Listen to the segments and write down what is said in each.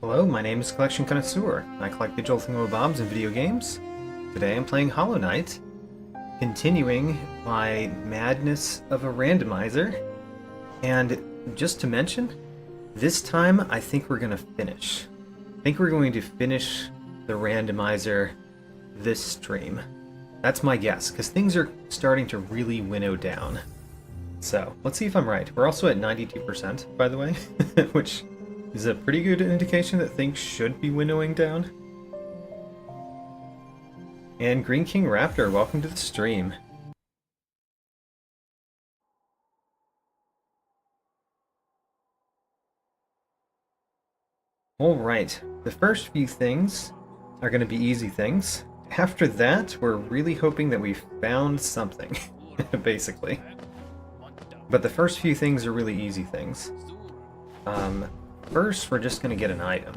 Hello, my name is Collection Connoisseur. I collect digital thingamabobs and video games. Today I'm playing Hollow Knight, continuing my madness of a randomizer. And just to mention, this time I think we're going to finish. I think we're going to finish the randomizer this stream. That's my guess, because things are starting to really winnow down. So, let's see if I'm right. We're also at 92%, by the way, which is a pretty good indication that things should be winnowing down. And Green King Raptor, welcome to the stream. Alright, the first few things are going to be easy things. After that, we're really hoping that we've found something, basically. But the first few things are really easy things. First, we're just going to get an item.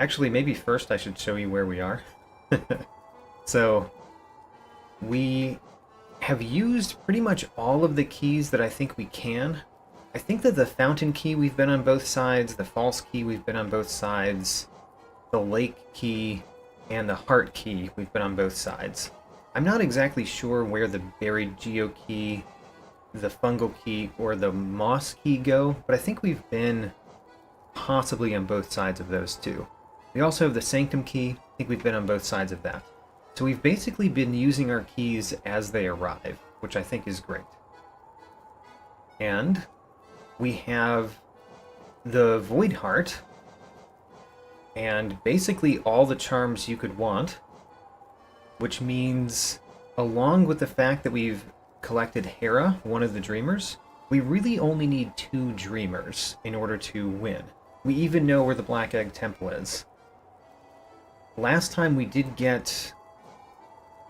Actually, maybe first I should show you where we are. So, we have used pretty much all of the keys that I think we can. I think that the fountain key we've been on both sides, the false key we've been on both sides, the lake key, and the heart key we've been on both sides. I'm not exactly sure where the buried geo key, the fungal key, or the moss key go, but I think we've been possibly on both sides of those two. We also have the sanctum key. I think we've been on both sides of that. So we've basically been using our keys as they arrive, which I think is great. And we have the Void Heart, and basically all the charms you could want, which means, along with the fact that we've collected Herrah, one of the Dreamers, we really only need 2 Dreamers in order to win. We even know where the Black Egg Temple is. Last time we did get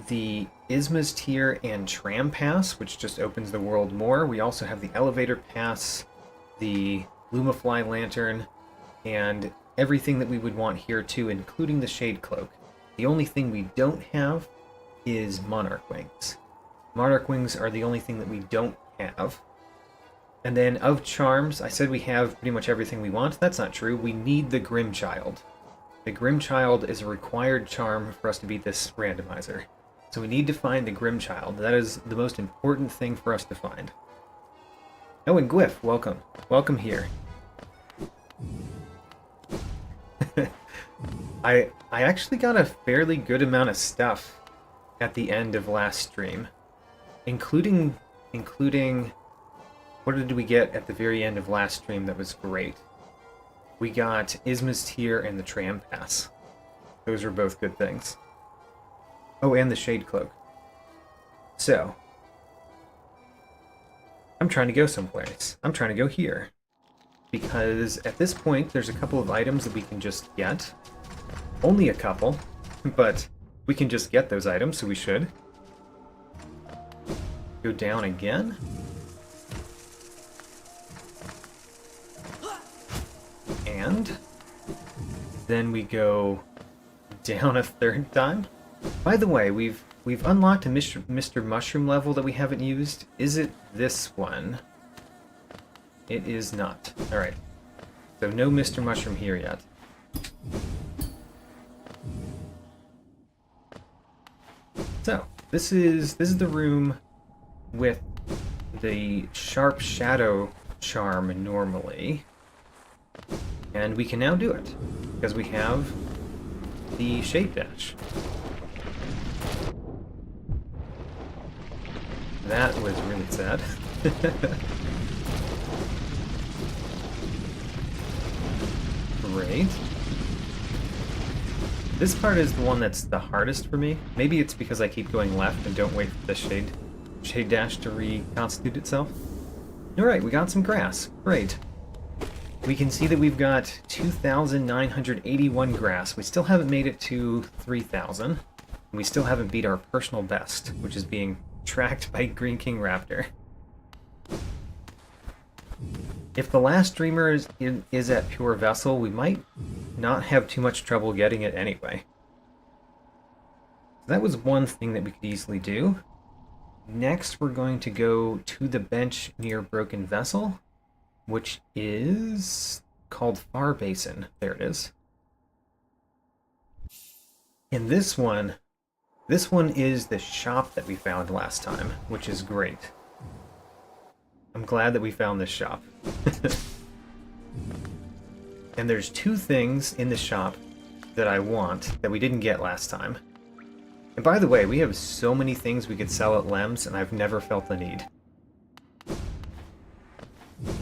the Isma's Tier and Tram Pass, which just opens the world more. We also have the Elevator Pass, the Lumafly Lantern, and everything that we would want here too, including the Shade Cloak. The only thing we don't have is Monarch Wings. Monarch Wings are the only thing that we don't have. And then of charms, I said we have pretty much everything we want. That's not true. We need the Grimchild. The Grimchild is a required charm for us to beat this randomizer. So we need to find the Grimchild. That is the most important thing for us to find. Oh, and Glyph, welcome. Welcome here. I actually got a fairly good amount of stuff at the end of last stream. Including what did we get at the very end of last stream that was great? We got Isma's Tier and the Tram Pass. Those were both good things. Oh, and the Shade Cloak. So, I'm trying to go someplace. I'm trying to go here. Because at this point, there's a couple of items that we can just get. Only a couple, but we can just get those items, so we should. Go down again. And then we go down a third time. By the way, we've unlocked a Mr. Mushroom level that we haven't used. Is it this one? It is not. Alright. So no Mr. Mushroom here yet. So, this is the room with the Sharp Shadow charm normally. And we can now do it, because we have the Shape Dash. That was really sad. Great. This part is the one that's the hardest for me. Maybe it's because I keep going left and don't wait for the Shade Dash to reconstitute itself. Alright, we got some grass. Great. We can see that we've got 2,981 grass. We still haven't made it to 3,000. We still haven't beat our personal best, which is being tracked by Green King Raptor. If the last Dreamer is at Pure Vessel, we might not have too much trouble getting it anyway. That was one thing that we could easily do. Next, we're going to go to the bench near Broken Vessel, which is called Far Basin. There it is. And this one is the shop that we found last time, which is great. I'm glad that we found this shop. And there's 2 things in the shop that I want that we didn't get last time. And by the way, we have so many things we could sell at Lem's, and I've never felt the need.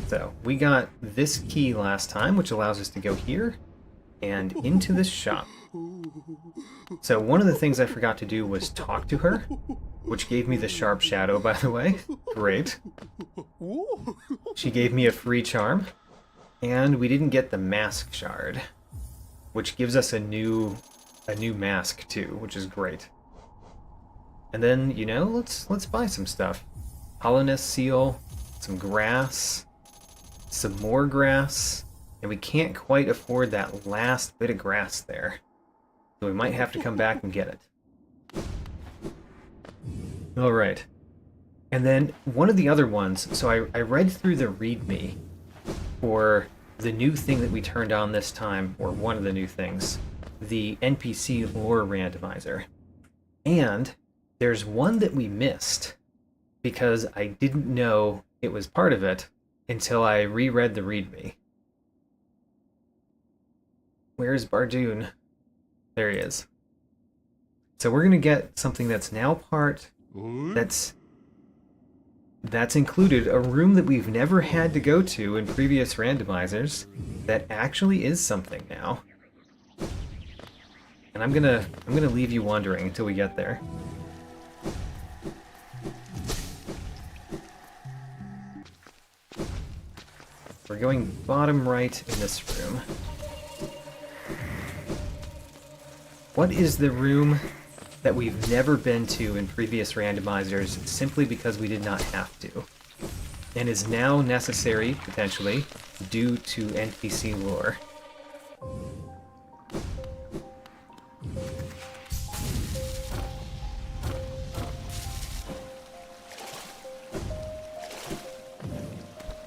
So, we got this key last time, which allows us to go here and into this shop. So one of the things I forgot to do was talk to her, which gave me the sharp shadow, by the way. Great. She gave me a free charm, and we didn't get the mask shard, which gives us a new mask too, which is great. And then, you know, let's buy some stuff. Hollowness seal, some grass, some more grass, and we can't quite afford that last bit of grass there. So we might have to come back and get it. Alright. And then one of the other ones, so I read through the README for the new thing that we turned on this time, or one of the new things, the NPC lore randomizer. And there's one that we missed because I didn't know it was part of it until I reread the README. Where's Bardoon? There he is. So we're going to get something that's now part, that's included, a room that we've never had to go to in previous randomizers, that actually is something now. And I'm gonna leave you wondering until we get there. We're going bottom right in this room. What is the room that we've never been to in previous randomizers simply because we did not have to, and is now necessary, potentially, due to NPC lore?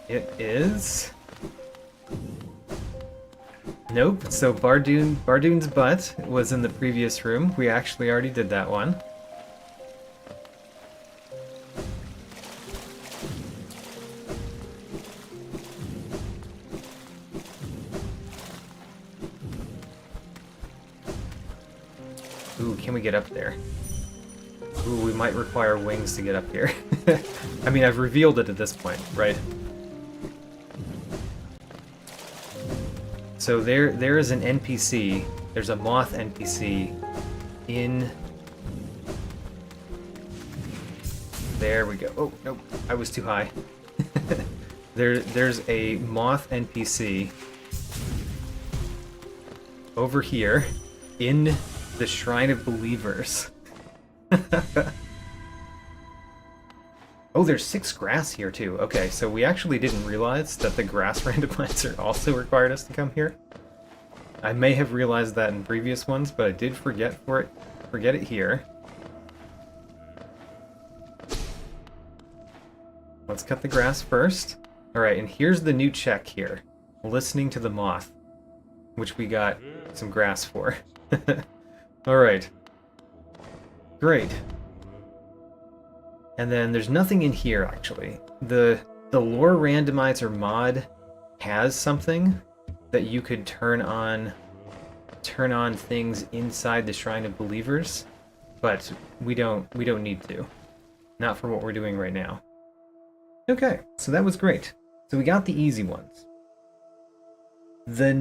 It is... Nope, so Bardoon's butt was in the previous room. We actually already did that one. Ooh, can we get up there? Ooh, we might require wings to get up here. I mean, I've revealed it at this point, right? So there is an NPC, there's a moth NPC in... There we go. Oh, nope, I was too high. There's a moth NPC over here in the Shrine of Believers. Oh, there's 6 grass here too. Okay, so we actually didn't realize that the grass randomizer also required us to come here. I may have realized that in previous ones, but I did forget it here. Let's cut the grass first. Alright, and here's the new check here. Listening to the moth, which we got some grass for. Alright. Great. And then there's nothing in here, actually. The lore randomizer mod has something that you could turn on things inside the Shrine of Believers, but we don't need to. Not for what we're doing right now. Okay, so that was great. So we got the easy ones. The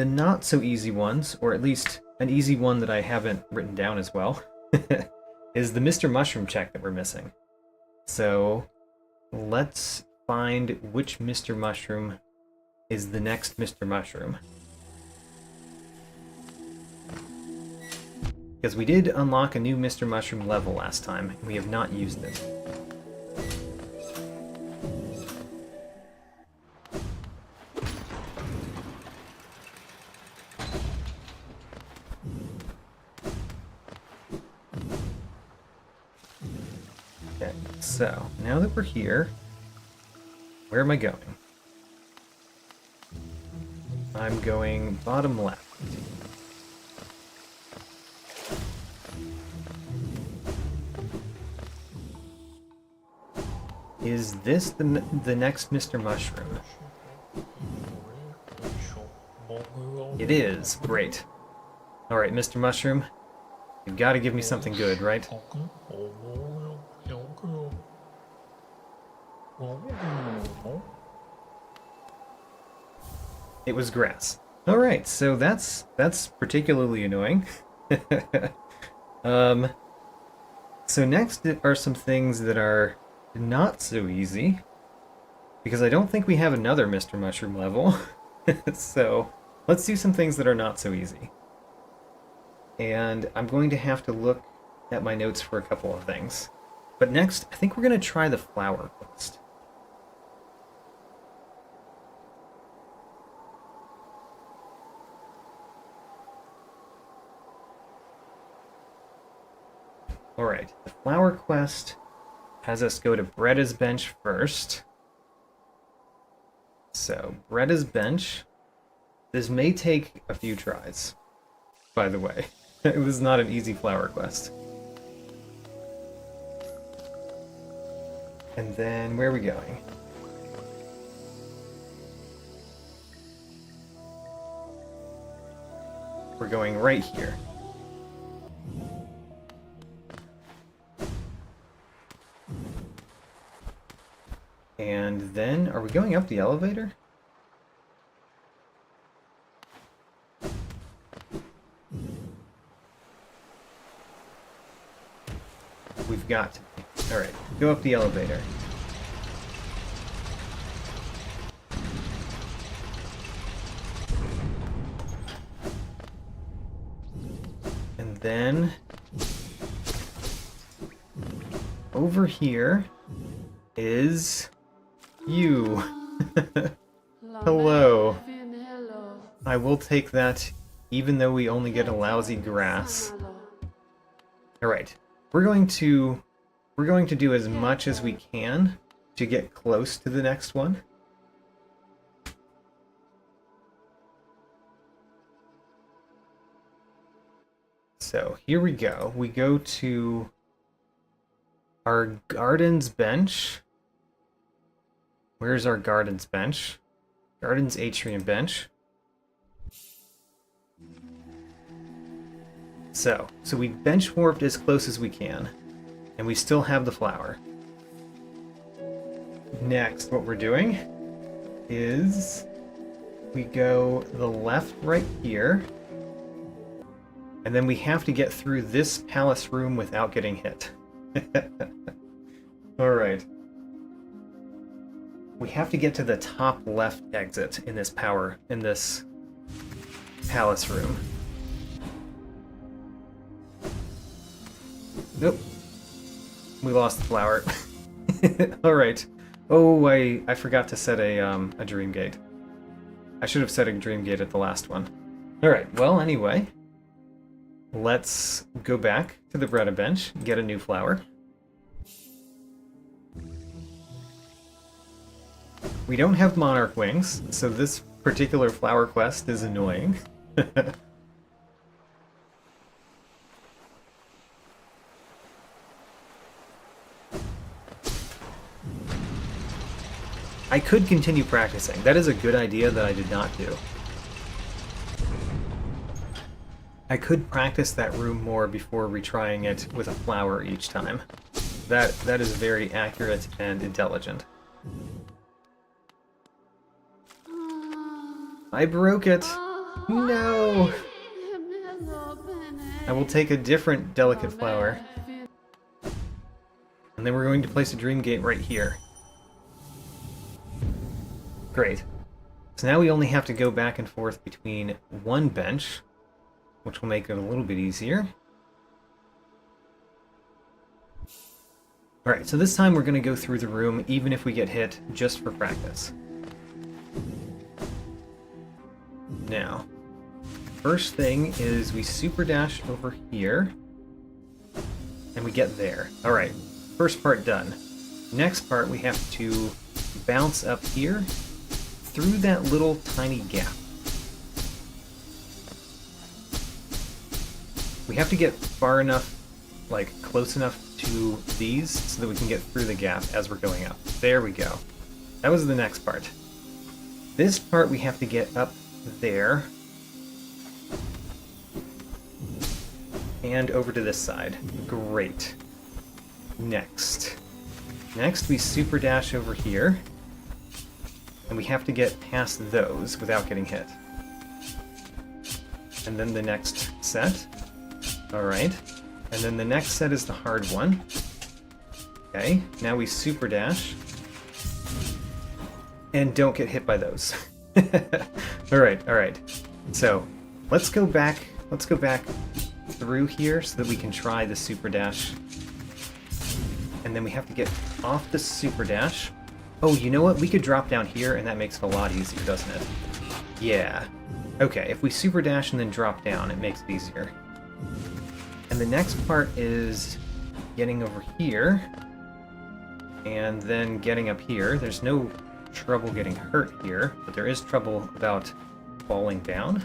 not so easy ones, or at least an easy one that I haven't written down as well, is the Mr. Mushroom check that we're missing. So let's find which Mr. Mushroom is the next Mr. Mushroom. Because we did unlock a new Mr. Mushroom level last time, and we have not used it. Okay, so now that we're here, where am I going? I'm going bottom left. Is this the next Mr. Mushroom? It is. Great. Alright, Mr. Mushroom, you've got to give me something good, right? It was grass. Alright, so that's particularly annoying. So next are some things that are not so easy, because I don't think we have another Mr. Mushroom level. So let's do some things that are not so easy. And I'm going to have to look at my notes for a couple of things. But next, I think we're going to try the flower quest. Alright, the flower quest has us go to Bretta's bench first. So, Bretta's bench. This may take a few tries, by the way. It was not an easy flower quest. And then, where are we going? We're going right here. And then, are we going up the elevator? We've got to. Alright, go up the elevator. And then, over here is you. Hello. I will take that, even though we only get a lousy grass. Alright, we're going to do as much as we can to get close to the next one. So here we go. We go to our gardens bench. Where's our gardens bench? Gardens atrium bench. So we bench warped as close as we can, and we still have the flower. Next, what we're doing is we go the left right here, and then we have to get through this palace room without getting hit. Alright. We have to get to the top left exit in this palace room. Nope. We lost the flower. Alright. Oh, I forgot to set a dream gate. I should have set a dream gate at the last one. Alright, well, anyway. Let's go back to the Bretta bench, get a new flower. We don't have Monarch Wings, so this particular flower quest is annoying. I could continue practicing. That is a good idea that I did not do. I could practice that room more before retrying it with a flower each time. That is very accurate and intelligent. I broke it! No! I will take a different delicate flower. And then we're going to place a dream gate right here. Great. So now we only have to go back and forth between one bench, which will make it a little bit easier. Alright, so this time we're going to go through the room even if we get hit, just for practice. Now, first thing is we super dash over here, and we get there. Alright, first part done. Next part we have to bounce up here, through that little tiny gap. We have to get far enough, like close enough to these so that we can get through the gap as we're going up. There we go. That was the next part. This part we have to get up there. And over to this side. Great. Next. Next we super dash over here. And we have to get past those without getting hit. And then the next set. Alright. And then the next set is the hard one. Okay, now we super dash. And don't get hit by those. Alright, alright. So, let's go back through here so that we can try the super dash. And then we have to get off the super dash. Oh, you know what? We could drop down here and that makes it a lot easier, doesn't it? Yeah. Okay, if we super dash and then drop down, it makes it easier. And the next part is getting over here, and then getting up here. There's no trouble getting hurt here, but there is trouble about falling down.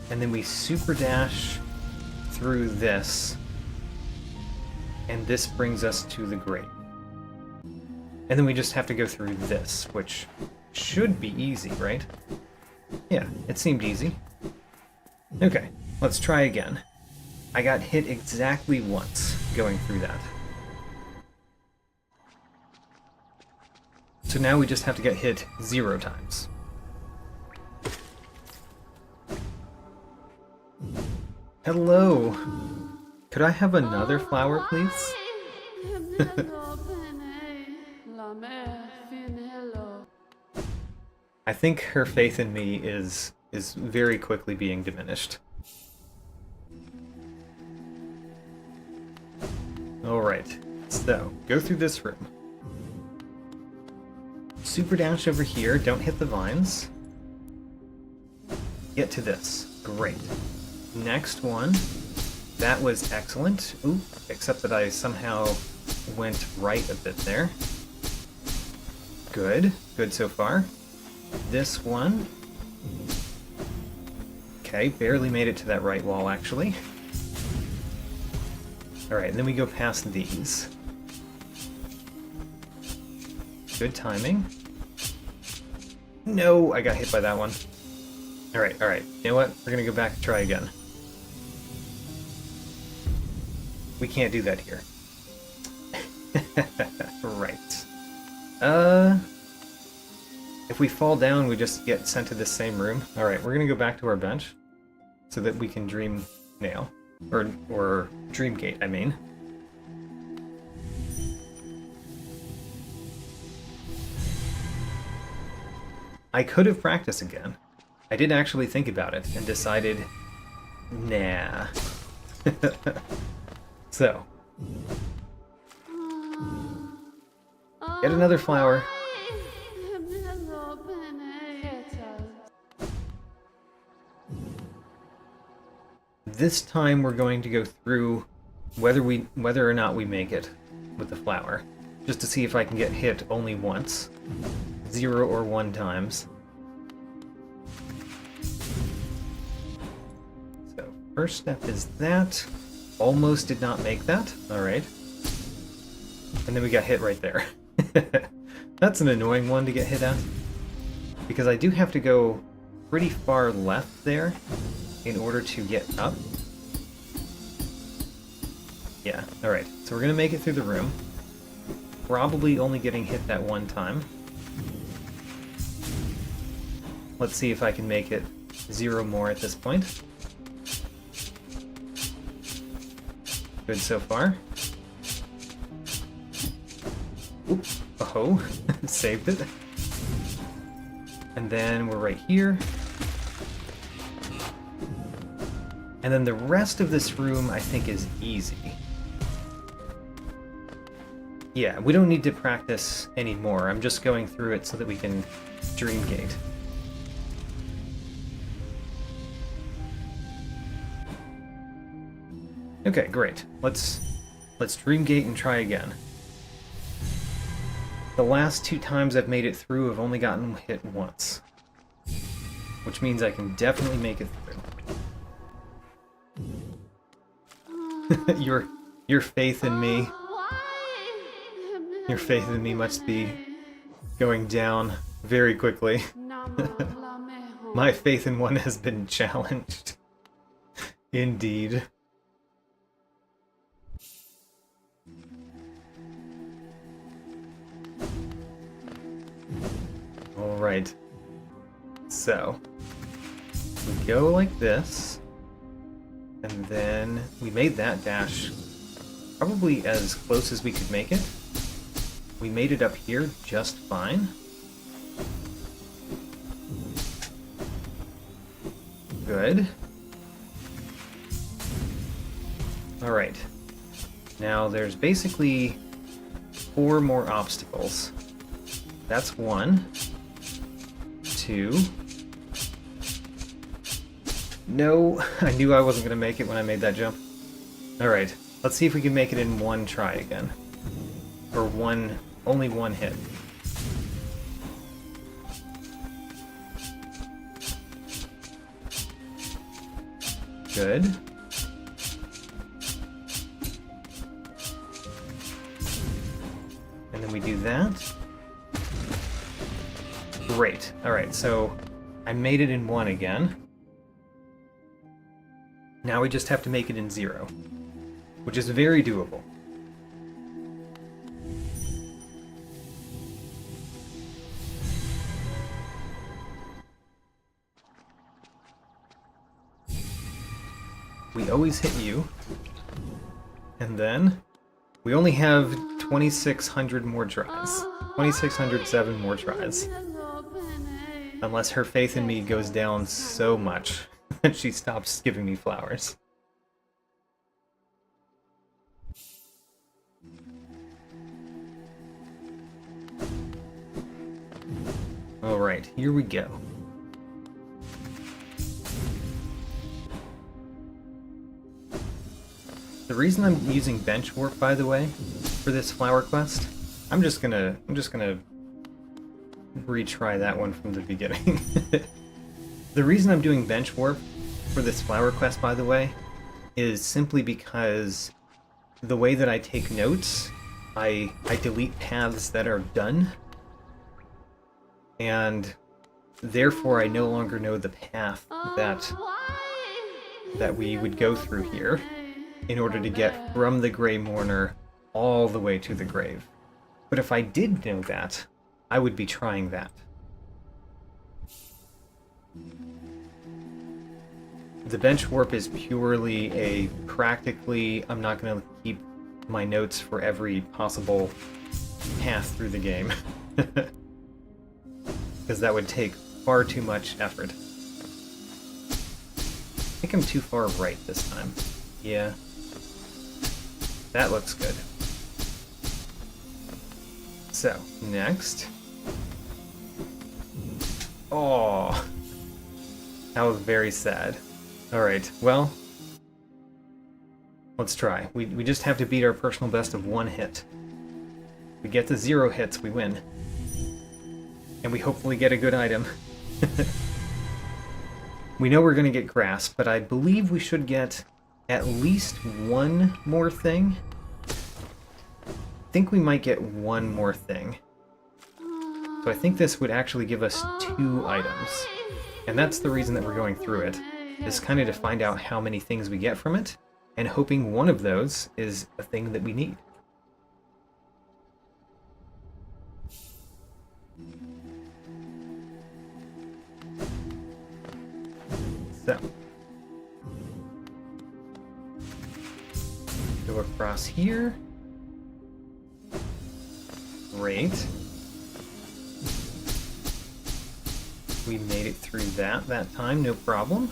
And then we super dash through this, and this brings us to the grate. And then we just have to go through this, which should be easy, right? Yeah, it seemed easy. Okay, let's try again. I got hit exactly once going through that. So now we just have to get hit 0 times. Hello! Could I have another flower, please? I think her faith in me is very quickly being diminished. Alright, so, go through this room. Super dash over here, don't hit the vines. Get to this. Great. Next one. That was excellent. Ooh, except that I somehow went right a bit there. Good. Good so far. This one. Okay, barely made it to that right wall, actually. Alright, and then we go past these. Good timing. No, I got hit by that one. Alright, alright. You know what? We're gonna go back and try again. We can't do that here. Right. If we fall down, we just get sent to the same room. Alright, we're gonna go back to our bench so that we can dream nail. Or dream gate, I mean. I could have practiced again. I did actually think about it and decided, nah. So. Get another flower. This time we're going to go through whether or not we make it with the flower, just to see if I can get hit only once, 0 or 1 times. So first step is that. Almost did not make that. All right, and then we got hit right there. That's an annoying one to get hit at, because I do have to go pretty far left there in order to get up. Yeah, alright. So we're going to make it through the room. Probably only getting hit that one time. Let's see if I can make it 0 more at this point. Good so far. Oop. Oh, saved it. And then we're right here. And then the rest of this room, I think, is easy. Yeah, we don't need to practice anymore. I'm just going through it so that we can dream gate. Okay, great. Let's dream gate and try again. The last 2 times I've made it through, I've only gotten hit once, which means I can definitely make it through. Your your faith in me, your faith in me must be going down very quickly. My faith in one has been challenged. Indeed. Alright. So, we go like this, and then we made that dash probably as close as we could make it. We made it up here just fine. Good. Alright. Now there's basically 4 more obstacles. That's 1. 2. No, I knew I wasn't going to make it when I made that jump. Alright, let's see if we can make it in 1 try again. Or only 1 hit. Good. And then we do that. Great. Alright, so I made it in 1 again. Now we just have to make it in 0, which is very doable. We always hit you. And then we only have 2,600 more tries. 2,607 more tries. Unless her faith in me goes down so much that she stops giving me flowers. Alright, here we go. The reason I'm using bench warp, by the way, for this flower quest, I'm just gonna retry that one from the beginning. The reason I'm doing bench warp for this flower quest, by the way, is simply because the way that I take notes, I delete paths that are done, and therefore I no longer know the path that we would go through here in order to get from the Grey Mourner all the way to the grave. But if I did know that, I would be trying that. The bench warp is purely a practically, I'm not going to keep my notes for every possible path through the game. Because that would take far too much effort. I think I'm too far right this time. Yeah. That looks good. So, next. Oh, that was very sad. Alright, well, let's try. We just have to beat our personal best of 1 hit. If we get to 0 hits, we win. And we hopefully get a good item. We know we're going to get grass, but I believe we should get at least 1 more thing. I think we might get 1 more thing. So I think this would actually give us 2 items. And that's the reason that we're going through it, is kind of to find out how many things we get from it, and hoping one of those is a thing that we need. So, go across here. Great. We made it through that time, no problem.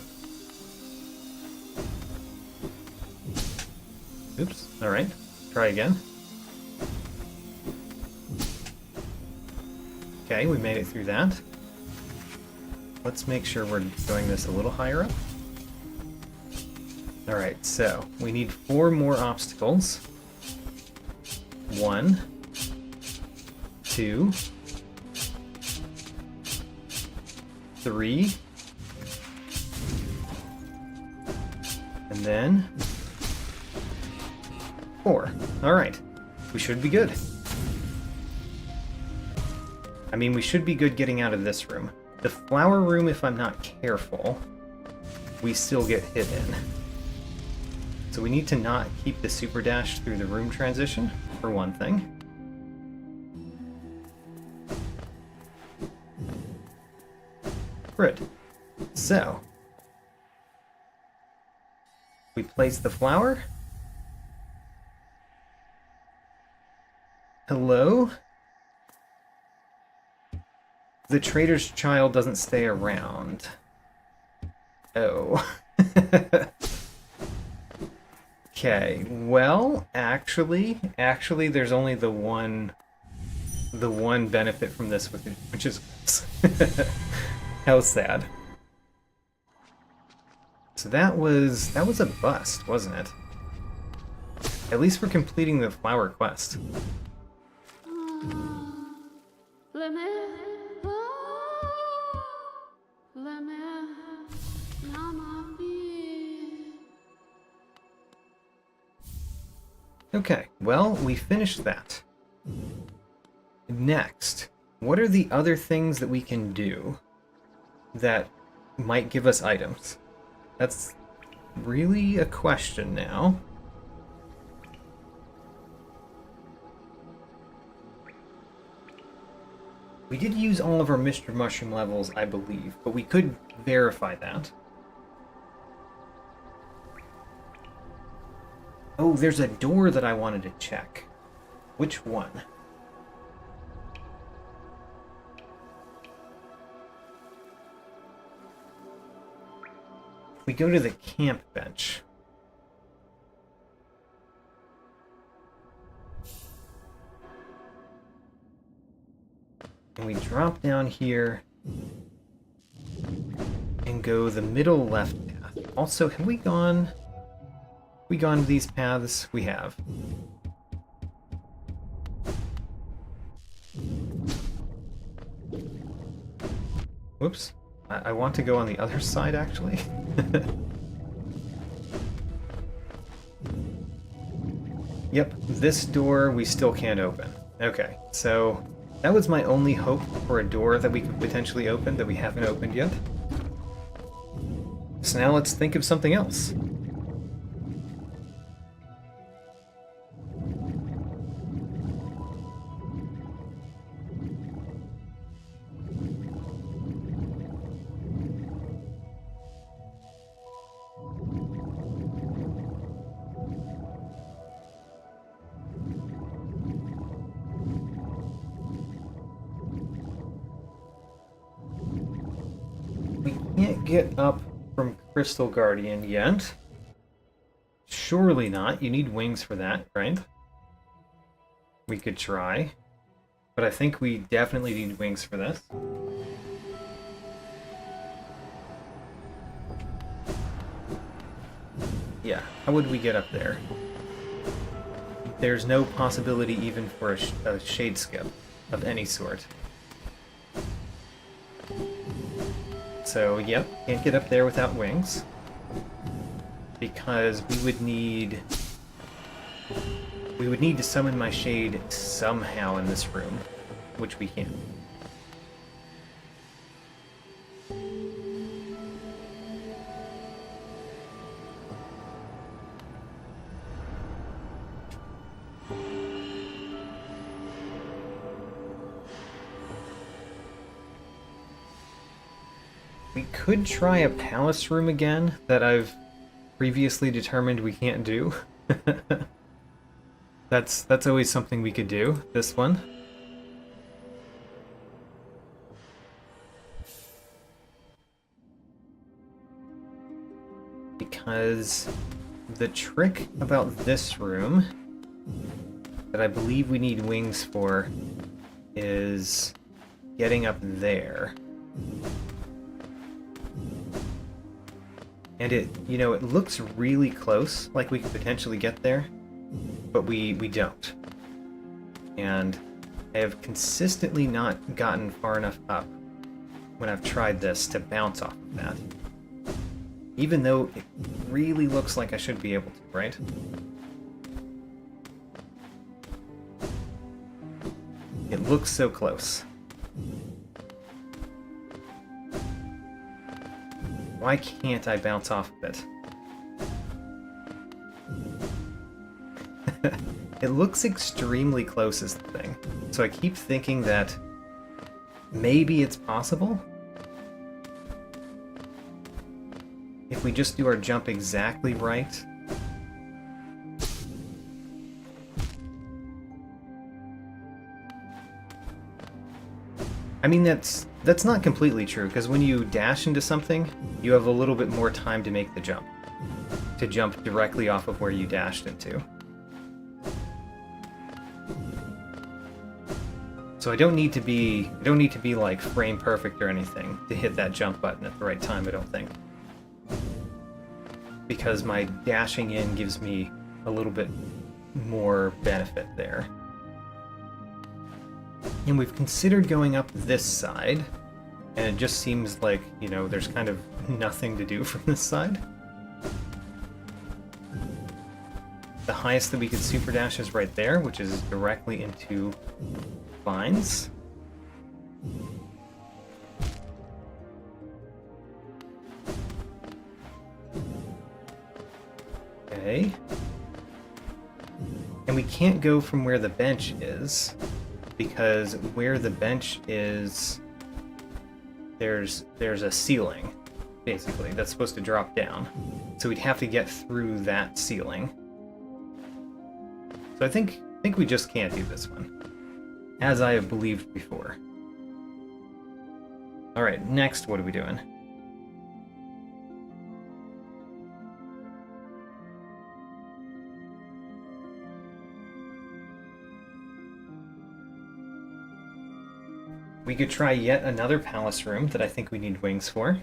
Oops, alright. Try again. Okay, we made it through that. Let's make sure we're doing this a little higher up. Alright, so we need 4 more obstacles. 1, 2, 3, and then 4. Alright. We should be good. I mean, we should be good getting out of this room. The flower room, if I'm not careful, we still get hit in. So we need to not keep the super dash through the room transition, for one thing. Good. So, we place the flower. Hello? The trader's child doesn't stay around. Oh. Okay, well, actually, there's only the one benefit from this, which is how sad. So that was a bust, wasn't it? At least we're completing the flower quest. Okay, well, we finished that. Next, what are the other things that we can do that might give us items? That's really a question now. We did use all of our Mr. Mushroom levels, I believe, but we could verify that. Oh, there's a door that I wanted to check. Which one? We go to the camp bench. And we drop down here and go the middle left path. Also, have we gone these paths? We have. Whoops. I want to go on the other side, actually. Yep, this door we still can't open. Okay, so that was my only hope for a door that we could potentially open that we haven't opened yet. So now let's think of something else. Get up from Crystal Guardian yet. Surely not. You need wings for that, right? We could try. But I think we definitely need wings for this. Yeah, how would we get up there? There's no possibility even for a shade skip of any sort. So, yep, can't get up there without wings. Because we would need to summon my shade somehow in this room, which we can't. We could try a palace room again that I've previously determined we can't do. That's always something we could do, this one. Because the trick about this room that I believe we need wings for is getting up there. And it looks really close, like we could potentially get there, but we don't. And I have consistently not gotten far enough up when I've tried this to bounce off of that. Even though it really looks like I should be able to, right? looks so close. Why can't I bounce off of it? It looks extremely close is the thing. So I keep thinking that maybe it's possible. If we just do our jump exactly right. I mean, that's not completely true, because when you dash into something, you have a little bit more time to make the jump. To jump directly off of where you dashed into. So I don't need to be like frame perfect or anything to hit that jump button at the right time, I don't think. Because my dashing in gives me a little bit more benefit there. And we've considered going up this side, and it just seems like, you know, there's kind of nothing to do from this side. The highest that we could super dash is right there, which is directly into vines. Okay. And we can't go from where the bench is, because where the bench is, there's a ceiling, basically, that's supposed to drop down. So we'd have to get through that ceiling. So I think we just can't do this one, as I have believed before. Alright, next, what are we doing? We could try yet another palace room that I think we need wings for.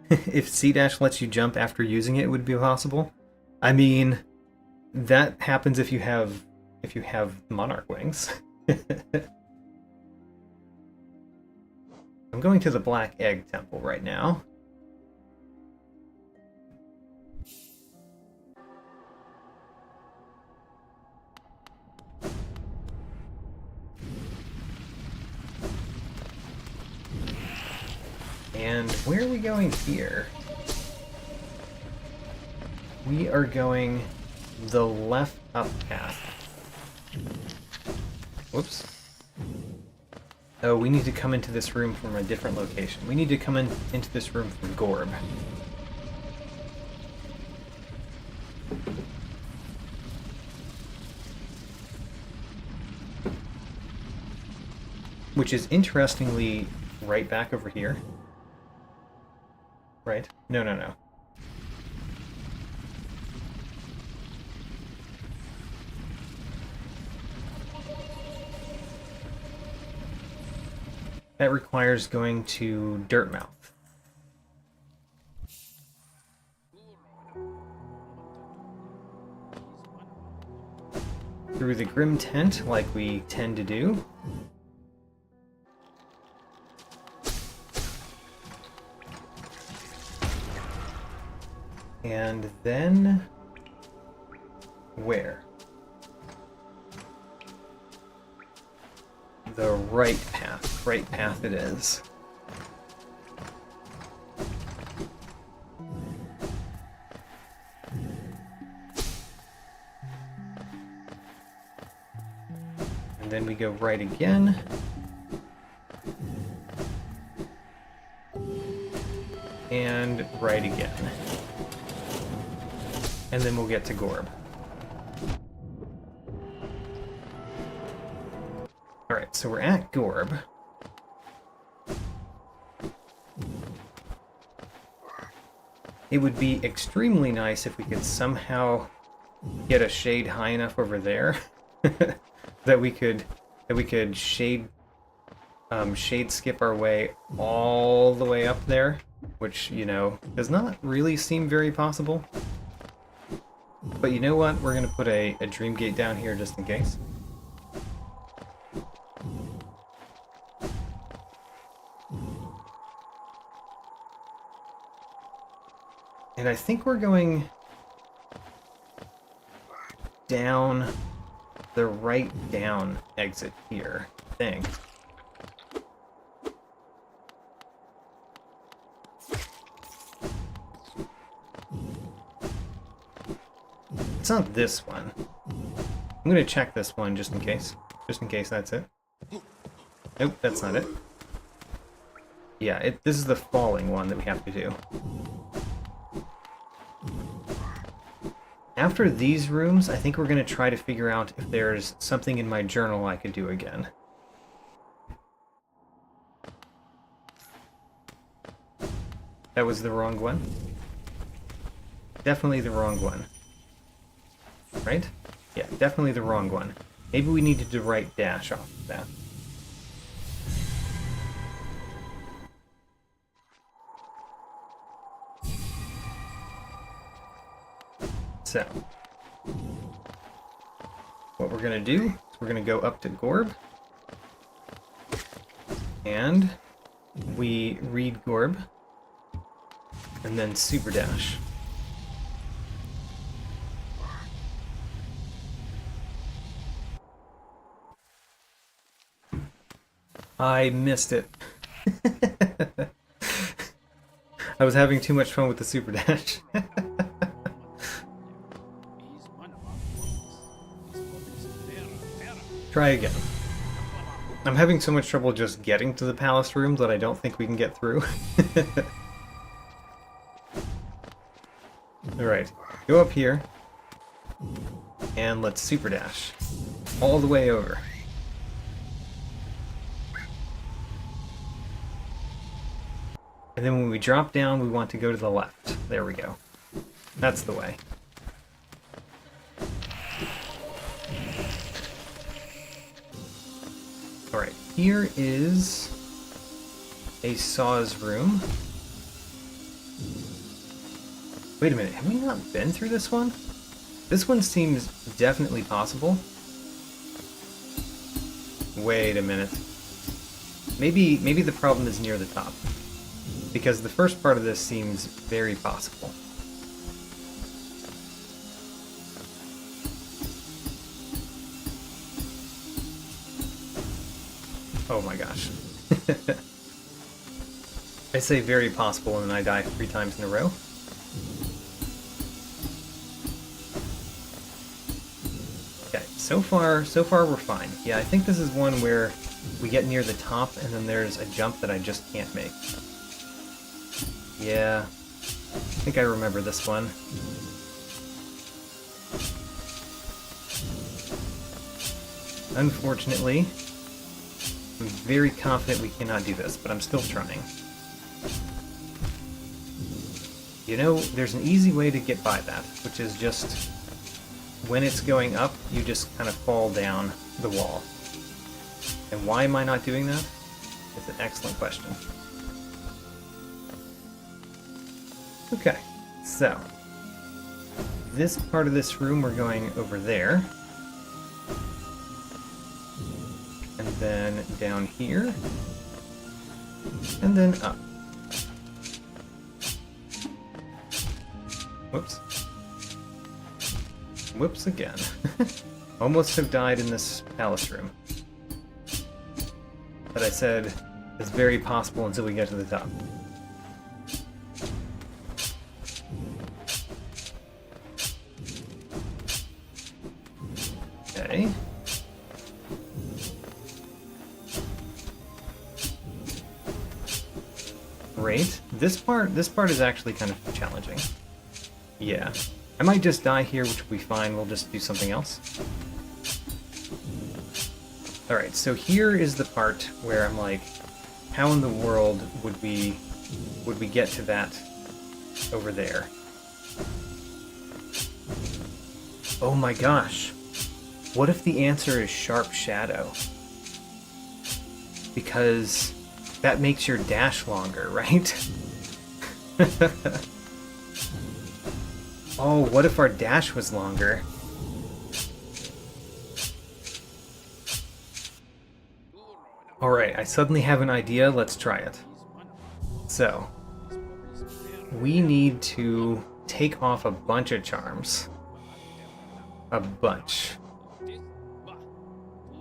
If C-dash lets you jump after using it, it would be possible. I mean, that happens if you have Monarch Wings. I'm going to the Black Egg Temple right now. And where are we going here? We are going the left up path. Whoops. Oh, we need to come into this room from a different location. We need to come into this room from Gorb. Which is interestingly right back over here. Right? No. That requires going to Dirtmouth. Through the Grim Tent, like we tend to do. And then... where? The right path. Right path it is. And then we go right again. And right again. And then we'll get to Gorb. Alright, so we're at Gorb. It would be extremely nice if we could somehow get a shade high enough over there that we could shade skip our way all the way up there, which, you know, does not really seem very possible. But you know what? We're gonna put a Dream Gate down here just in case. And I think we're going... down the right down exit here, I think. It's not this one. I'm gonna check this one just in case. Just in case that's it. Nope, that's not it. Yeah, this is the falling one that we have to do. After these rooms, I think we're going to try to figure out if there's something in my journal I could do again. That was the wrong one. Definitely the wrong one. Right? Yeah, definitely the wrong one. Maybe we needed to write dash off of that. So, what we're going to do is we're going to go up to Gorb, and we read Gorb, and then super dash. I missed it. I was having too much fun with the super dash. Try again. I'm having so much trouble just getting to the palace room that I don't think we can get through. Alright, go up here, and let's super dash all the way over. And then when we drop down, we want to go to the left. There we go. That's the way. Alright, here is a Saw's room. Wait a minute, have we not been through this one? This one seems definitely possible. Wait a minute. Maybe the problem is near the top. Because the first part of this seems very possible. Oh my gosh. I say very possible and then I die 3 times in a row. Okay, so far we're fine. Yeah, I think this is one where we get near the top and then there's a jump that I just can't make. Yeah, I think I remember this one. Unfortunately, I'm very confident we cannot do this, but I'm still trying. You know, there's an easy way to get by that, which is just, when it's going up, you just kind of fall down the wall. And why am I not doing that? It's an excellent question. Okay, so, this part of this room we're going over there. And then down here. And then up. Whoops. Whoops again. Almost have died in this palace room. But I said it's very possible until we get to the top. Okay. Great. This part is actually kind of challenging. Yeah. I might just die here, which will be fine. We'll just do something else. Alright, so here is the part where I'm like, how in the world would we get to that over there? Oh my gosh. What if the answer is Sharp Shadow? Because that makes your dash longer, right? Oh, what if our dash was longer? Alright, I suddenly have an idea. Let's try it. So, we need to take off a bunch of charms. a bunch.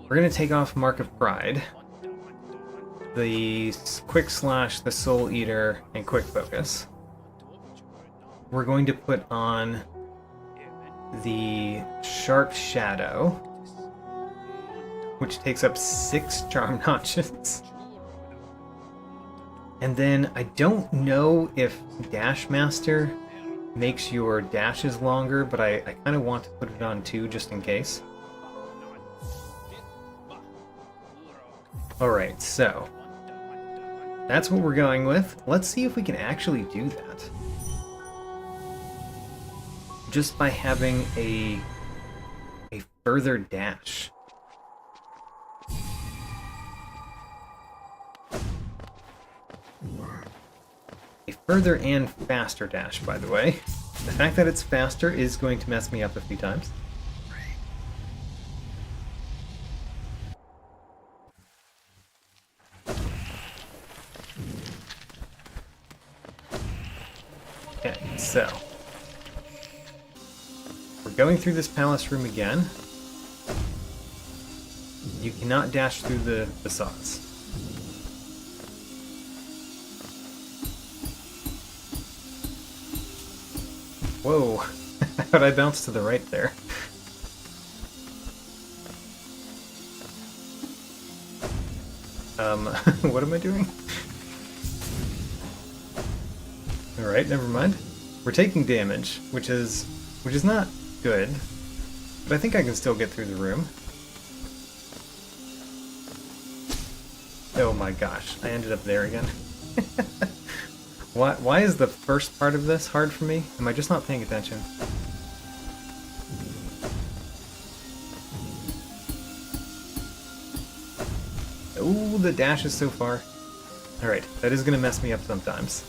We're going to take off Mark of Pride, the Quick Slash, the Soul Eater, and Quick Focus. We're going to put on the Sharp Shadow, which takes up 6 charm notches. And then I don't know if Dash Master makes your dashes longer, but I kind of want to put it on too, just in case. Alright, so that's what we're going with. Let's see if we can actually do that. Just by having a further dash. A further and faster dash, by the way. The fact that it's faster is going to mess me up a few times. Okay, so we're going through this palace room again. You cannot dash through the facades. Whoa, how'd I bounce to the right there? What am I doing? Alright, never mind. We're taking damage, which is not good, but I think I can still get through the room. Oh my gosh, I ended up there again. Why is the first part of this hard for me? Am I just not paying attention? Ooh, the dash is so far. Alright, that is going to mess me up sometimes.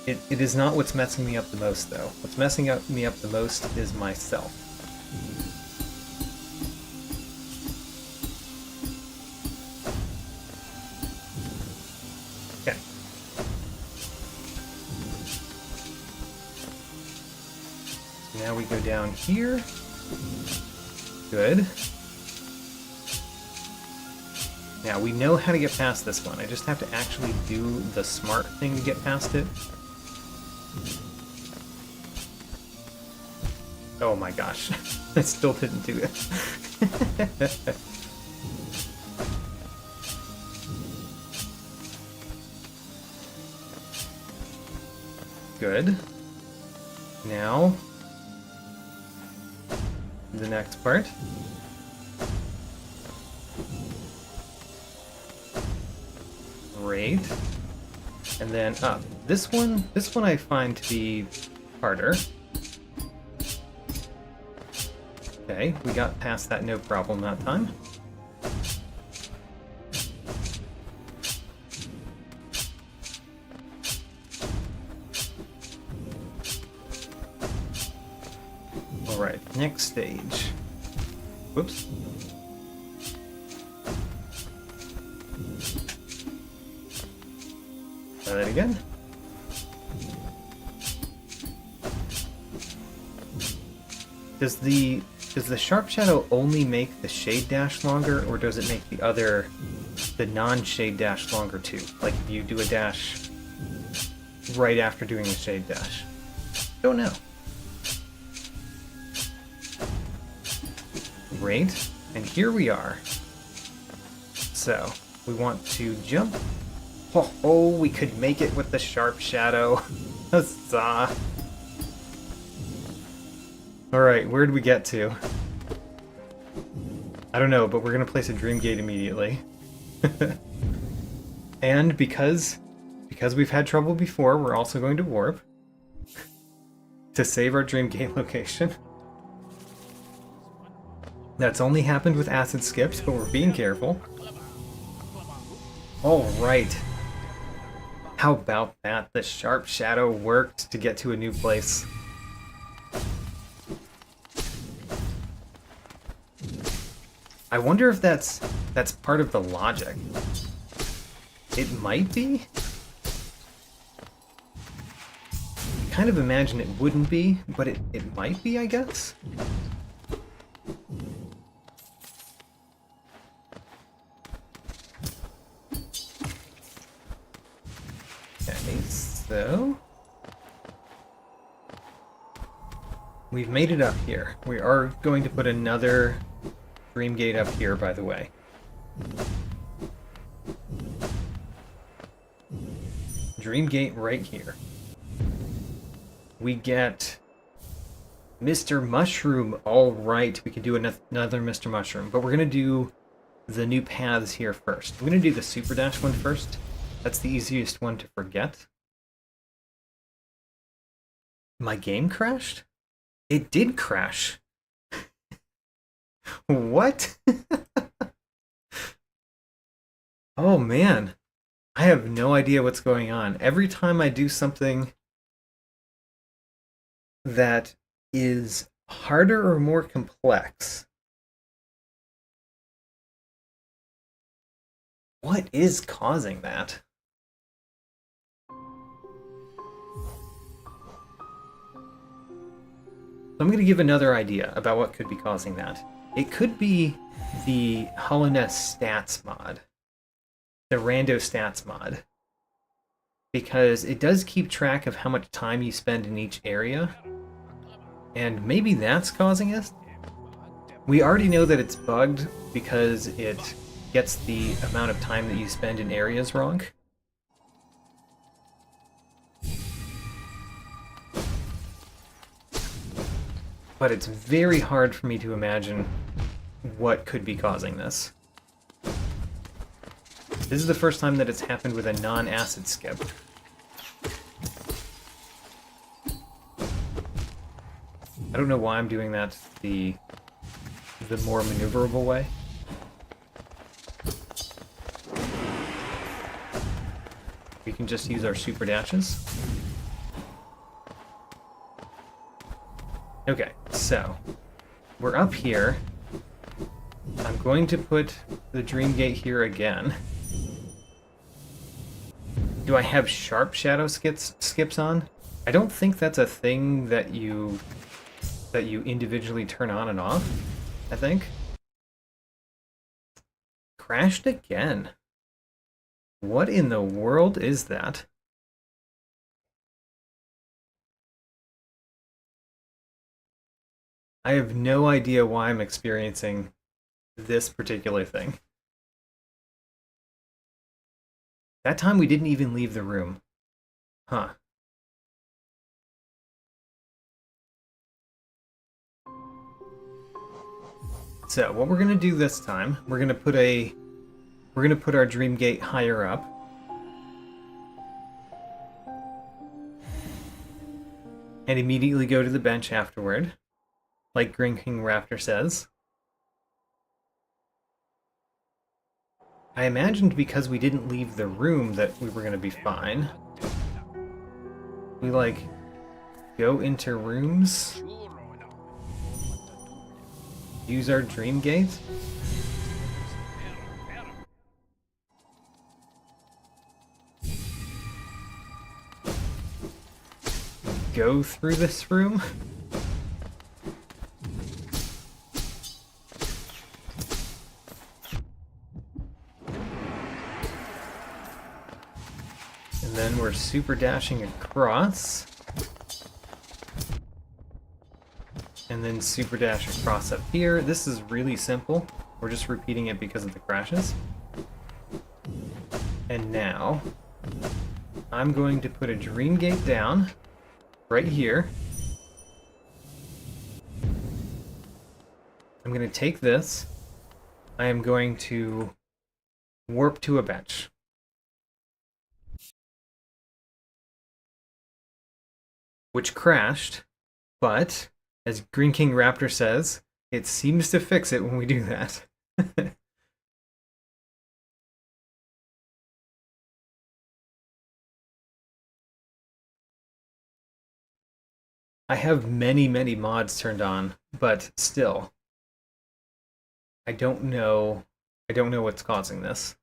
It is not what's messing me up the most, though. What's messing me up the most is myself. Okay. So now we go down here. Good. Now we know how to get past this one. I just have to actually do the smart thing to get past it. Oh my gosh, I still didn't do it. Good. Now, the next part. Great. And then up. This one I find to be harder. Okay, we got past that no problem that time. Alright, next stage. Whoops. Try that again. Does the Sharp Shadow only make the Shade Dash longer, or does it make the non-Shade Dash longer too? Like if you do a dash right after doing the Shade Dash? Don't know. Great, and here we are. So, we want to jump. Oh, we could make it with the Sharp Shadow. Huzzah! Alright, where'd we get to? I don't know, but we're gonna place a Dream Gate immediately. And because we've had trouble before, we're also going to warp to save our Dream Gate location. That's only happened with acid skips, but we're being careful. Alright. How about that? The Sharp Shadow worked to get to a new place. I wonder if that's part of the logic. It might be? kind of imagine it wouldn't be, but it might be, I guess? Okay, so... we've made it up here. We are going to put another Dream Gate up here, by the way. Dream Gate right here. We get Mr. Mushroom. All right, we can do another Mr. Mushroom, but we're going to do the new paths here first. I'm going to do the Super Dash one first. That's the easiest one to forget. My game crashed? It did crash. What? Oh man. I have no idea what's going on. Every time I do something that is harder or more complex, what is causing that? I'm going to give another idea about what could be causing that. It could be the Hollow Knight stats mod. The rando stats mod. Because it does keep track of how much time you spend in each area. And maybe that's causing it? We already know that it's bugged because it gets the amount of time that you spend in areas wrong. But it's very hard for me to imagine what could be causing this. This is the first time that it's happened with a non-acid skip. I don't know why I'm doing that the more maneuverable way. We can just use our super dashes. Okay, so we're up here. I'm going to put the Dream Gate here again. Do I have sharp shadow skips on? I don't think that's a thing that you individually turn on and off, I think. Crashed again. What in the world is that? I have no idea why I'm experiencing this particular thing. That time we didn't even leave the room. Huh. So what we're gonna do this time, we're gonna put our Dream Gate higher up. And immediately go to the bench afterward, like Green King Raptor says. I imagined because we didn't leave the room that we were gonna be fine. We like go into rooms. Use our Dream Gate. Go through this room. And then we're super dashing across. And then super dash across up here. This is really simple. We're just repeating it because of the crashes. And now, I'm going to put a Dream Gate down right here. I'm going to take this. I am going to warp to a bench. Which crashed, but as Green King Raptor says, it seems to fix it when we do that. I have many, many mods turned on, but still, I don't know what's causing this.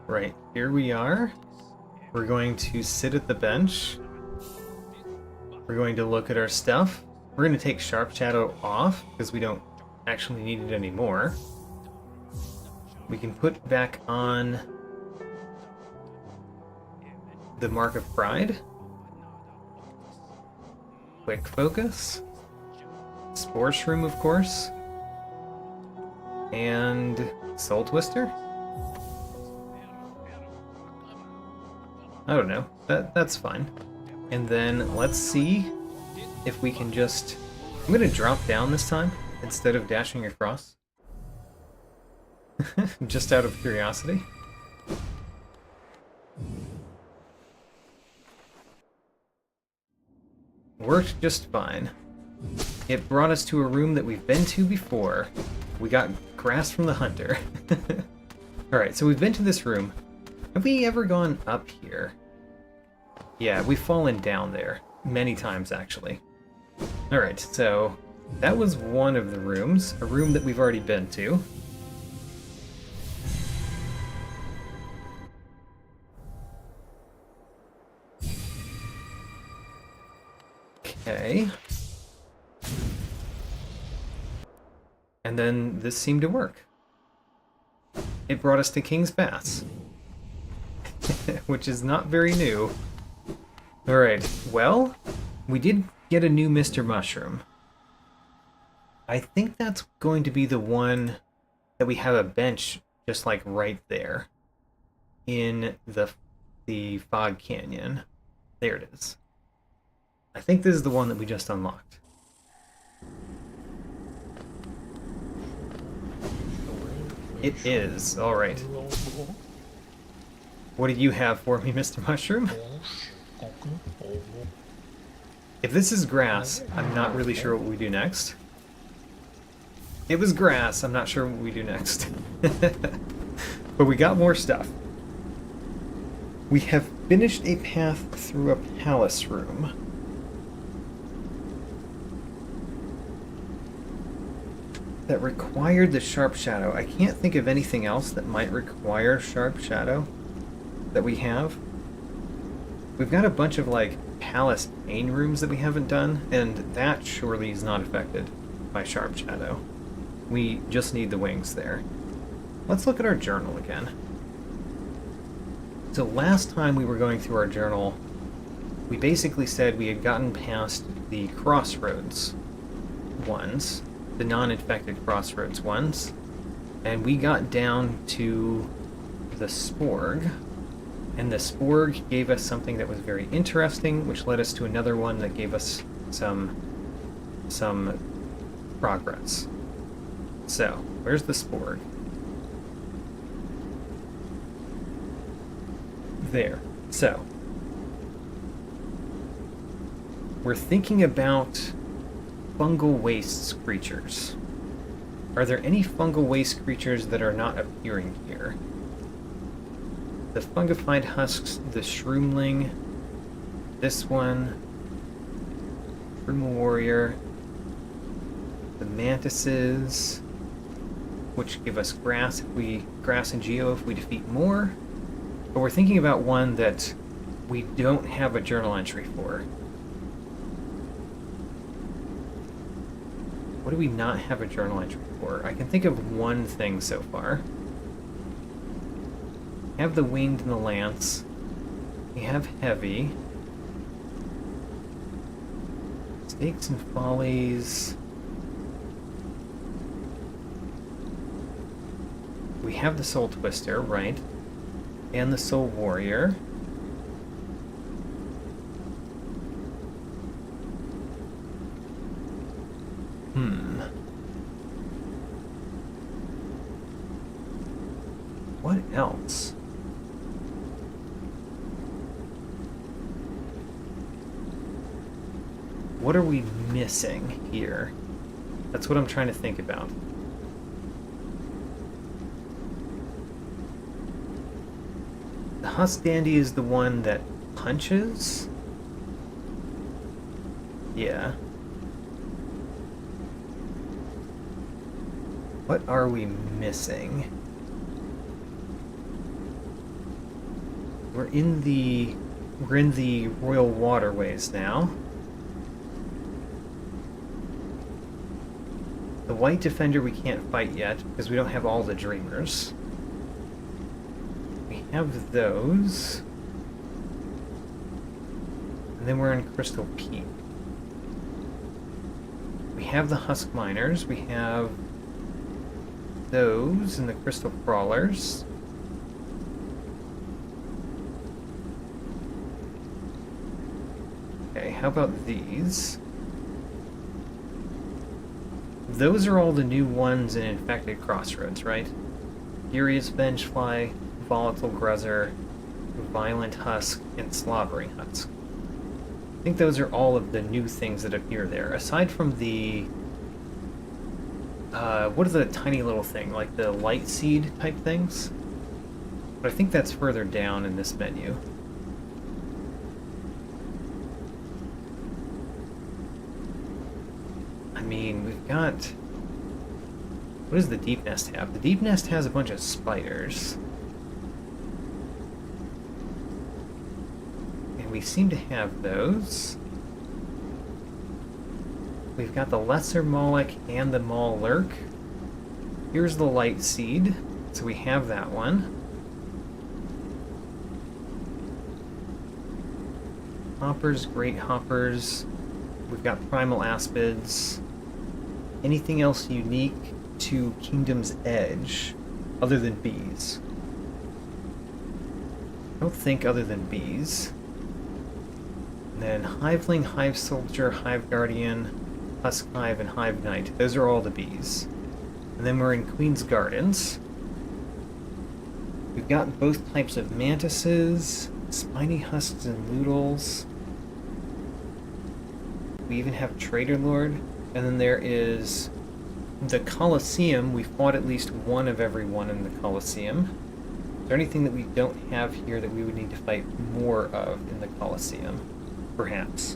Right, here we are. We're going to sit at the bench. We're going to look at our stuff. We're going to take Sharp Shadow off because we don't actually need it anymore. We can put back on the Mark of Pride. Quick Focus. Spore Shroom, of course. And Soul Twister? I don't know. That's fine. And then let's see if we can just... I'm gonna drop down this time instead of dashing across. Just out of curiosity. Worked just fine. It brought us to a room that we've been to before. We got grass from the hunter. Alright, so we've been to this room. Have we ever gone up here? Yeah, we've fallen down there. Many times, actually. Alright, so that was one of the rooms. A room that we've already been to. Okay. And then this seemed to work. It brought us to King's Baths. Which is not very new. Alright, well, we did get a new Mr. Mushroom. I think that's going to be the one that we have a bench just like right there. In the Fog Canyon. There it is. I think this is the one that we just unlocked. It is. Alright. What do you have for me, Mr. Mushroom? If this is grass, I'm not really sure what we do next. It was grass, I'm not sure what we do next. But we got more stuff. We have finished a path through a palace room. That required the Sharp Shadow. I can't think of anything else that might require Sharp Shadow that we have. We've got a bunch of, like, palace main rooms that we haven't done, and that surely is not affected by Sharp Shadow. We just need the wings there. Let's look at our journal again. So last time we were going through our journal, we basically said we had gotten past the crossroads ones, the non-infected crossroads ones, and we got down to the Sporg, and the Sporg gave us something that was very interesting, which led us to another one that gave us some progress. So, where's the Sporg? There. So, we're thinking about fungal waste creatures. Are there any fungal waste creatures that are not appearing here? The fungified husks, the shroomling, this one, Shroom Warrior, the mantises, which give us grass and geo if we defeat more. But we're thinking about one that we don't have a journal entry for. What do we not have a journal entry for? I can think of one thing so far. We have the winged and the lance. We have heavy. Stakes and follies. We have the soul twister, right? And the soul warrior. What else? What are we missing here? That's what I'm trying to think about. The Husk Dandy is the one that punches? Yeah. What are we missing? we're in the royal waterways now. The white defender we can't fight yet because we don't have all the dreamers. We have those. And then we're in Crystal Peak. We have the Husk Miners. We have those and the Crystal Crawlers. Okay, how about these? Those are all the new ones in Infected Crossroads, right? Furious Vengefly, Volatile Gruzzer, Violent Husk, and Slobbering Husk. I think those are all of the new things that appear there, aside from the... what is the tiny little thing? Like the Light Seed type things? But I think that's further down in this menu. I mean, we've got... What does the Deep Nest have? The Deep Nest has a bunch of spiders. And we seem to have those. We've got the Lesser Moloch and the Maul Lurk. Here's the Light Seed, so we have that one. Hoppers, Great Hoppers. We've got Primal Aspids. Anything else unique to Kingdom's Edge other than bees? I don't think other than bees. And then Hiveling, Hive Soldier, Hive Guardian, Husk Hive, and Hive Knight. Those are all the bees. And then we're in Queen's Gardens. We've got both types of mantises, spiny husks and loodles. We even have Trader Lord. And then there is the Colosseum. We fought at least one of every one in the Colosseum. Is there anything that we don't have here that we would need to fight more of in the Colosseum? Perhaps.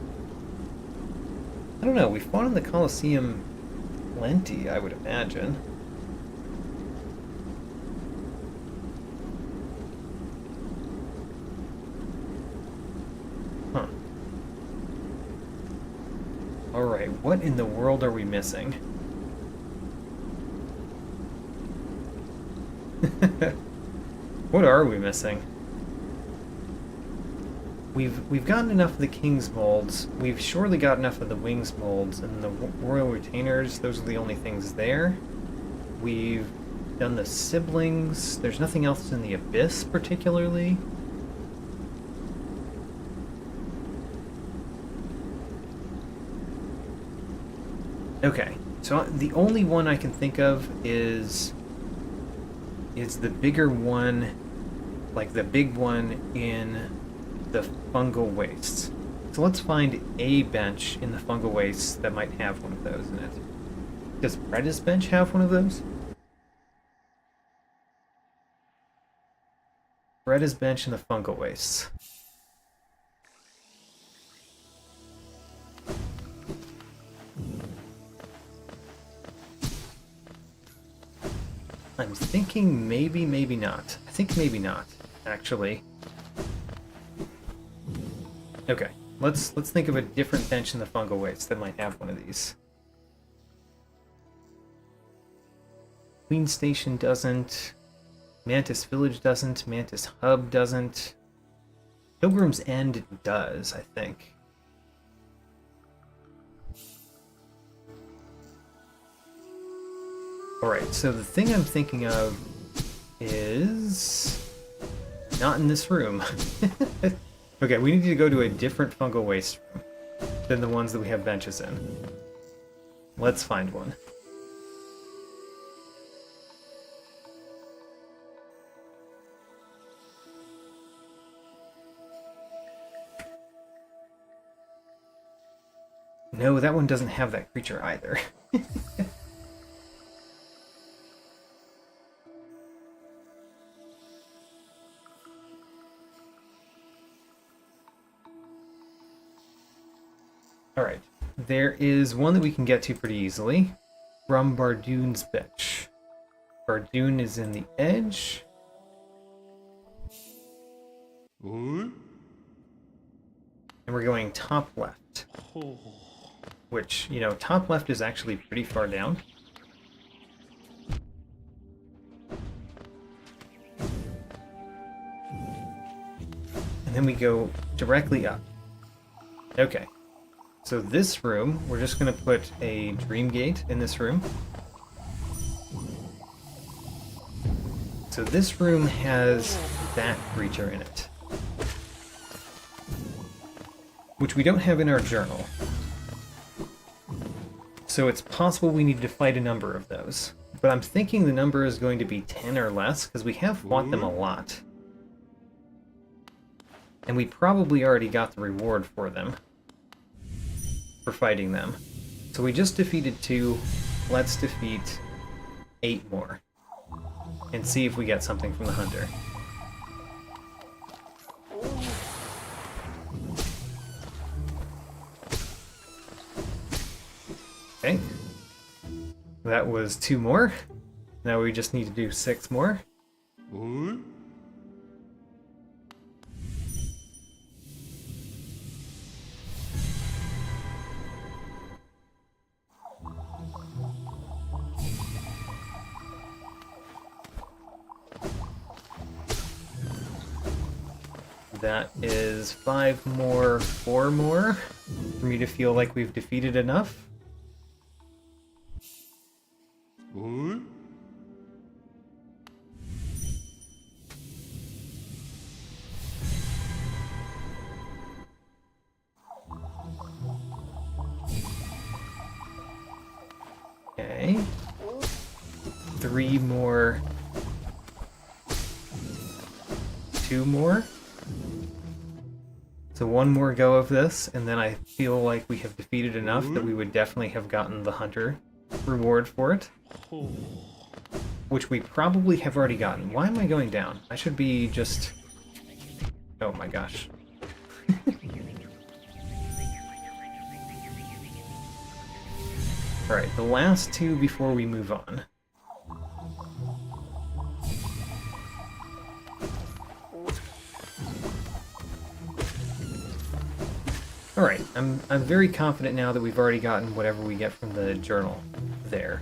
I don't know. We fought in the Colosseum plenty, I would imagine. Huh. Alright, what in the world are we missing? What are we missing? We've gotten enough of the King's molds. We've surely got enough of the Wings molds, and the Royal Retainers, those are the only things there. We've done the Siblings. There's nothing else in the Abyss, particularly. Okay, so the only one I can think of is the bigger one, like the big one in the Fungal Wastes. So let's find a bench in the Fungal Wastes that might have one of those in it. Does Bretta's bench have one of those? Bretta's bench in the Fungal Wastes. I'm thinking maybe, maybe not. I think maybe not, actually. Okay, let's think of a different bench in the Fungal Wastes that might have one of these. Queen Station doesn't. Mantis Village doesn't. Mantis Hub doesn't. Pilgrim's End does, I think. Alright, so the thing I'm thinking of is not in this room. Okay, we need to go to a different Fungal Waste room than the ones that we have benches in. Let's find one. No, that one doesn't have that creature either. Alright, there is one that we can get to pretty easily from Bardoon's bench. Bardoon is in the edge. And we're going top left. Which, you know, top left is actually pretty far down. And then we go directly up. Okay. So this room, we're just going to put a dream gate in this room. So this room has that creature in it, which we don't have in our journal. So it's possible we need to fight a number of those. But I'm thinking the number is going to be 10 or less, because we have fought them a lot. And we probably already got the reward for them. For fighting them. So we just defeated 2. Let's defeat 8 more. And see if we get something from the hunter. Okay. That was 2 more. Now we just need to do 6 more. That is 5 more, 4 more, for me to feel like we've defeated enough. Okay. 3 more. 2 more. So 1 more go of this, and then I feel like we have defeated enough that we would definitely have gotten the hunter reward for it. Which we probably have already gotten. Why am I going down? I should be just... Oh my gosh. Alright, the last 2 before we move on. Alright, I'm very confident now that we've already gotten whatever we get from the journal there.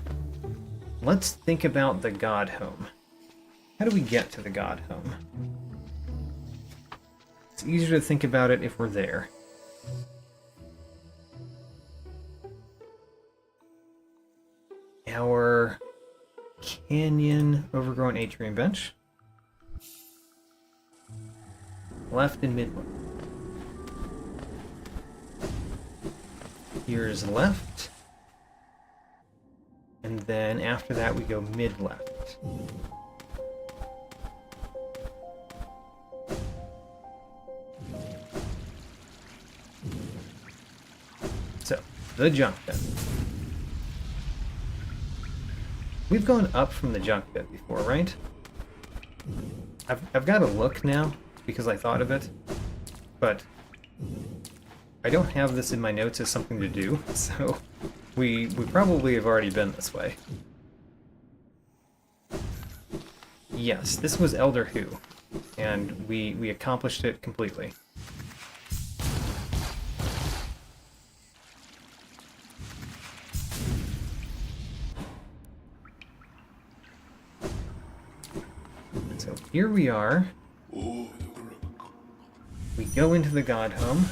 Let's think about the God Home. How do we get to the God Home? It's easier to think about it if we're there. Our canyon overgrown atrium bench. Left and mid. Here's left. And then after that we go mid-left. So, the junk pit. We've gone up from the junk pit before, right? I've got to look now, because I thought of it, but I don't have this in my notes as something to do, so we probably have already been this way. Yes, this was Elder Who, and we accomplished it completely. So here we are. We go into the God Home.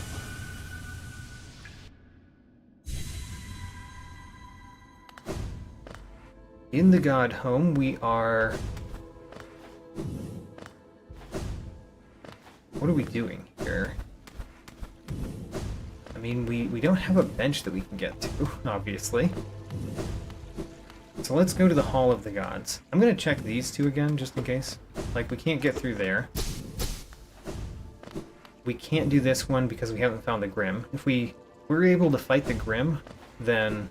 In the God Home, we are... What are we doing here? I mean, we don't have a bench that we can get to, obviously. So let's go to the Hall of the Gods. I'm going to check these 2 again, just in case. Like, we can't get through there. We can't do this one because we haven't found the Grim. If we were able to fight the Grim, then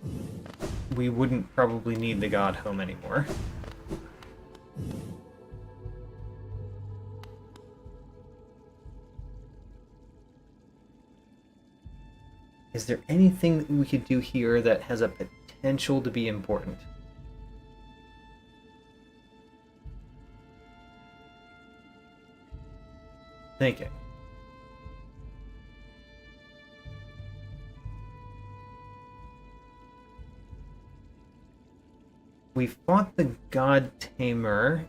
we wouldn't probably need the God Home anymore. Is there anything that we could do here that has a potential to be important? Thinking. we fought the God Tamer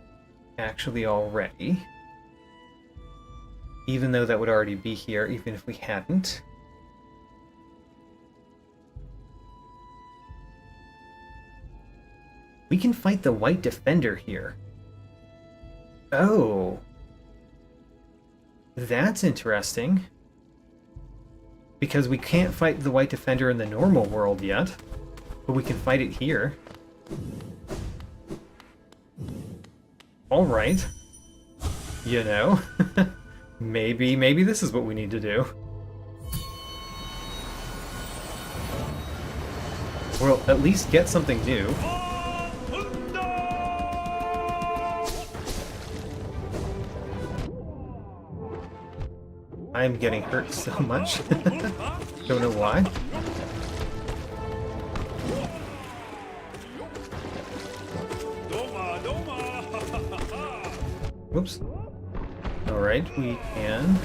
actually already. Even though that would already be here, even if we hadn't. We can fight the White Defender here. Oh. That's interesting. Because we can't fight the White Defender in the normal world yet. But we can fight it here. Alright. You know. Maybe this is what we need to do. Or at least get something new. I'm getting hurt so much. Don't know why. Whoops. Alright, we can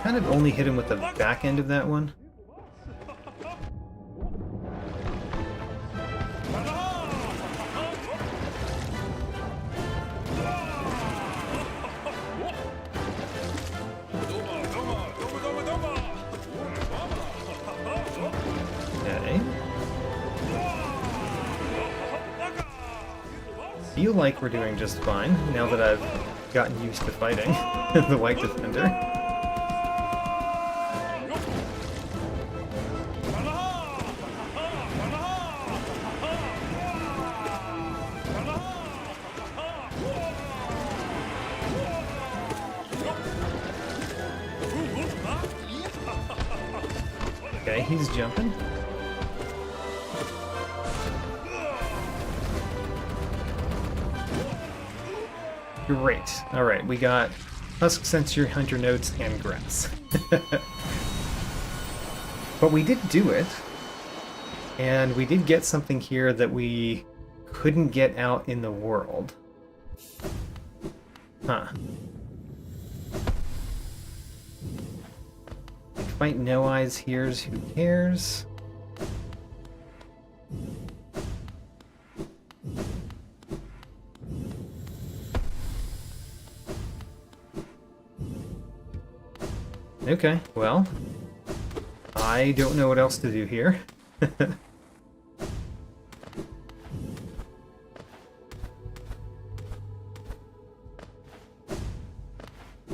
kind of only hit him with the back end of that one. I feel like we're doing just fine, now that I've gotten used to fighting the White Defender. Okay, he's jumping. Great. Alright, we got Husk Sensor, Hunter Notes, and Grass. But we did do it. And we did get something here that we couldn't get out in the world. Huh. Fight No Eyes Hears, who cares? Okay, well, I don't know what else to do here.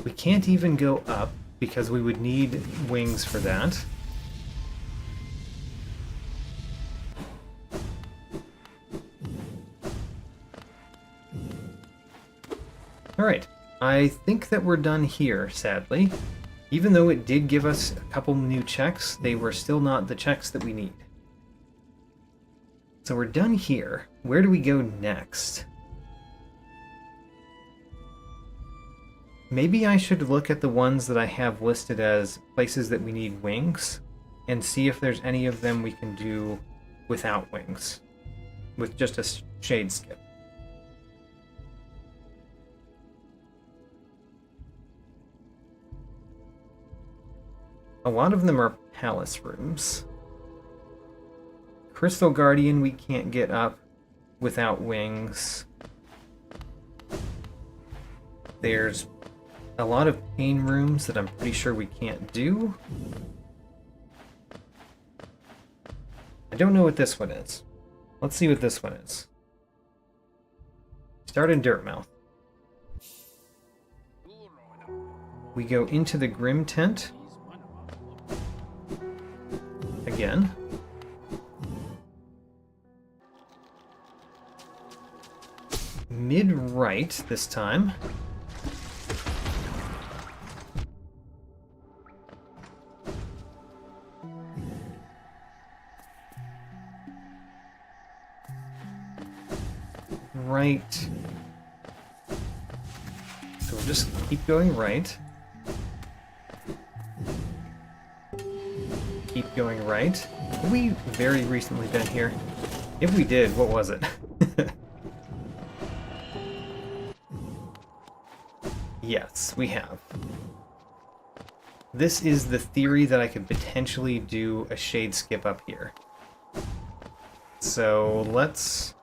We can't even go up because we would need wings for that. Alright, I think that we're done here, sadly. Even though it did give us a couple new checks, they were still not the checks that we need. So we're done here. Where do we go next? Maybe I should look at the ones that I have listed as places that we need wings, and see if there's any of them we can do without wings, with just a shade skip. A lot of them are palace rooms. Crystal Guardian we can't get up without wings. There's a lot of pain rooms that I'm pretty sure we can't do. I don't know what this one is. Let's see what this one is. Start in Dirtmouth. We go into the Grim Tent. Again. Mid-right this time. Right. So we'll just keep going right. Keep going right. Have we very recently been here? If we did, what was it? Yes, we have. This is the theory that I could potentially do a shade skip up here. So let's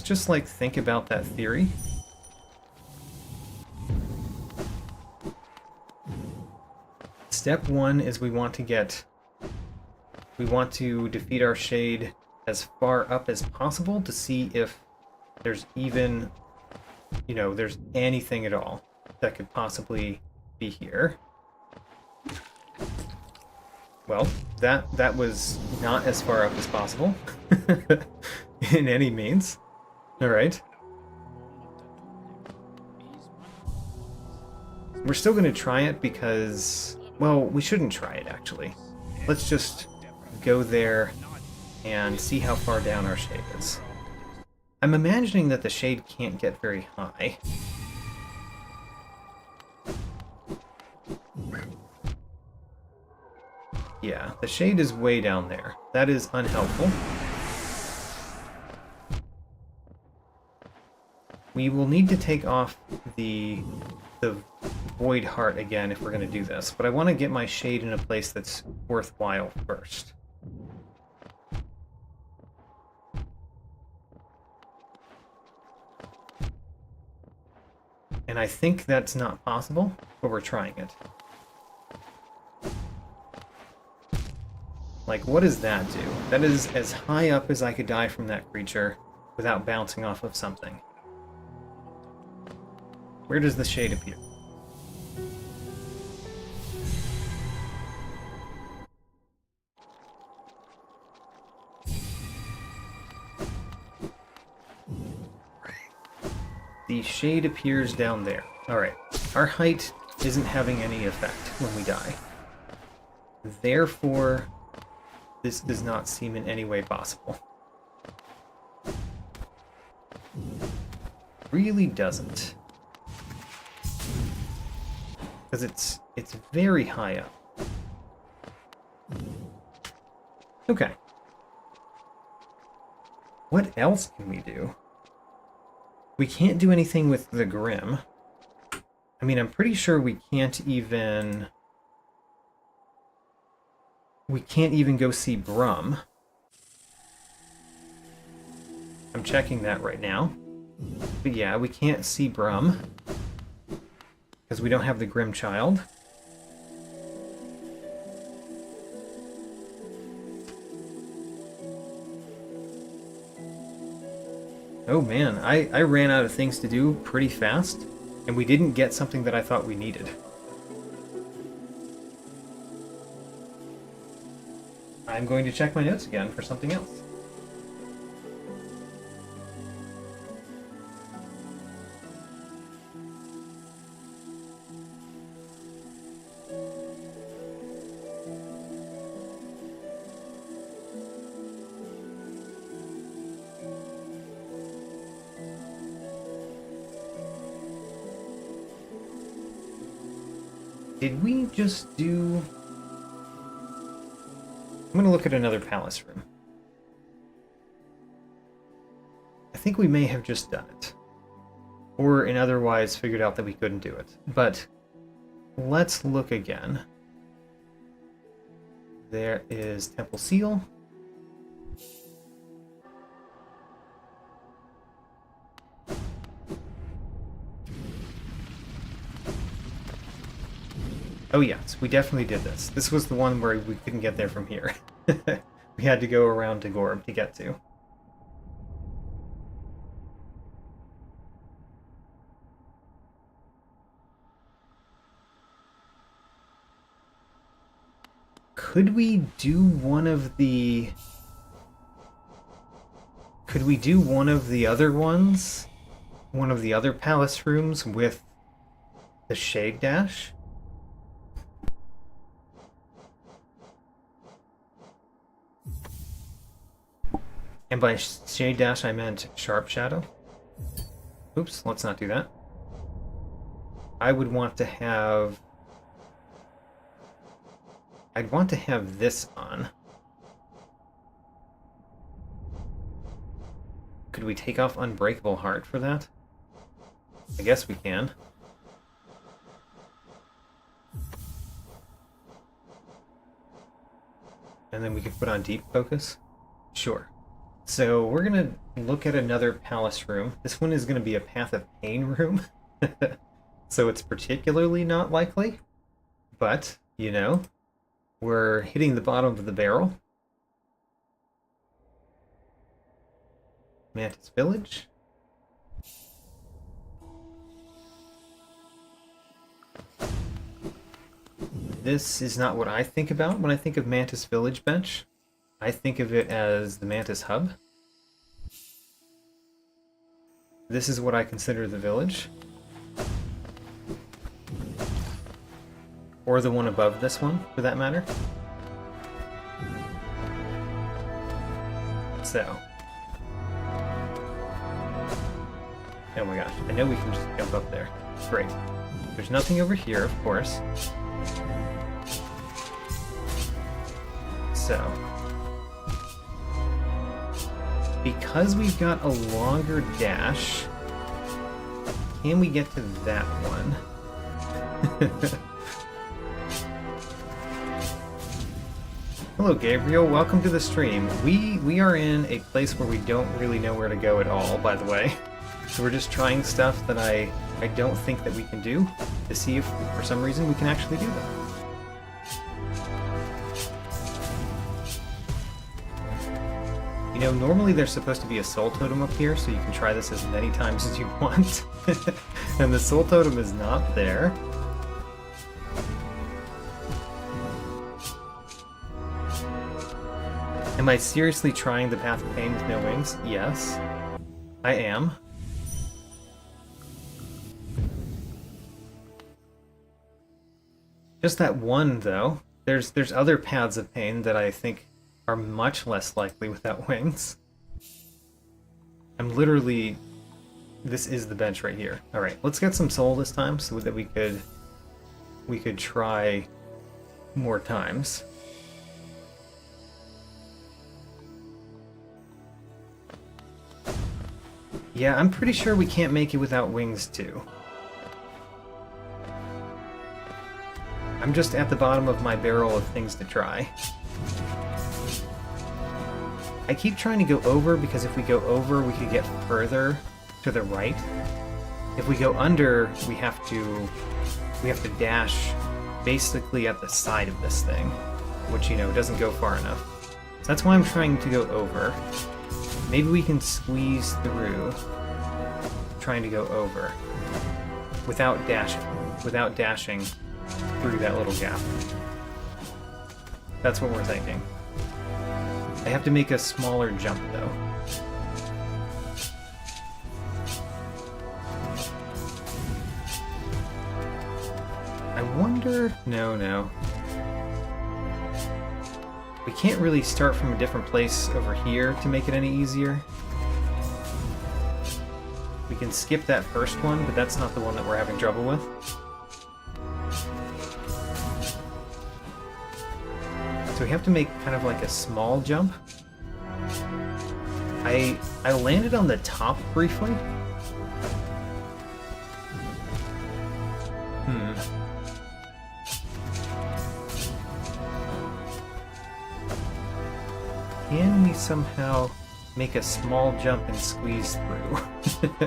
just like think about that theory. Step one is we want to defeat our shade as far up as possible to see if there's even, there's anything at all that could possibly be here. Well, that was not as far up as possible in any means. All right. We're still going to try it because, well, we shouldn't try it actually. Let's just go there and see how far down our shade is. I'm imagining that the shade can't get very high. Yeah, the shade is way down there. That is unhelpful. We will need to take off the Void Heart again if we're going to do this, but I want to get my shade in a place that's worthwhile first. And I think that's not possible, but we're trying it. Like, what does that do? That is as high up as I could die from that creature without bouncing off of something. Where does the shade appear? The shade appears down there. Alright, our height isn't having any effect when we die. Therefore, this does not seem in any way possible. Really doesn't. Because it's very high up. Okay. What else can we do? We can't do anything with the Grim. I mean, I'm pretty sure we can't even go see Brum. I'm checking that right now. But yeah, we can't see Brum because we don't have the Grim Child. Oh man, I ran out of things to do pretty fast, and we didn't get something that I thought we needed. I'm going to check my notes again for something else. Did we just do... I'm going to look at another palace room. I think we may have just done it. Or in otherwise figured out that we couldn't do it. But let's look again. There is Temple Seal. Oh yes, we definitely did this. This was the one where we couldn't get there from here. We had to go around to Gorb to get to. Could we do one of the... Could we do one of the other ones? One of the other palace rooms with the Shade Dash? And by Shade Dash, I meant Sharp Shadow. Oops, let's not do that. I would want to have... I'd want to have this on. Could we take off Unbreakable Heart for that? I guess we can. And then we could put on Deep Focus? Sure. So we're gonna look at another palace room. This one is gonna be a Path of Pain room. So it's particularly not likely. But, you know, we're hitting the bottom of the barrel. Mantis Village. This is not what I think about when I think of Mantis Village Bench. I think of it as the Mantis Hub. This is what I consider the village. Or the one above this one, for that matter. So. Oh my gosh, I know we can just jump up there. Great. There's nothing over here, of course. So. Because we've got a longer dash, can we get to that one? Hello Gabriel, welcome to the stream. We are in a place where we don't really know where to go at all, by the way. So we're just trying stuff that I don't think that we can do to see if for some reason we can actually do them. You know, normally there's supposed to be a soul totem up here, so you can try this as many times as you want. And the soul totem is not there. Am I seriously trying the Path of Pain with no wings? Yes, I am. Just that one, though. There's other Paths of Pain that I think are much less likely without wings. I'm literally... This is the bench right here. Alright, let's get some soul this time so that we could try more times. Yeah, I'm pretty sure we can't make it without wings too. I'm just at the bottom of my barrel of things to try. I keep trying to go over because if we go over, we could get further to the right. If we go under, we have to dash basically at the side of this thing, which, you know, doesn't go far enough. So that's why I'm trying to go over. Maybe we can squeeze through trying to go over without dashing through that little gap. That's what we're thinking. I have to make a smaller jump, though. I wonder... No. We can't really start from a different place over here to make it any easier. We can skip that first one, but that's not the one that we're having trouble with. So we have to make kind of like a small jump. I landed on the top briefly. Can we somehow make a small jump and squeeze through?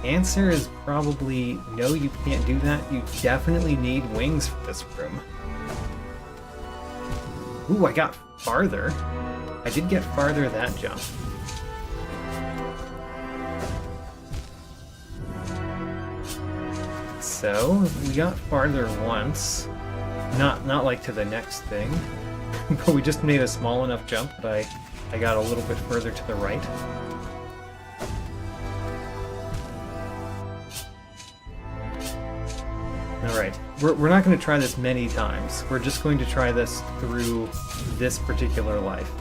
Answer is probably no, you can't do that. You definitely need wings for this room. Ooh, I got farther. I did get farther that jump. So, we got farther once. Not like to the next thing. But we just made a small enough jump that I got a little bit further to the right. Alright, we're not going to try this many times. We're just going to try this through this particular life.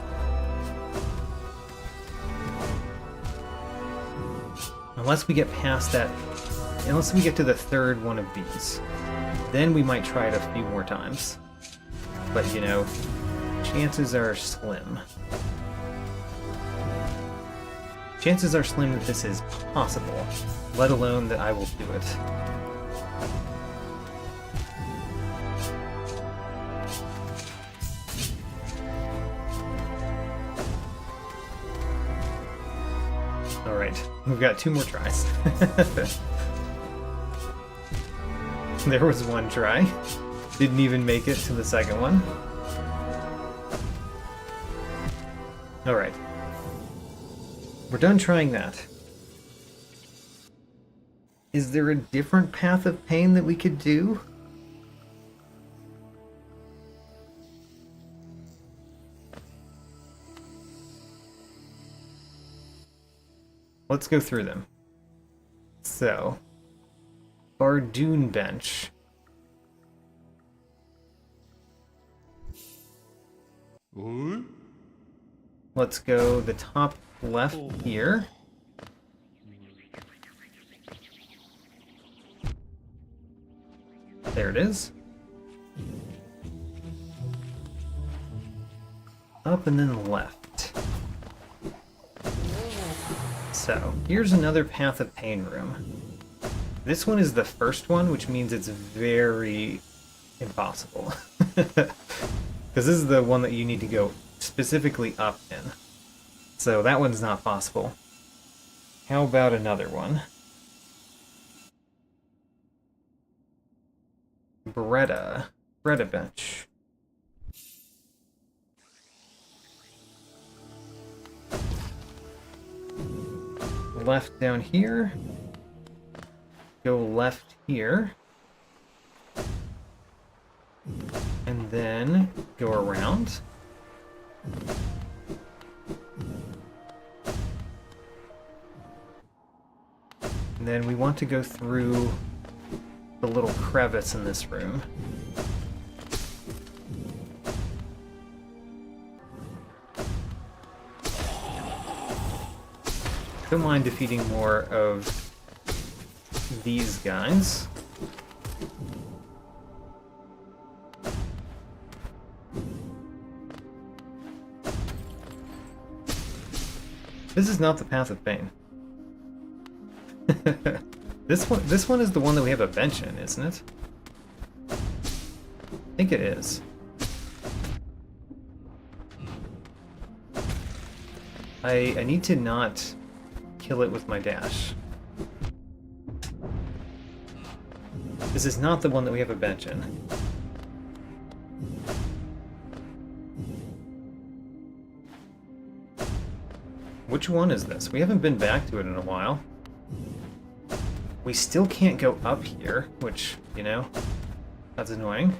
Unless we get past that, unless we get to the third one of these. Then we might try it a few more times. But, you know, chances are slim. Chances are slim that this is possible, let alone that I will do it. Alright, we've got 2 more tries. There was 1 try. Didn't even make it to the second one. Alright. We're done trying that. Is there a different path of pain that we could do? Let's go through them. So, Bardoon Bench. Let's go the top left here. There it is. Up and then left. So, here's another Path of Pain room. This one is the first one, which means it's very impossible. Because this is the one that you need to go specifically up in. So that one's not possible. How about another one? Beretta Bench. Left down here. Go left here. And then go around. And then we want to go through the little crevice in this room. Don't mind defeating more of these guys. This is not the Path of Pain. This one is the one that we have a bench in, isn't it? I think it is. I need to not kill it with my dash. This is not the one that we have a bench in. Which one is this? We haven't been back to it in a while. We still can't go up here, which, you know, that's annoying.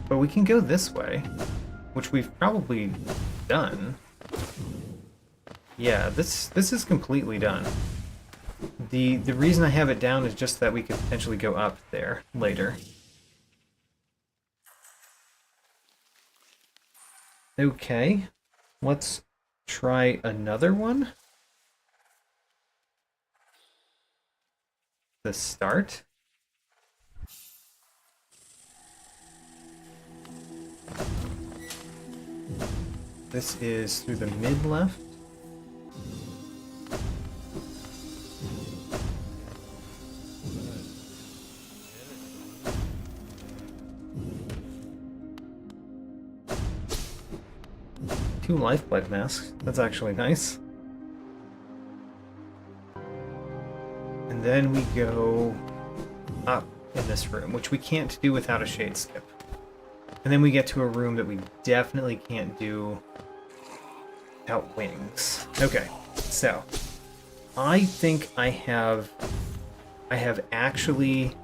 But we can go this way, which we've probably done. Yeah, this is completely done. The reason I have it down is just that we could potentially go up there later. Okay, let's try another one. The start. This is through the mid left. Two lifeblood masks. That's actually nice. And then we go up in this room, which we can't do without a shade skip. And then we get to a room that we definitely can't do without wings. Okay, so I think I have actually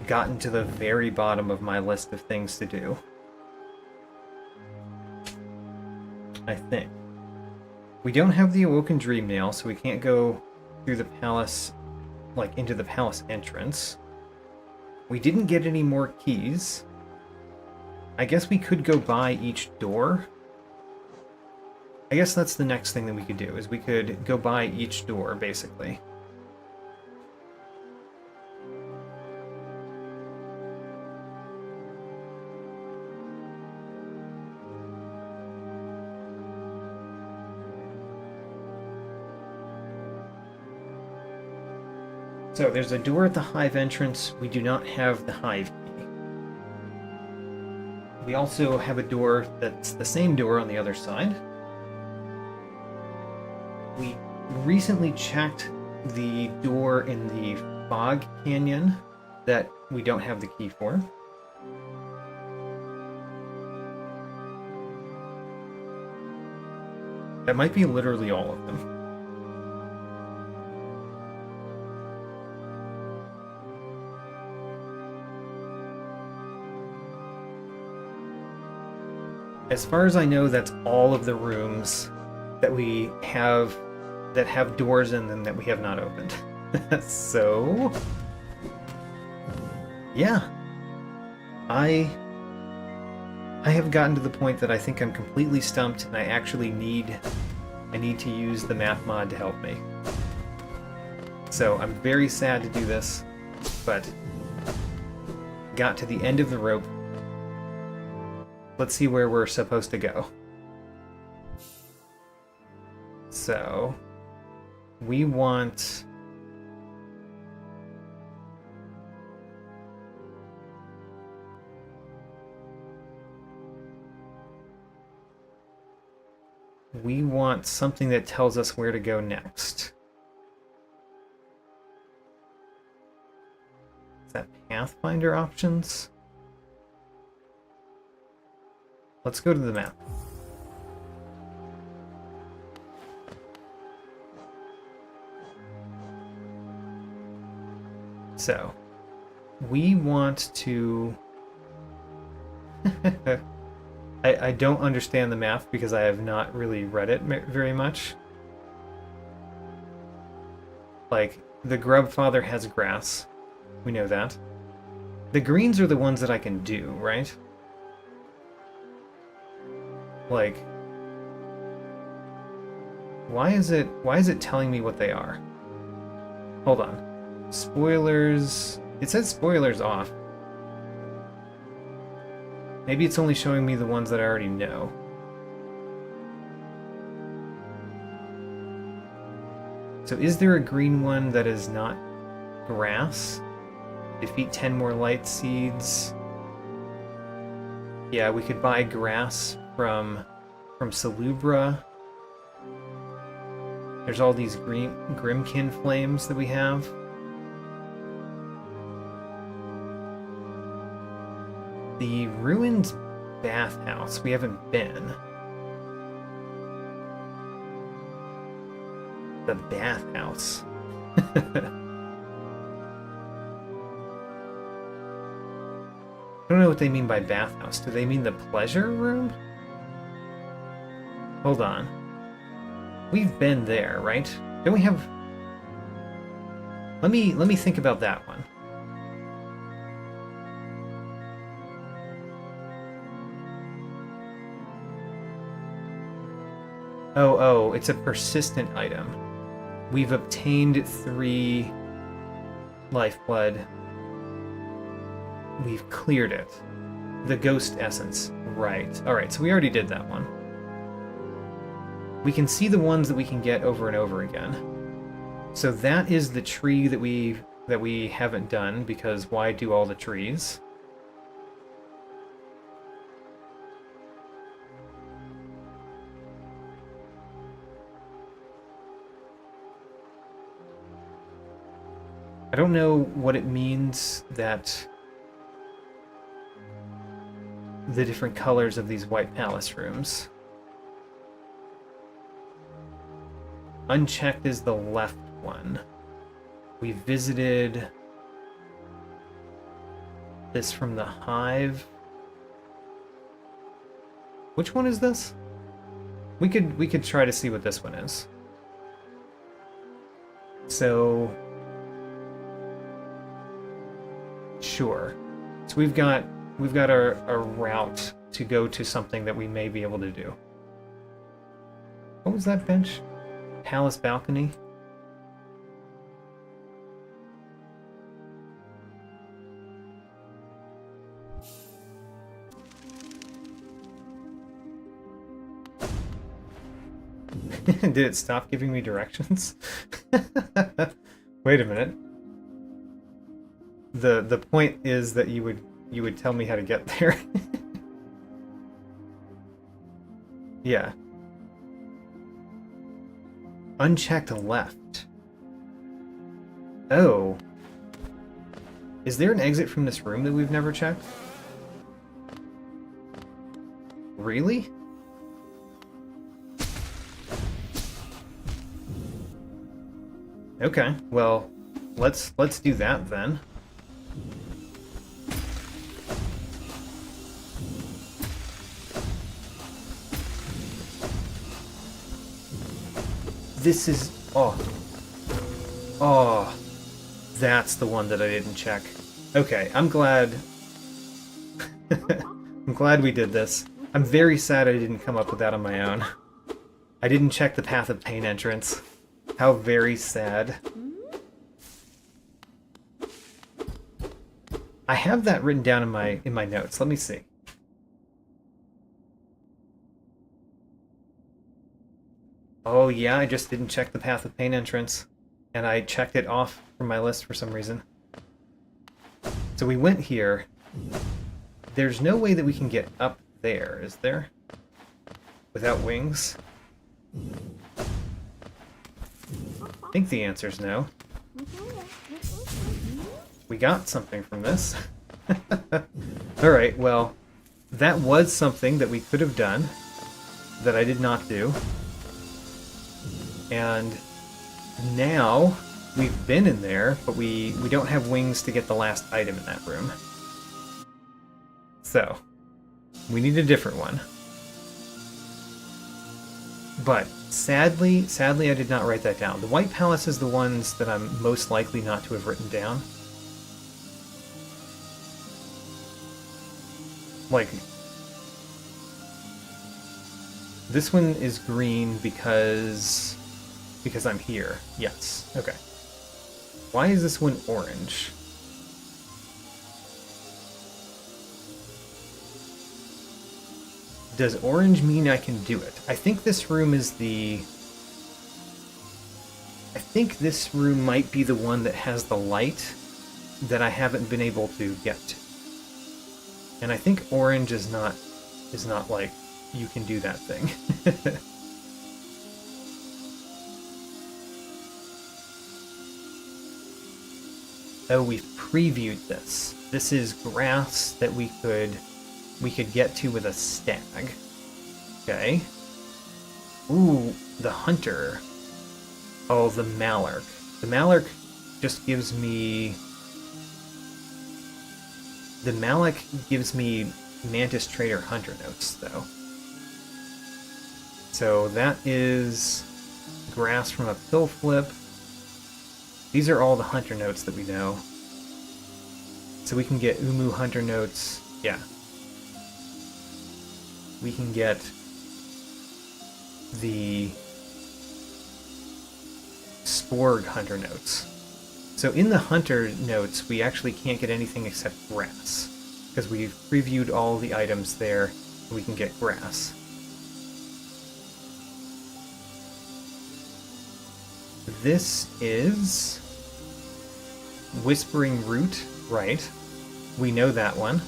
gotten to the very bottom of my list of things to do. I think. We don't have the Awoken Dream Nail, so we can't go through the palace, like into the palace entrance. We didn't get any more keys. I guess we could go by each door. I guess that's the next thing that we could do, is we could go by each door, basically. So there's a door at the hive entrance. We do not have the hive key. We also have a door that's the same door on the other side. We recently checked the door in the fog canyon that we don't have the key for. That might be literally all of them. As far as I know, that's all of the rooms that we have that have doors in them that we have not opened. So, yeah. I have gotten to the point that I think I'm completely stumped and I actually need to use the math mod to help me. So I'm very sad to do this, but got to the end of the rope. Let's see where we're supposed to go. So, we want... We want something that tells us where to go next. Is that Pathfinder options? Let's go to the map. So, we want to... I don't understand the math because I have not really read it very much. Like, the Grub Father has grass. We know that. The greens are the ones that I can do, right? Like, why is it telling me what they are? Hold on. Spoilers. It says spoilers off. Maybe it's only showing me the ones that I already know. So is there a green one that is not grass? Defeat 10 more light seeds. Yeah, we could buy grass from Salubra. There's all these Grimkin flames that we have. The ruined bathhouse. We haven't been. The bathhouse. I don't know what they mean by bathhouse. Do they mean the pleasure room? Hold on. We've been there, right? Don't we have... Let me think about that one. Oh, it's a persistent item. We've obtained 3 lifeblood. We've cleared it. The ghost essence. Right. Alright, so we already did that one. We can see the ones that we can get over and over again. So that is the tree that we haven't done, because why do all the trees? I don't know what it means that the different colors of these white palace rooms. Unchecked is the left one. We visited this from the hive. Which one is this? We could try to see what this one is. So sure. So we've got a route to go to something that we may be able to do. What was that bench? Palace balcony? Did it stop giving me directions? Wait a minute. The point is that you would tell me how to get there. Yeah. Unchecked left. Oh. Is there an exit from this room that we've never checked? Really? Okay, well, let's do that then. This is... Oh. Oh. That's the one that I didn't check. Okay, I'm glad... I'm glad we did this. I'm very sad I didn't come up with that on my own. I didn't check the Path of Pain entrance. How very sad. I have that written down in my notes. Let me see. Oh yeah, I just didn't check the Path of Pain entrance. And I checked it off from my list for some reason. So we went here. There's no way that we can get up there, is there? Without wings? I think the answer's no. We got something from this. Alright, well, that was something that we could have done that I did not do. And now we've been in there, but we don't have wings to get the last item in that room. So, we need a different one. But sadly I did not write that down. The White Palace is the ones that I'm most likely not to have written down. Like, this one is green because I'm here. Yes. Okay. Why is this one orange? Does orange mean I can do it? I think this room is the... I think this room might be the one that has the light that I haven't been able to get to. And I think orange is not like, you can do that thing. Oh, we've previewed this. This is grass that we could get to with a stag. Okay. Ooh, the hunter. Oh, the Monarch. The Monarch just gives me... The Monarch gives me Mantis Trader Hunter notes, though. So that is grass from a pill flip. These are all the hunter notes that we know. So we can get Umu hunter notes. Yeah. We can get the Sporg hunter notes. So in the hunter notes, we actually can't get anything except grass, because we've previewed all the items there, and we can get grass. This is Whispering Root, right? We know that one.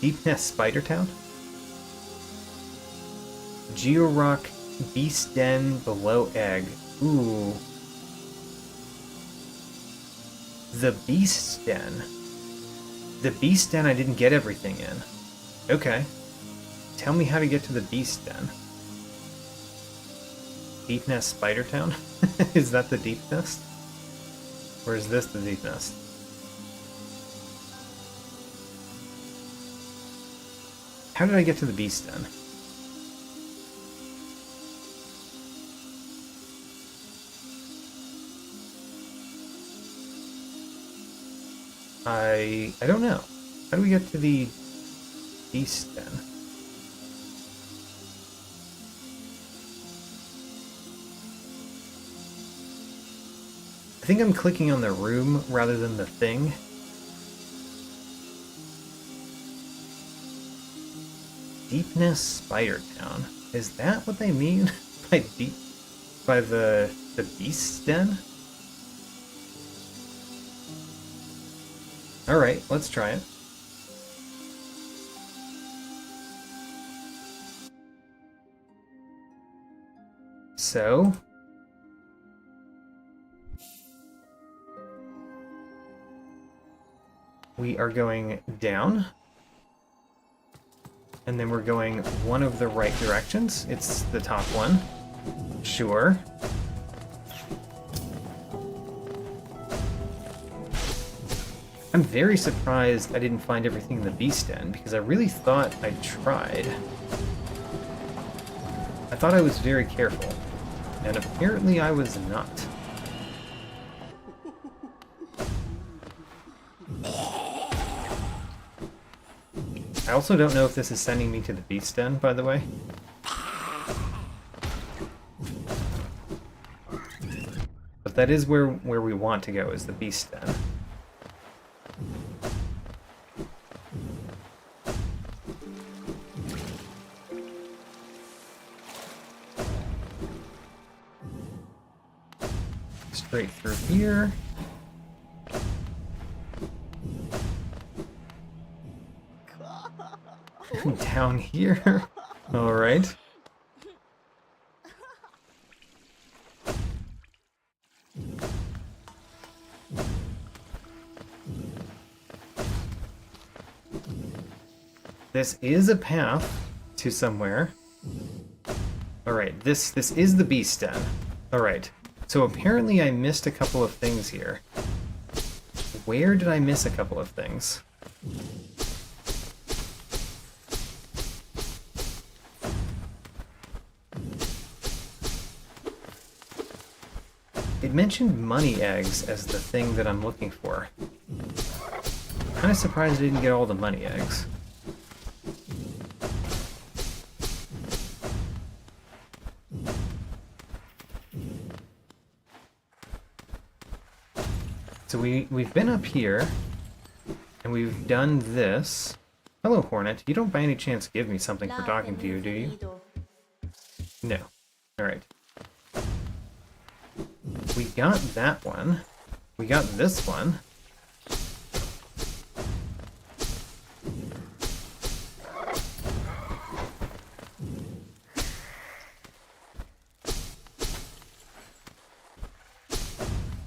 Deep Nest Spider Town? Georock Beast Den Below Egg. Ooh. The Beast Den. The Beast Den I didn't get everything in. Okay. Tell me how to get to the Beast Den. Deep Nest Spider Town? Is that the Deep Nest? Or is this the Deep Nest? How did I get to the Beast Den? I don't know. How do we get to the Beast Den? I think I'm clicking on the room rather than the thing. Deepness Spider Town. Is that what they mean by deep? By the Beast's Den? Alright, let's try it. So we are going down, and then we're going one of the right directions. It's the top one. Sure. I'm very surprised I didn't find everything in the beast den, because I really thought I tried. I thought I was very careful, and apparently I was not. I also don't know if this is sending me to the beast den, by the way. But that is where we want to go, is the beast den. Straight through here. Down here. All right. This is a path to somewhere. All right, this is the beast den. All right. So apparently I missed a couple of things here. Where did I miss a couple of things? It mentioned money eggs as the thing that I'm looking for. Kind of surprised I didn't get all the money eggs. So we've been up here, and we've done this. Hello, Hornet. You don't by any chance give me something for talking to you, do you? No. Alright. We got that one. We got this one.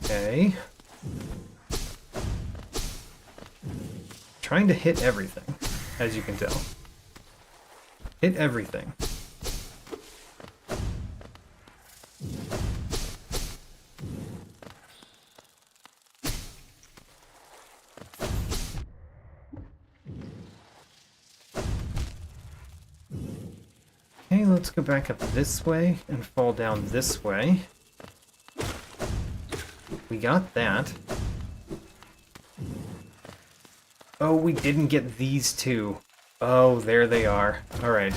Okay. Trying to hit everything, as you can tell. Hit everything. Okay, let's go back up this way and fall down this way. We got that. Oh, we didn't get these two. Oh, there they are. Alright.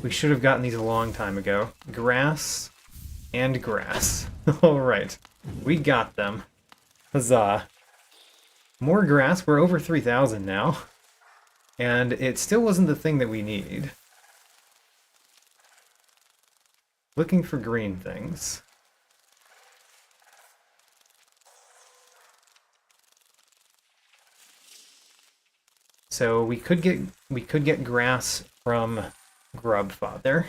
We should have gotten these a long time ago. Grass and grass. Alright. We got them. Huzzah. More grass. We're over 3,000 now. And it still wasn't the thing that we need. Looking for green things. So we could get grass from Grub Father.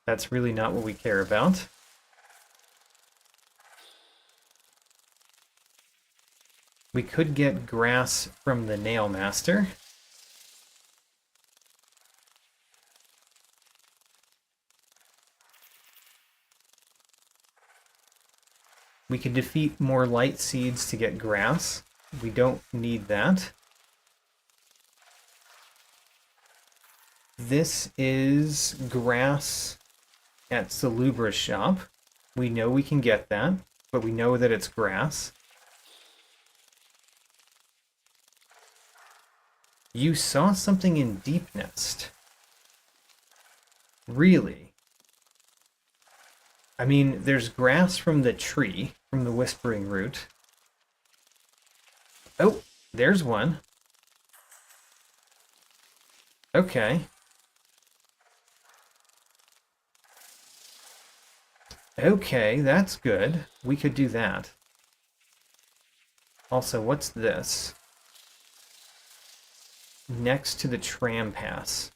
That's really not what we care about. We could get grass from the Nail Master. We could defeat more light seeds to get grass. We don't need that. This is grass at Salubra's shop. We know we can get that, but we know that it's grass. You saw something in Deep Nest. Really? I mean, there's grass from the tree, from the Whispering Root. Oh, there's one. Okay. Okay, that's good. We could do that. Also, what's this? Next to the Tram Pass.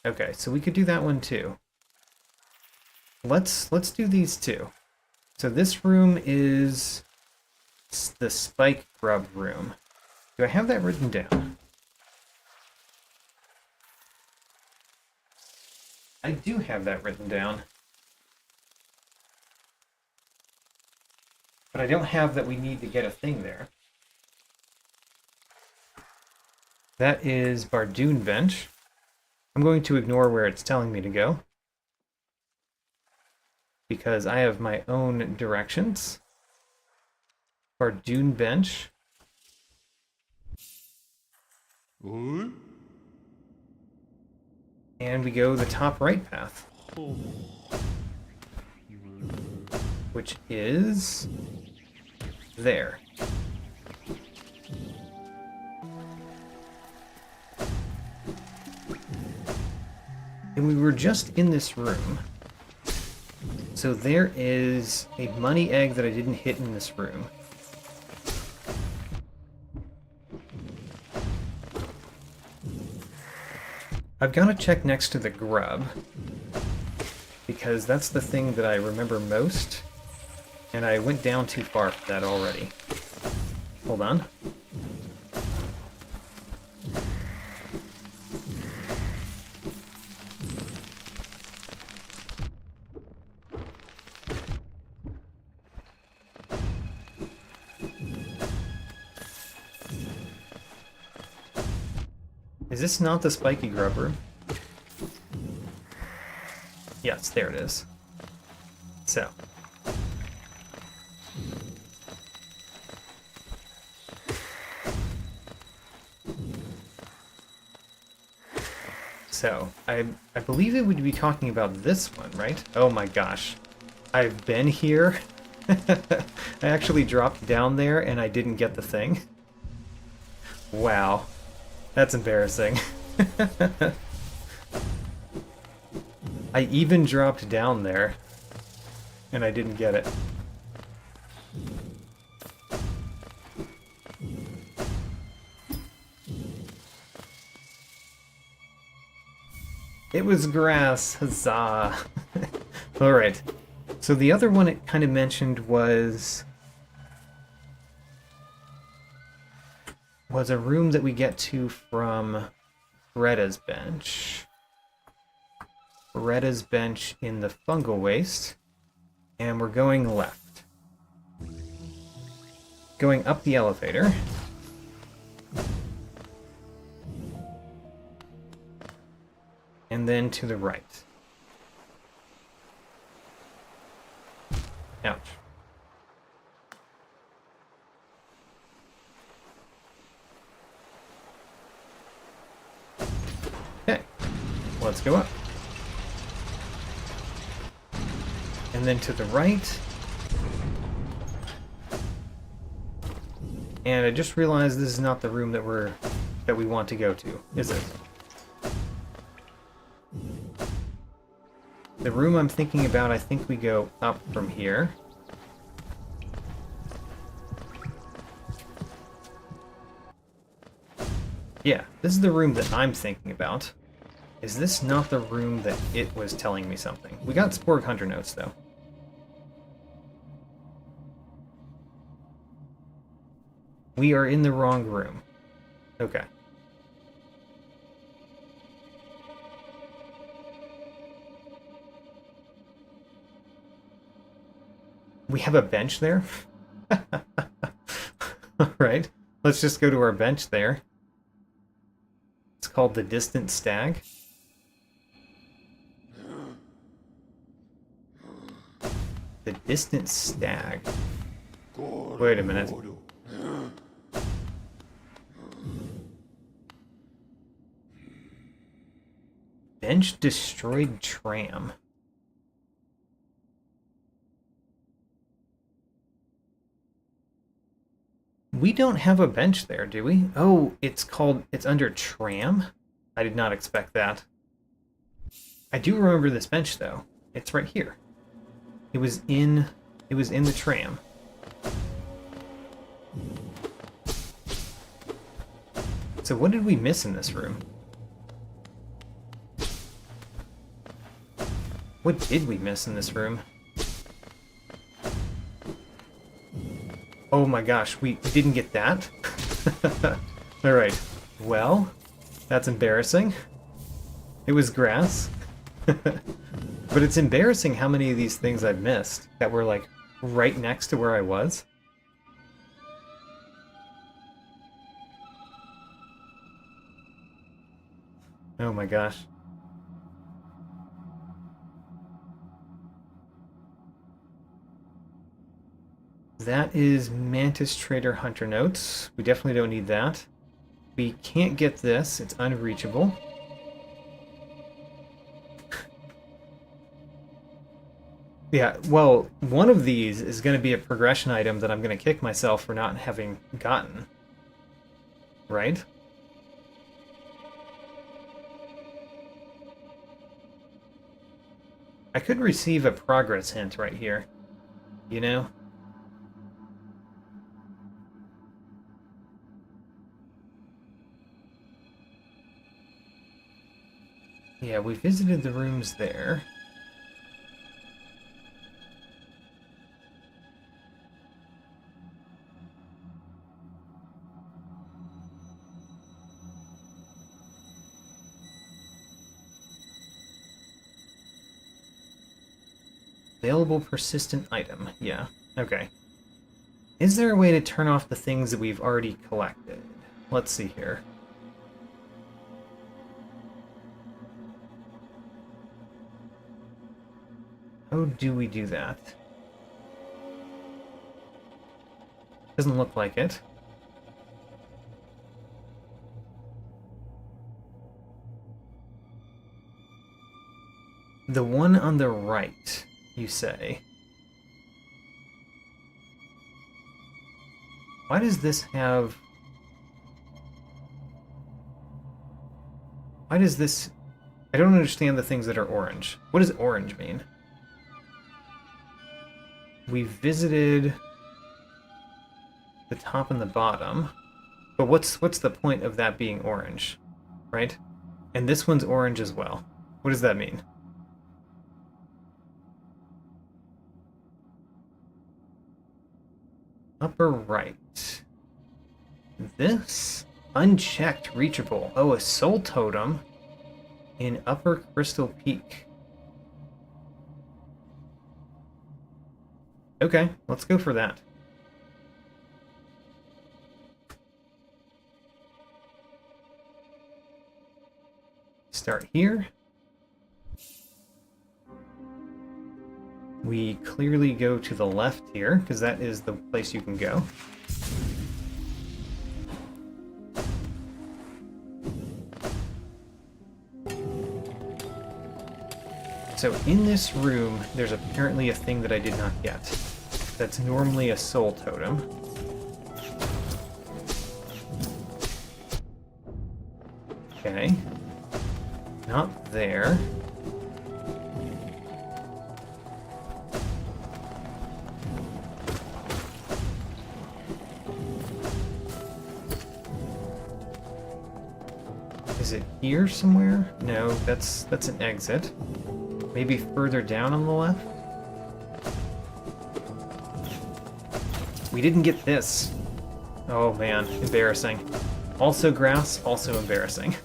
Okay, so we could do that one too. let's do these two. So this room is the spike grub room. Do I have that written down? I do have that written down. But I don't have that we need to get a thing there. That is Bardoon Bench. I'm going to ignore where it's telling me to go, because I have my own directions. Bardoon Bench. And we go the top right path, which is there. And we were just in this room. So there is a money egg that I didn't hit in this room. I've got to check next to the grub, because that's the thing that I remember most, and I went down too far for that already. Hold on. Is this not the spiky grub room? Yes, there it is. So. I believe it would be talking about this one, right? Oh my gosh. I've been here. I actually dropped down there and I didn't get the thing. Wow. That's embarrassing. I even dropped down there, and I didn't get it. It was grass, huzzah! Alright, so the other one it kind of mentioned was a room that we get to from Herrah's bench. Herrah's bench in the fungal waste. And we're going left. Going up the elevator. And then to the right. Ouch. Okay, let's go up. And then to the right. And I just realized this is not the room that we want to go to, is it? The room I'm thinking about, I think we go up from here. Yeah, this is the room that I'm thinking about. Is this not the room that it was telling me something? We got Sporg Hunter notes, though. We are in the wrong room. Okay. We have a bench there? Alright, let's just go to our bench there. It's called the Distant Stag. The Distant Stag. Wait a minute. Bench destroyed Tram. We don't have a bench there, do we? Oh, it's under Tram? I did not expect that. I do remember this bench, though. It's right here. It was in the Tram. So what did we miss in this room? What did we miss in this room? Oh my gosh, we didn't get that? Alright, well, that's embarrassing. It was grass. But it's embarrassing how many of these things I've missed that were like right next to where I was. Oh my gosh. That is Mantis Trader Hunter Notes. We definitely don't need that. We can't get this. It's unreachable. Yeah, well, one of these is going to be a progression item that I'm going to kick myself for not having gotten. Right? I could receive a progress hint right here. You know? Yeah, we visited the rooms there. Available persistent item. Yeah, okay. Is there a way to turn off the things that we've already collected? Let's see here. How do we do that? Doesn't look like it. The one on the right, you say. Why does this have... Why does this... I don't understand the things that are orange. What does orange mean? We visited the top and the bottom, but what's the point of that being orange, right? And this one's orange as well. What does that mean? Upper right. This? Unchecked, reachable. Oh, a soul totem in Upper Crystal Peak. Okay, let's go for that. Start here. We clearly go to the left here, because that is the place you can go. So in this room, there's apparently a thing that I did not get. That's normally a soul totem. Okay. Not there. Is it here somewhere? No, that's an exit. Maybe further down on the left? We didn't get this. Oh man, embarrassing. Also grass, also embarrassing.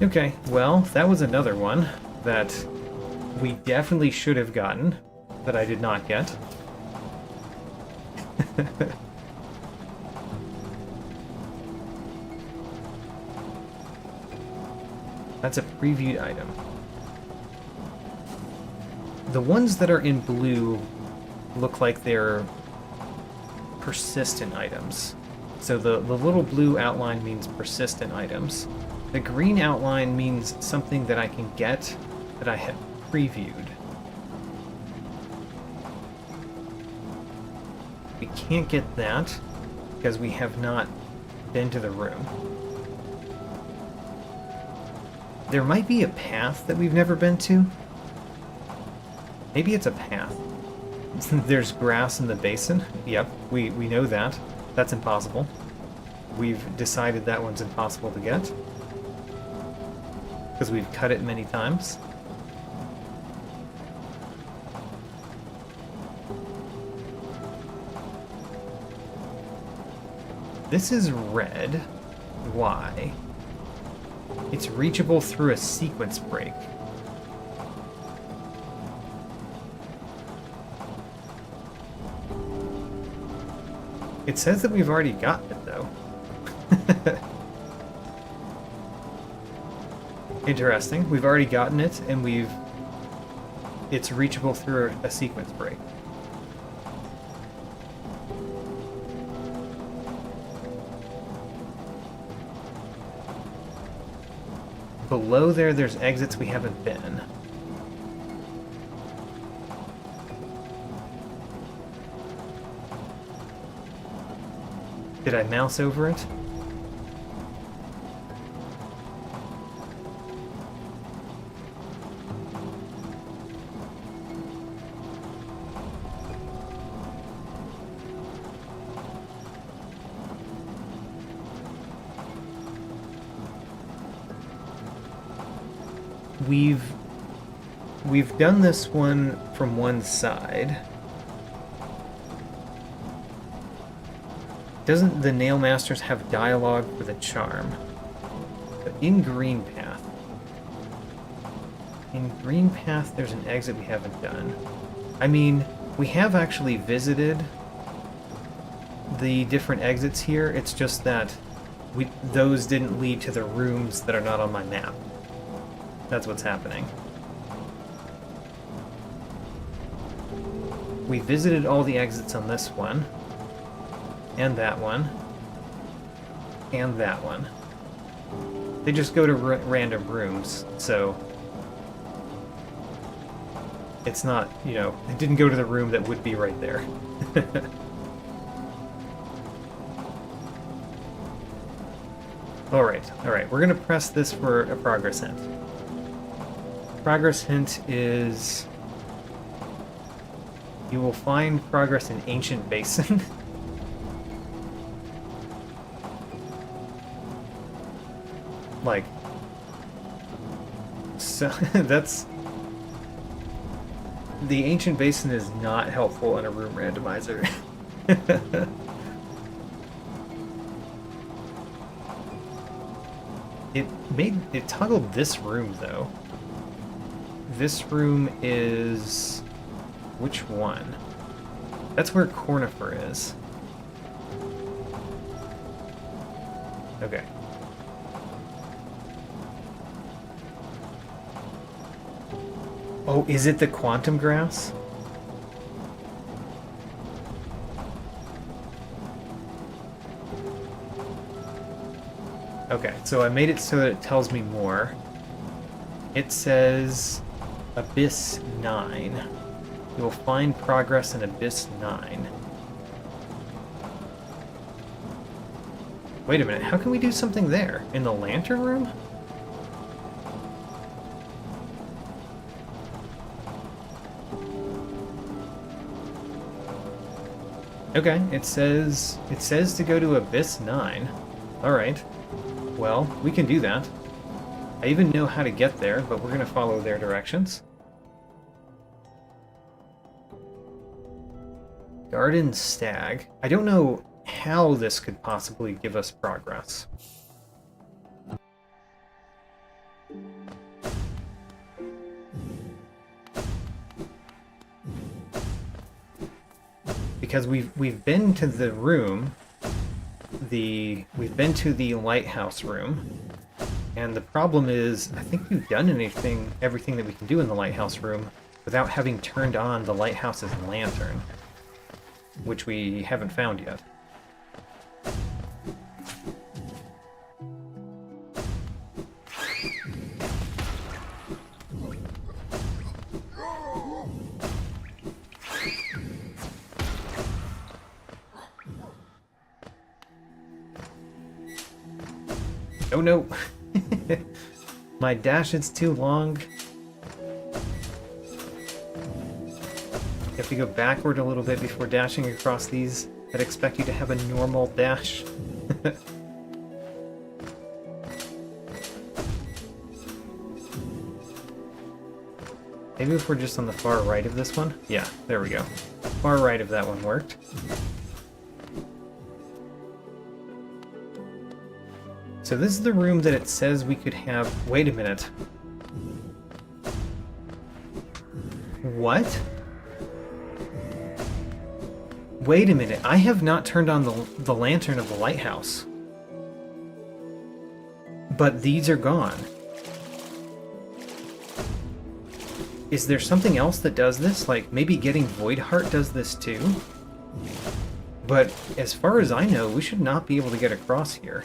Okay, well, that was another one that we definitely should have gotten, that I did not get. That's a previewed item. The ones that are in blue look like they're persistent items. So the little blue outline means persistent items. The green outline means something that I can get that I have previewed. We can't get that because we have not been to the room. There might be a path that we've never been to. Maybe it's a path. There's grass in the basin. Yep, we know that. That's impossible. We've decided that one's impossible to get. Because we've cut it many times. This is red. Why? It's reachable through a sequence break. It says that we've already gotten it, though. Interesting. We've already gotten it, and it's reachable through a sequence break. Below there's exits we haven't been. Did I mouse over it? We've done this one from one side. Doesn't the Nail Masters have dialogue for the charm? But in Green Path. In Green Path, there's an exit we haven't done. I mean, we have actually visited the different exits here. It's just that those didn't lead to the rooms that are not on my map. That's what's happening. We visited all the exits on this one. And that one. And that one. They just go to random rooms, so... It's not, you know, it didn't go to the room that would be right there. Alright, we're gonna press this for a progress hint. Progress hint is... You will find progress in Ancient Basin. Like... So, that's... The Ancient Basin is not helpful in a room randomizer. It toggled this room, though. This room is... Which one? That's where Cornifer is. Okay. Oh, is it the quantum grass? Okay, so I made it so that it tells me more. It says Abyss 9. You will find progress in Abyss 9. Wait a minute, how can we do something there? In the lantern room? Okay, it says to go to Abyss 9. Alright. Well, we can do that. I even know how to get there, but we're gonna follow their directions. Garden Stag. I don't know how this could possibly give us progress. Because we've been to the room, we've been to the lighthouse room, and the problem is I think we've done everything that we can do in the lighthouse room without having turned on the lighthouse's lantern, which we haven't found yet. Oh no! My dash is too long. have to go backward a little bit before dashing across these. I'd expect you to have a normal dash. Maybe if we're just on the far right of this one? Yeah, there we go. Far right of that one worked. So this is the room that it says we could have... Wait a minute. What? Wait a minute, I have not turned on the lantern of the lighthouse. But these are gone. Is there something else that does this? Like, maybe getting Void Heart does this too? But as far as I know, we should not be able to get across here.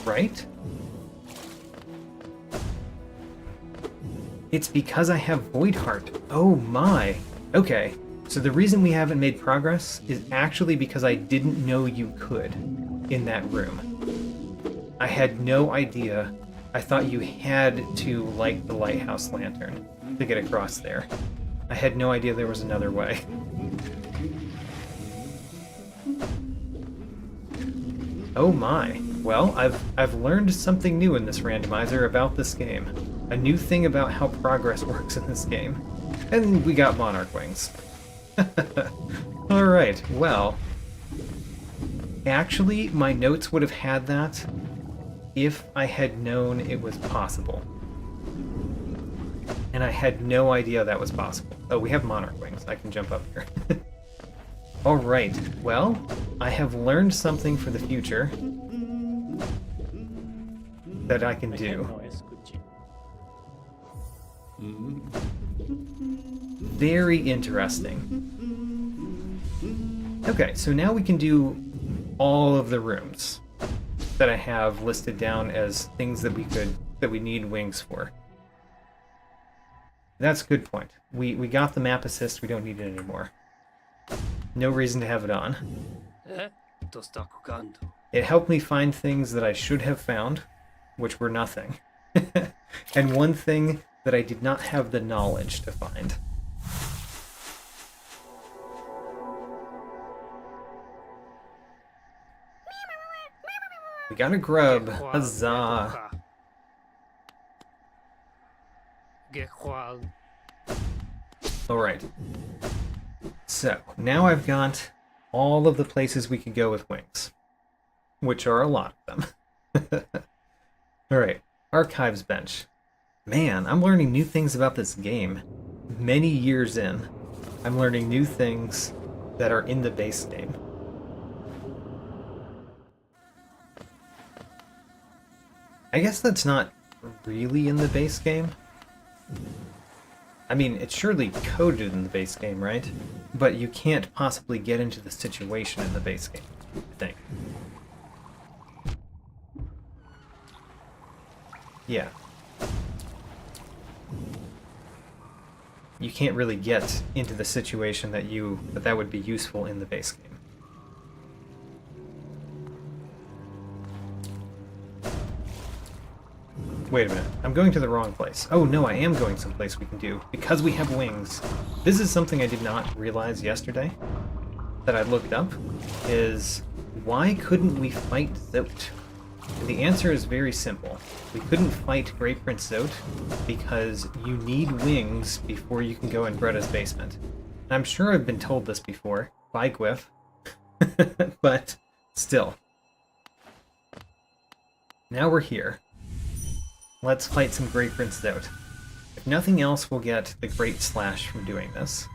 Right? It's because I have Void Heart. Oh my. Okay, so the reason we haven't made progress is actually because I didn't know you could in that room. I had no idea. I thought you had to light the lighthouse lantern to get across there. I had no idea there was another way. Oh my. Well, I've learned something new in this randomizer about this game. A new thing about how progress works in this game. And we got Monarch Wings. Alright, well... Actually, my notes would have had that if I had known it was possible. And I had no idea that was possible. Oh, we have Monarch Wings. I can jump up here. Alright, well, I have learned something for the future that I can do. Very interesting. Okay, so now we can do all of the rooms that I have listed down as things that we need wings for. That's a good point. We got the map assist, we don't need it anymore. No reason to have it on. It helped me find things that I should have found, which were nothing. And one thing that I did not have the knowledge to find. We got a grub. Huzzah. Alright. So, now I've got all of the places we could go with wings. Which are a lot of them. Alright. Archives bench. Man, I'm learning new things about this game. Many years in, I'm learning new things that are in the base game. I guess that's not really in the base game. I mean, it's surely coded in the base game, right? But you can't possibly get into the situation in the base game, I think. Yeah. You can't really get into the situation that would be useful in the base game. Wait a minute, I'm going to the wrong place. Oh no, I am going someplace we can do, because we have wings. This is something I did not realize yesterday, that I looked up, is why couldn't we fight Zote? And the answer is very simple. We couldn't fight Great Prince Zote because you need wings before you can go in Bretta's basement. And I'm sure I've been told this before, by Gwyff, but still. Now we're here. Let's fight some Great Prince Zote. If nothing else, we'll get the Great Slash from doing this.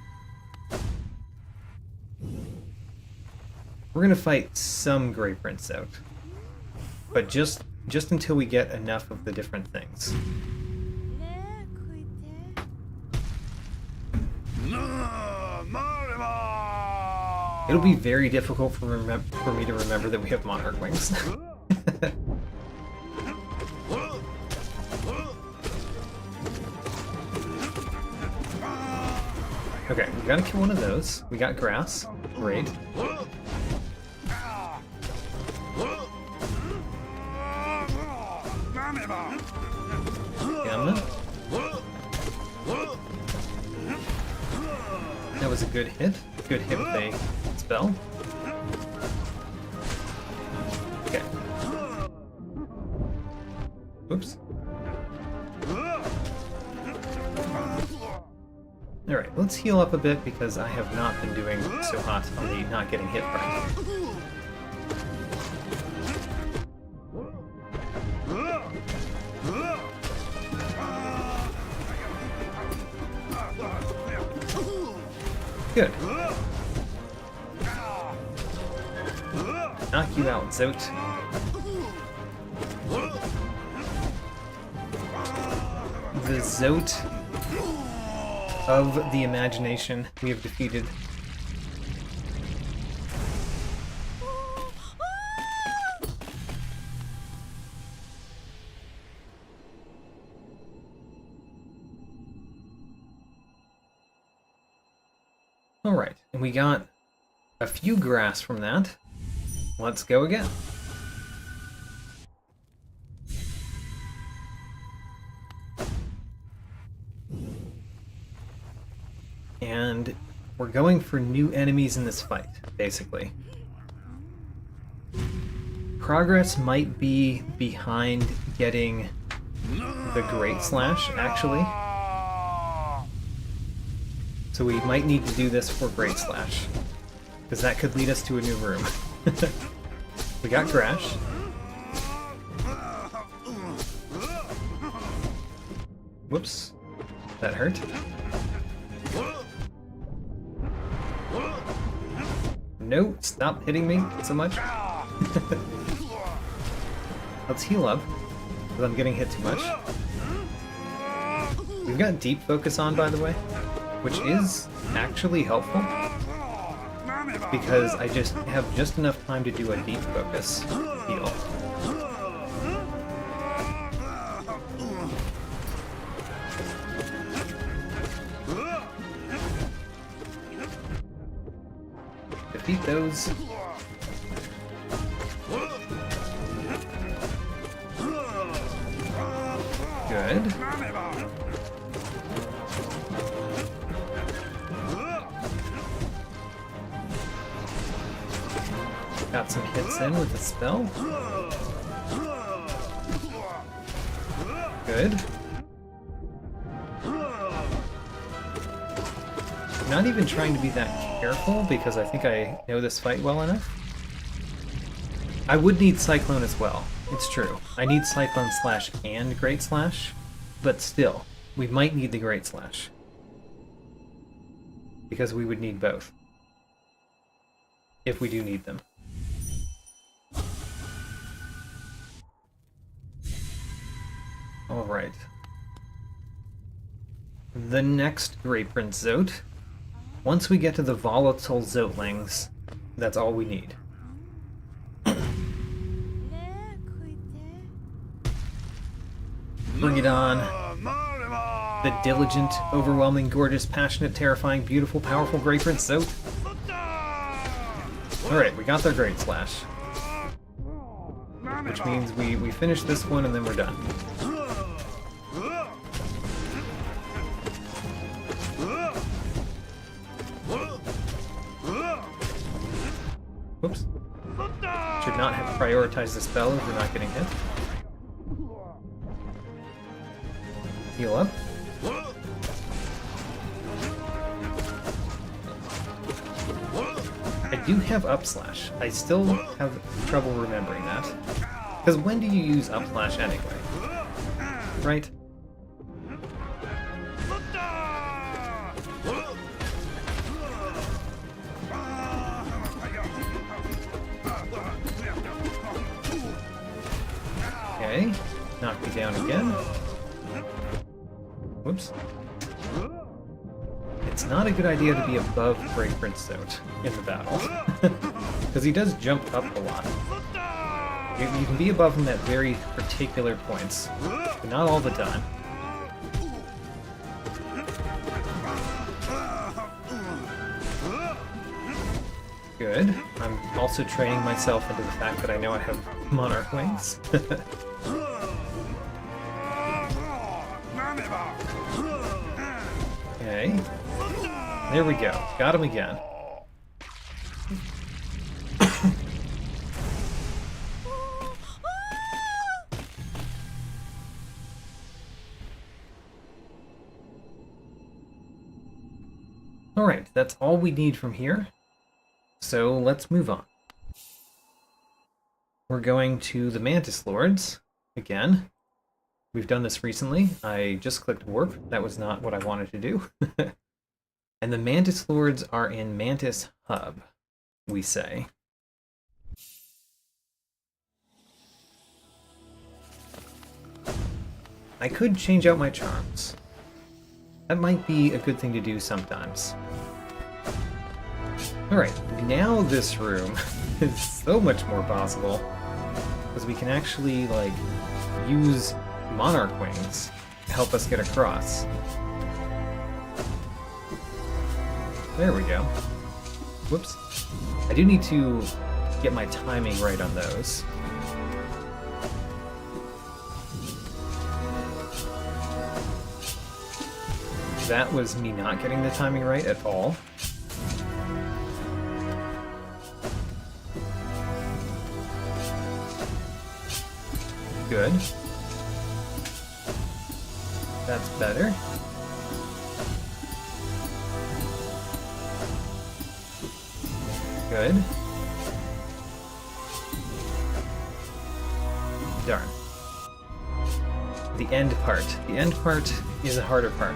We're gonna fight some Great Prince Zote. But just until we get enough of the different things. It'll be very difficult for me to remember that we have Monarch Wings. Okay, we gotta kill one of those. We got grass. Great. was a good hit. Good hit with a spell. Okay. Oops. Alright, let's heal up a bit because I have not been doing so hot on the not getting hit part. Good. Knock you out, Zote. The Zote of the imagination we have defeated. Alright, and we got a few grass from that. Let's go again. And we're going for new enemies in this fight, basically. Progress might be behind getting the Great Slash, actually. So we might need to do this for Great Slash, because that could lead us to a new room. We got Crash. Whoops. That hurt. No, stop hitting me so much. Let's heal up, because I'm getting hit too much. We've got Deep Focus on, by the way, which is actually helpful, because I just have just enough time to do a Deep Focus heal. Defeat those. Good. Got some hits in with the spell. Good. I'm not even trying to be that careful because I think I know this fight well enough. I would need Cyclone as well. It's true. I need Cyclone Slash and Great Slash, but still, we might need the Great Slash. Because we would need both. If we do need them. Alright. The next Great Prince Zote. Once we get to the volatile Zotelings, that's all we need. Bring it on. The diligent, overwhelming, gorgeous, passionate, terrifying, beautiful, powerful Great Prince Zote. Alright, we got their Great Slash. Which means we finish this one and then we're done. Whoops. Should not have prioritized the spell if we're not getting hit. Heal up. I do have up slash. I still have trouble remembering that. Because when do you use up slash anyway? Right? Okay, knock me down again. Whoops. It's not a good idea to be above Great Prince Zote in the battle, because he does jump up a lot. You can be above him at very particular points, but not all the time. Good. I'm also training myself into the fact that I know I have Monarch Wings. Okay. There we go. Got him again. Alright, that's all we need from here. So let's move on. We're going to the Mantis Lords again. We've done this recently. I just clicked warp. That was not what I wanted to do. And the Mantis Lords are in Mantis Hub, we say. I could change out my charms. That might be a good thing to do sometimes. Alright, now this room is so much more possible. Because we can actually, like, use Monarch Wings to help us get across. There we go. Whoops. I do need to get my timing right on those. That was me not getting the timing right at all. Good. That's better. Good. Darn. The end part. The end part is a harder part.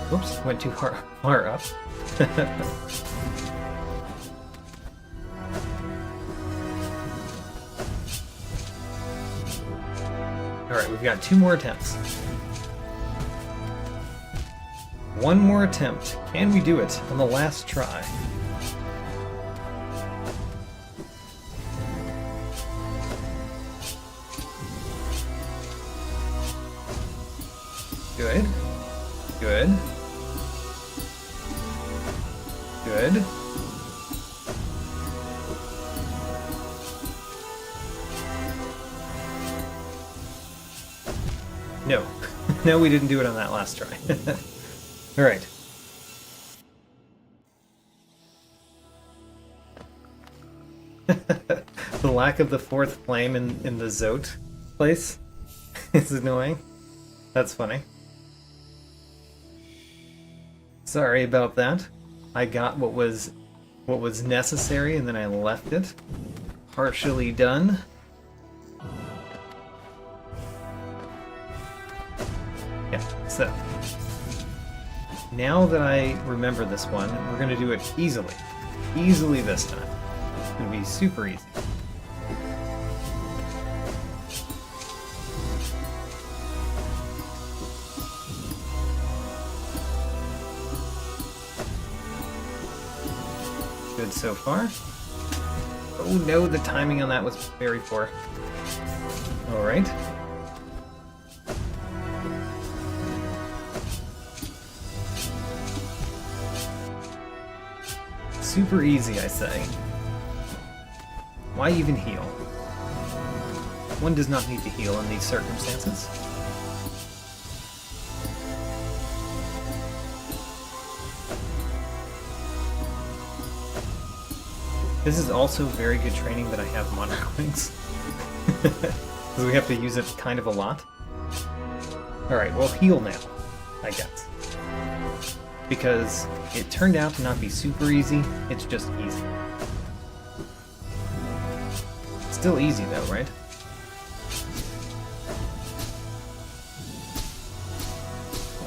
Whoops, went too far up. Alright, we've got 2 more attempts. One more attempt. Can we do it on the last try? Good. Good. Good. No. No, we didn't do it on that last try. Alright. The lack of the 4th flame in the Zote place is annoying. That's funny. Sorry about that. I got what was necessary and then I left it. Partially done. Yeah, so now that I remember this one, we're gonna do it easily. Easily this time. It's gonna be super easy. Good so far. Oh no, the timing on that was very poor. Alright. Super easy, I say. Why even heal? One does not need to heal in these circumstances. This is also very good training that I have Monarch Wings. Because we have to use it kind of a lot. Alright, well heal now, I guess. Because it turned out to not be super easy, it's just easy. Still easy though, right?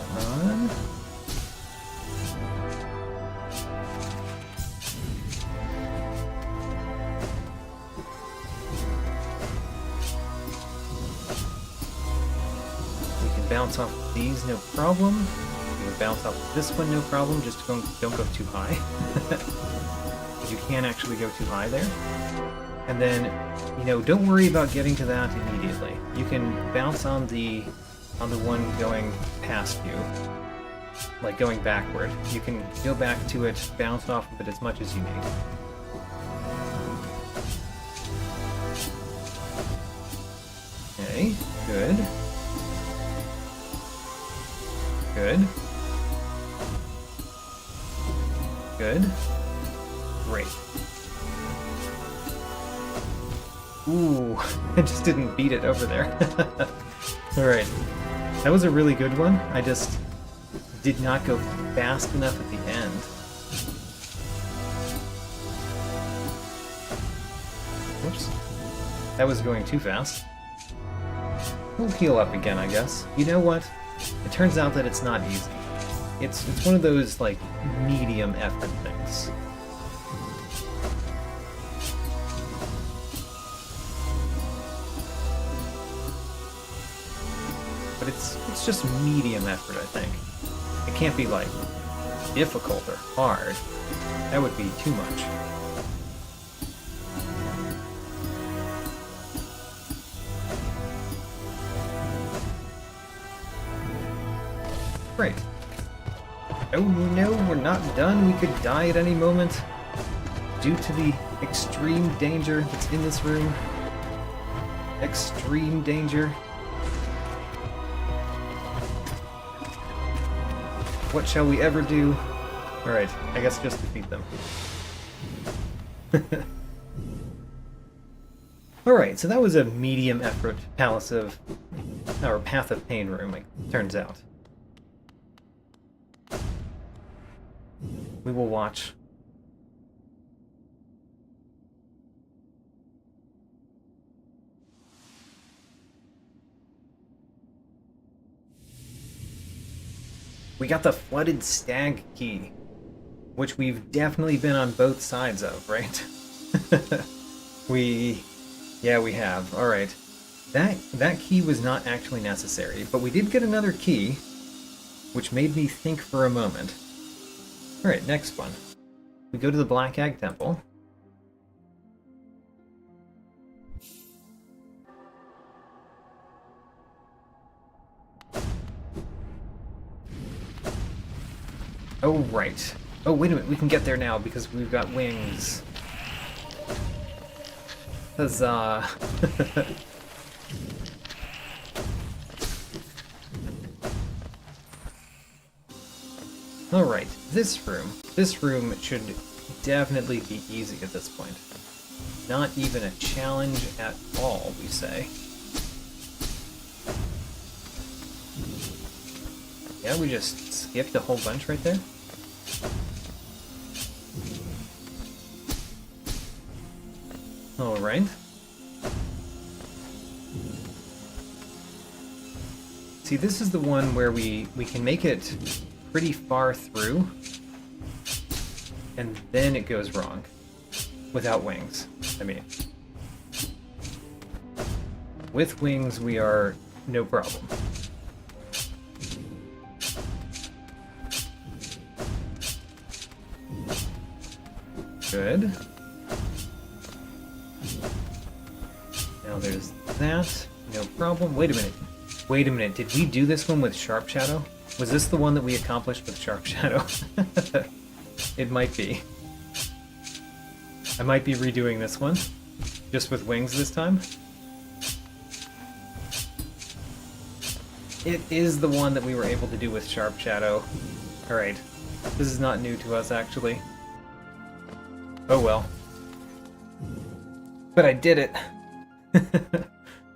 Come on. We can bounce off of these, no problem. Bounce off of this one, no problem, just don't go too high. Because you can actually go too high there. And then, you know, don't worry about getting to that immediately. You can bounce on the one going past you, like going backward. You can go back to it, bounce off of it as much as you need. Okay, good. Good. Good. Great. Ooh, I just didn't beat it over there. Alright. That was a really good one. I just did not go fast enough at the end. Whoops. That was going too fast. We'll heal up again, I guess. You know what? It turns out that it's not easy. It's one of those, like, medium effort things. But it's just medium effort, I think. It can't be, like, difficult or hard. That would be too much. Great. Oh no, we're not done. We could die at any moment due to the extreme danger that's in this room. Extreme danger. What shall we ever do? Alright, I guess just defeat them. Alright, so that was a medium effort Path of Pain room, it turns out. We will watch. We got the Flooded Stag key, which we've definitely been on both sides of, right? Yeah, we have. Alright. That key was not actually necessary, but we did get another key, which made me think for a moment. Alright, next one. We go to the Black Egg Temple. Oh, right. Oh, wait a minute, we can get there now because we've got wings. Huzzah. Alright, this room should definitely be easy at this point. Not even a challenge at all, we say. Yeah, we just skipped a whole bunch right there. Alright. See, this is the one where we can make it pretty far through, and then it goes wrong. Without wings, I mean. With wings, we are no problem. Good. Now there's that. No problem. Wait a minute. Wait a minute. Did we do this one with Sharp Shadow? Was this the one that we accomplished with Sharp Shadow? It might be. I might be redoing this one. Just with wings this time. It is the one that we were able to do with Sharp Shadow. Alright. This is not new to us, actually. Oh well. But I did it!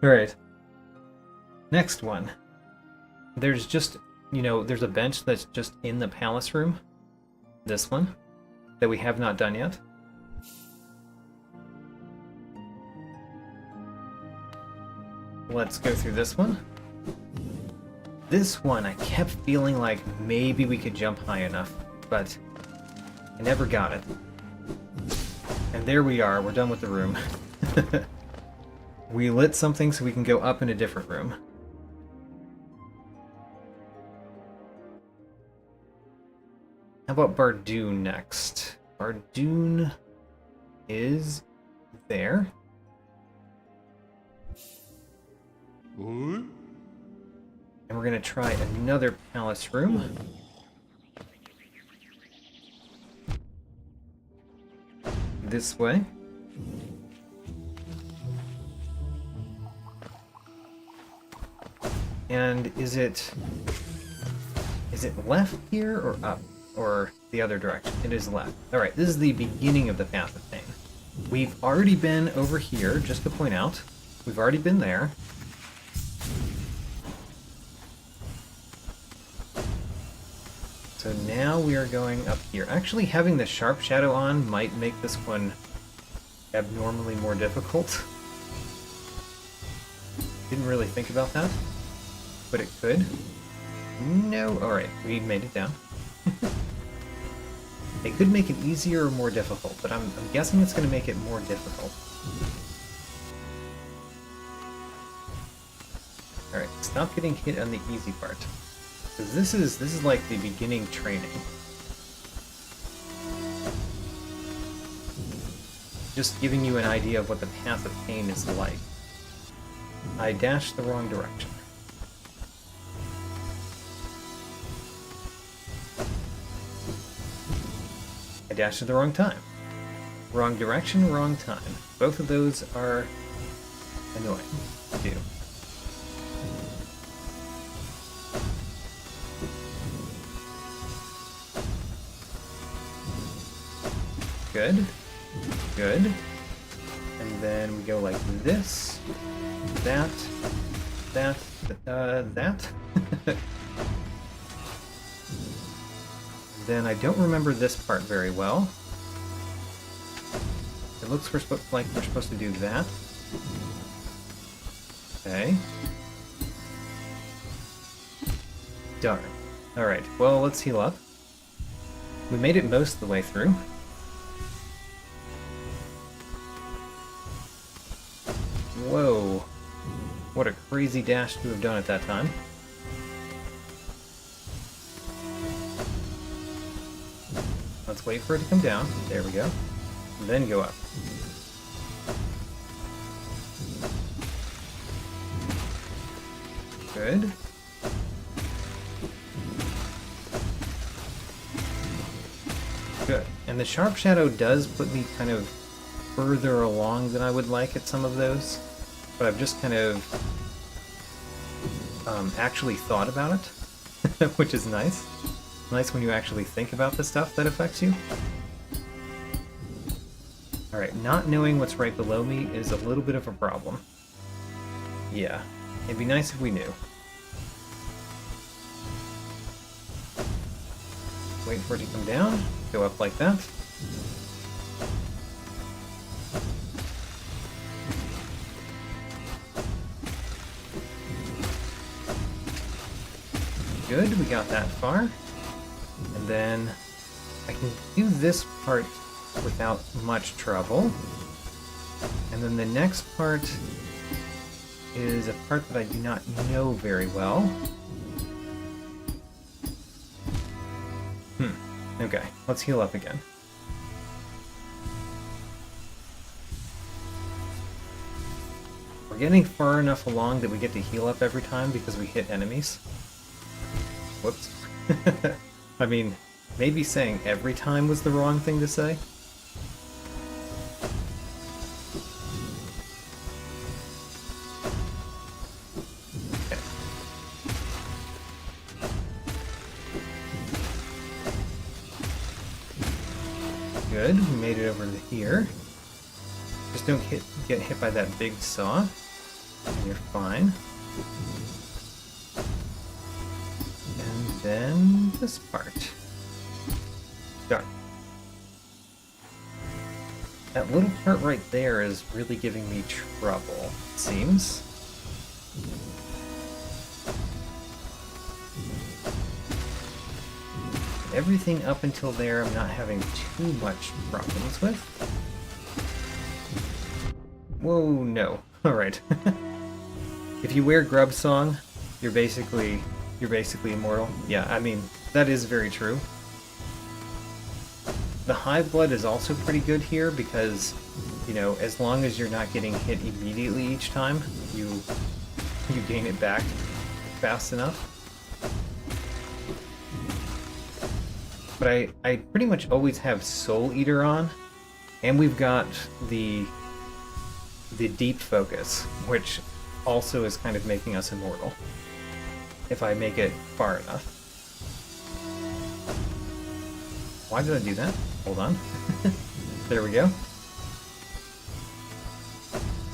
Alright. Next one. There's just, you know, there's a bench that's just in the palace room. This one. That we have not done yet. Let's go through this one. This one, I kept feeling like maybe we could jump high enough, but I never got it. And there we are, we're done with the room. We lit something so we can go up in a different room. How about Bardoon next? Bardoon is there. What? And we're gonna try another palace room. This way. And is it Is it left here or up? Or the other direction? It is left. Alright, this is the beginning of the Path of Pain. We've already been over here, just to point out. We've already been there. So now we are going up here. Actually, having the Sharp Shadow on might make this one abnormally more difficult. Didn't really think about that, but it could. No, alright, we made it down. It could make it easier or more difficult, but I'm guessing it's going to make it more difficult. Alright, stop getting hit on the easy part. Because this is like the beginning training. Just giving you an idea of what the Path of Pain is like. I dashed the wrong direction. I dashed at the wrong time. Wrong direction, wrong time. Both of those are annoying to do. Good. Good. And then we go like this. That. That. That. Then I don't remember this part very well. It looks like we're supposed to do that. Okay. Darn. Alright, well, let's heal up. We made it most of the way through. Whoa. What a crazy dash to have done at that time. Let's wait for it to come down. There we go. And then go up. Good. Good. And the Sharp Shadow does put me kind of further along than I would like at some of those. But I've just kind of actually thought about it, which is nice. Nice when you actually think about the stuff that affects you. Alright, not knowing what's right below me is a little bit of a problem. Yeah, it'd be nice if we knew. Wait for it to come down, go up like that. Good, we got that far. And then I can do this part without much trouble. And then the next part is a part that I do not know very well. Okay, let's heal up again. We're getting far enough along that we get to heal up every time because we hit enemies. Whoops. I mean, maybe saying every time was the wrong thing to say. Okay. Good, we made it over to here. Just don't get hit by that big saw, and you're fine. And then this part. Done. That little part right there is really giving me trouble, it seems. Everything up until there I'm not having too much problems with. Whoa, no. Alright. If you wear Grub Song, you're basically immortal. Yeah, I mean, that is very true. The Hive Blood is also pretty good here because, you know, as long as you're not getting hit immediately each time, you gain it back fast enough. But I pretty much always have Soul Eater on, and we've got the Deep Focus, which also is kind of making us immortal, if I make it far enough. Why did I do that? Hold on. There we go.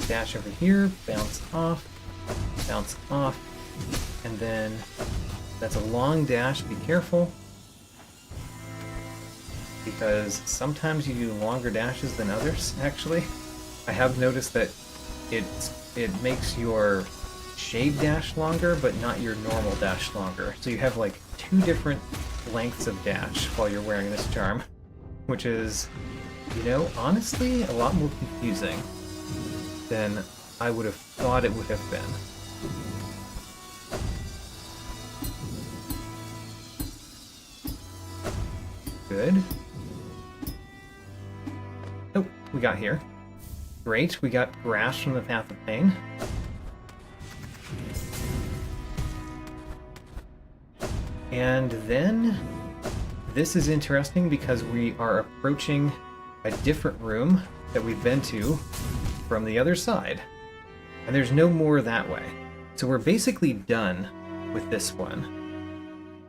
Dash over here, bounce off, and then that's a long dash. Be careful, because sometimes you do longer dashes than others, actually. I have noticed that it makes your shade dash longer, but not your normal dash longer. So you have like 2 different lengths of dash while you're wearing this charm, which is, you know, honestly a lot more confusing than I would have thought it would have been. Good. Oh, we got here. Great, we got grass from the Path of Pain. And then, this is interesting because we are approaching a different room that we've been to from the other side. And there's no more that way. So we're basically done with this one.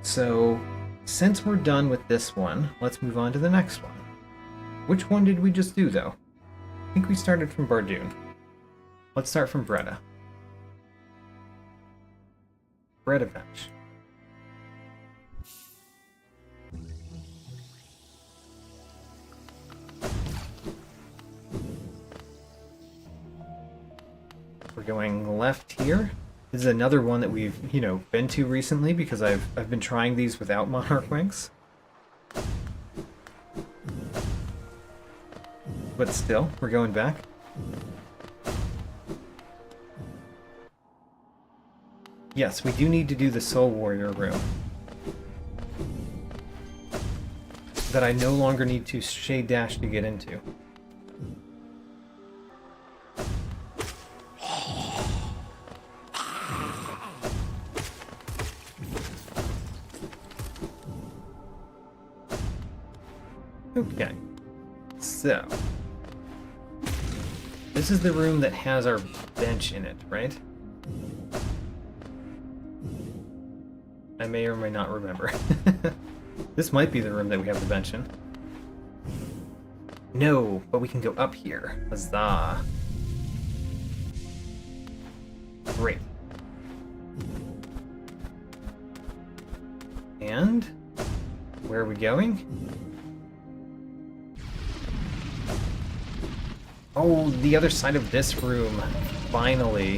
So, since we're done with this one, let's move on to the next one. Which one did we just do, though? I think we started from Bardoon. Let's start from Breda. Breda Bench. We're going left here. This is another one that we've, you know, been to recently because I've been trying these without Monarch Wings. But still, we're going back. Yes, we do need to do the Soul Warrior room. That I no longer need to shade dash to get into. Okay, so this is the room that has our bench in it, right? I may or may not remember. This might be the room that we have the bench in. No, but we can go up here. Huzzah. Great. And where are we going? Oh, the other side of this room. Finally.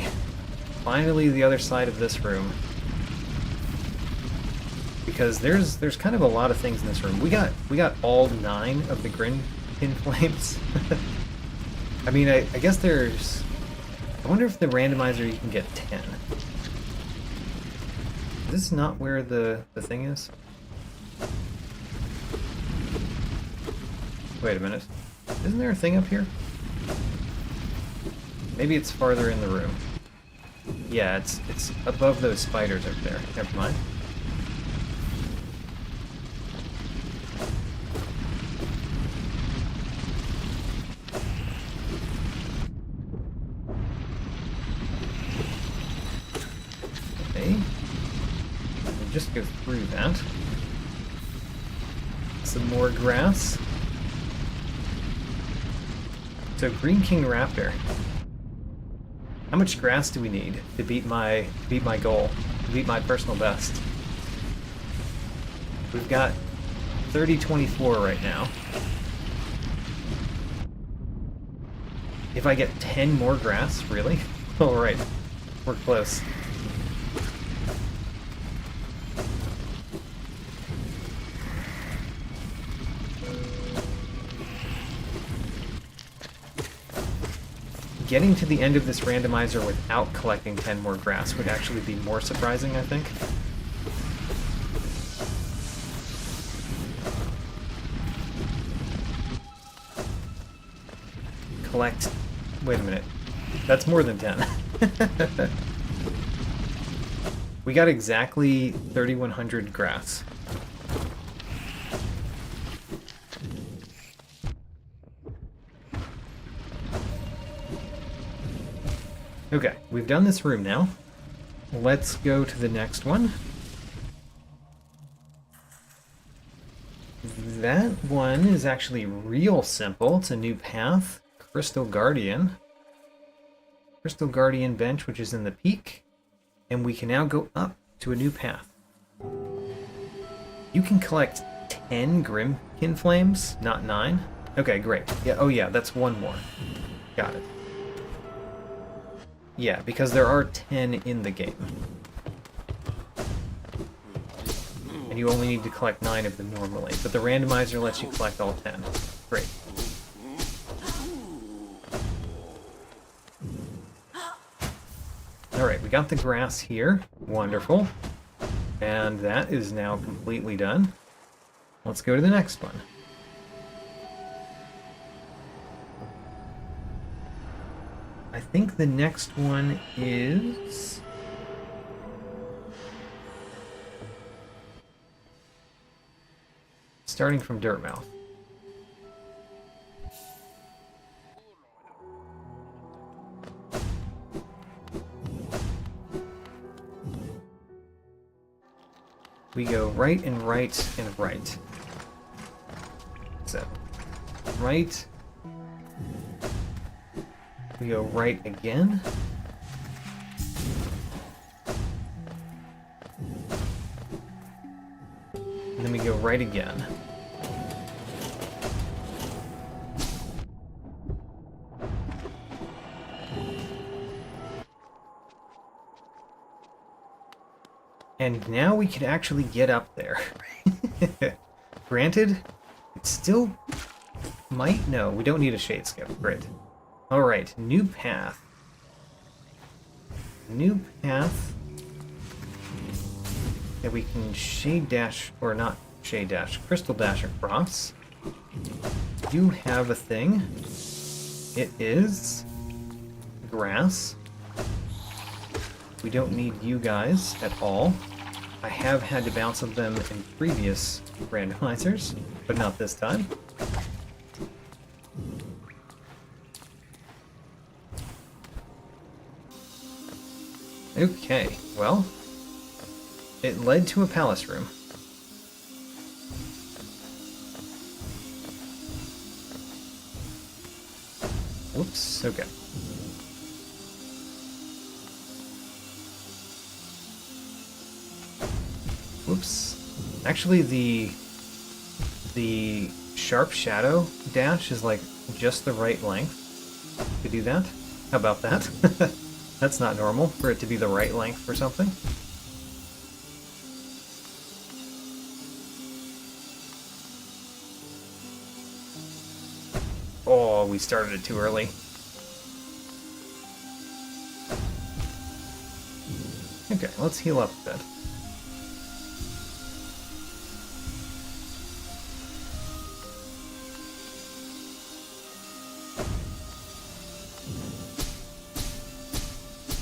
Finally the other side of this room. Because there's kind of a lot of things in this room. We got all 9 of the Grin Pin Flames. I mean, I guess there's... I wonder if the randomizer you can get 10. Is this not where the thing is? Wait a minute. Isn't there a thing up here? Maybe it's farther in the room. Yeah, it's above those spiders up there. Never mind. Okay. We'll just go through that. Some more grass. So Green King Raptor. How much grass do we need to beat my goal, to beat my personal best? We've got 30-24 right now. If I get 10 more grass, really? Alright, we're close. Getting to the end of this randomizer without collecting 10 more grass would actually be more surprising, I think. Collect... Wait a minute. That's more than 10. We got exactly 3,100 grass. Okay, we've done this room now. Let's go to the next one. that one is actually real simple. It's a new path. Crystal Guardian. Crystal Guardian bench, which is in the peak. And we can now go up to a new path. You can collect 10 Grimkin Flames, not 9. Okay, great. Yeah, oh yeah, that's one more. Got it. Yeah, because there are 10 in the game. And you only need to collect 9 of them normally, but the randomizer lets you collect all 10. Great. Alright, we got the grass here. Wonderful. And that is now completely done. Let's go to the next one. I think the next one is... starting from Dirtmouth. We go right and right and right. So, right. We go right again. And then we go right again. And now we can actually get up there. Granted, it still might... No, we don't need a shade skip. Great. Alright, new path. New path that we can shade dash, or not shade dash, crystal dash across. Do have a thing. It is grass. We don't need you guys at all. I have had to bounce of them in previous randomizers, but not this time. Okay, well, it led to a palace room. Whoops, okay. Whoops. Actually, the sharp shadow dash is like just the right length to do that. How about that? That's not normal for it to be the right length for something. Oh, we started it too early. Okay, let's heal up a bit.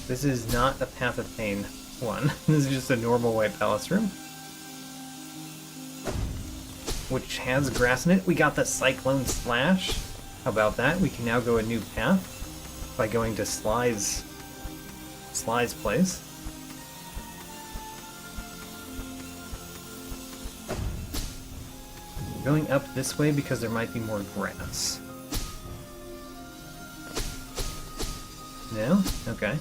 This is not a Path of Pain one. This is just a normal white palace room, which has grass in it. We got the Cyclone Slash. How about that? We can now go a new path by going to Sly's place. Going up this way because there might be more grass. No? Okay.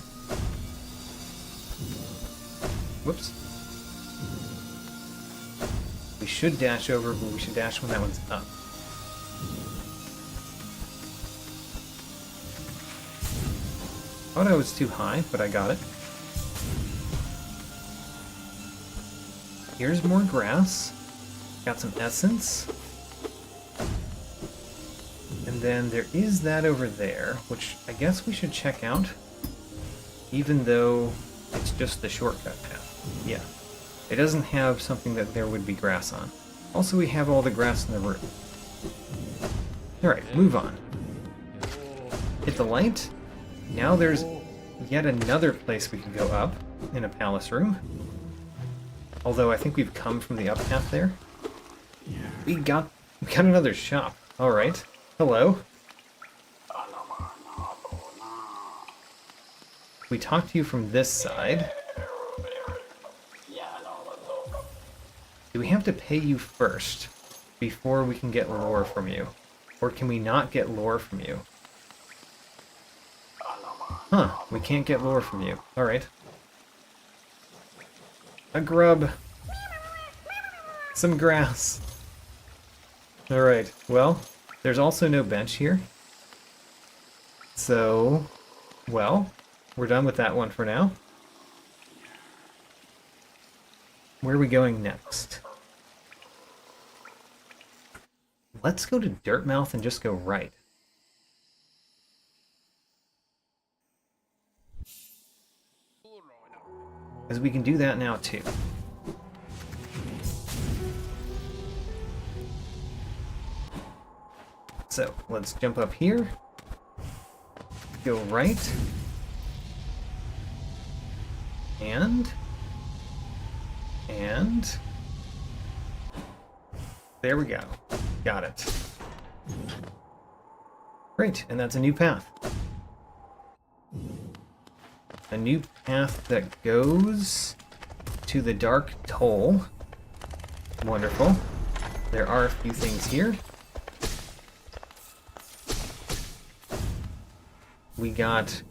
Whoops. We should dash over, but we should dash when that one's up. Thought I was too high, but I got it. Here's more grass. Got some essence. And then there is that over there, which I guess we should check out, even though it's just the shortcut path. Yeah. It doesn't have something that there would be grass on. Also, we have all the grass in the room. Alright, move on. Hit the light. Now there's yet another place we can go up in a palace room. Although I think we've come from the up path there. We got another shop. Alright. Hello. We talk to you from this side. Do we have to pay you first? before we can get lore from you? Or can we not get lore from you? Huh, we can't get lore from you. Alright. A grub. Some grass. Alright, well, there's also no bench here. So, well, we're done with that one for now. Where are we going next? Let's go to Dirtmouth and just go right. Because we can do that now too. So, let's jump up here. Go right. And there we go. Got it. Great, and that's a new path. A new path that goes to the Dark Toll. Wonderful. There are a few things here. We got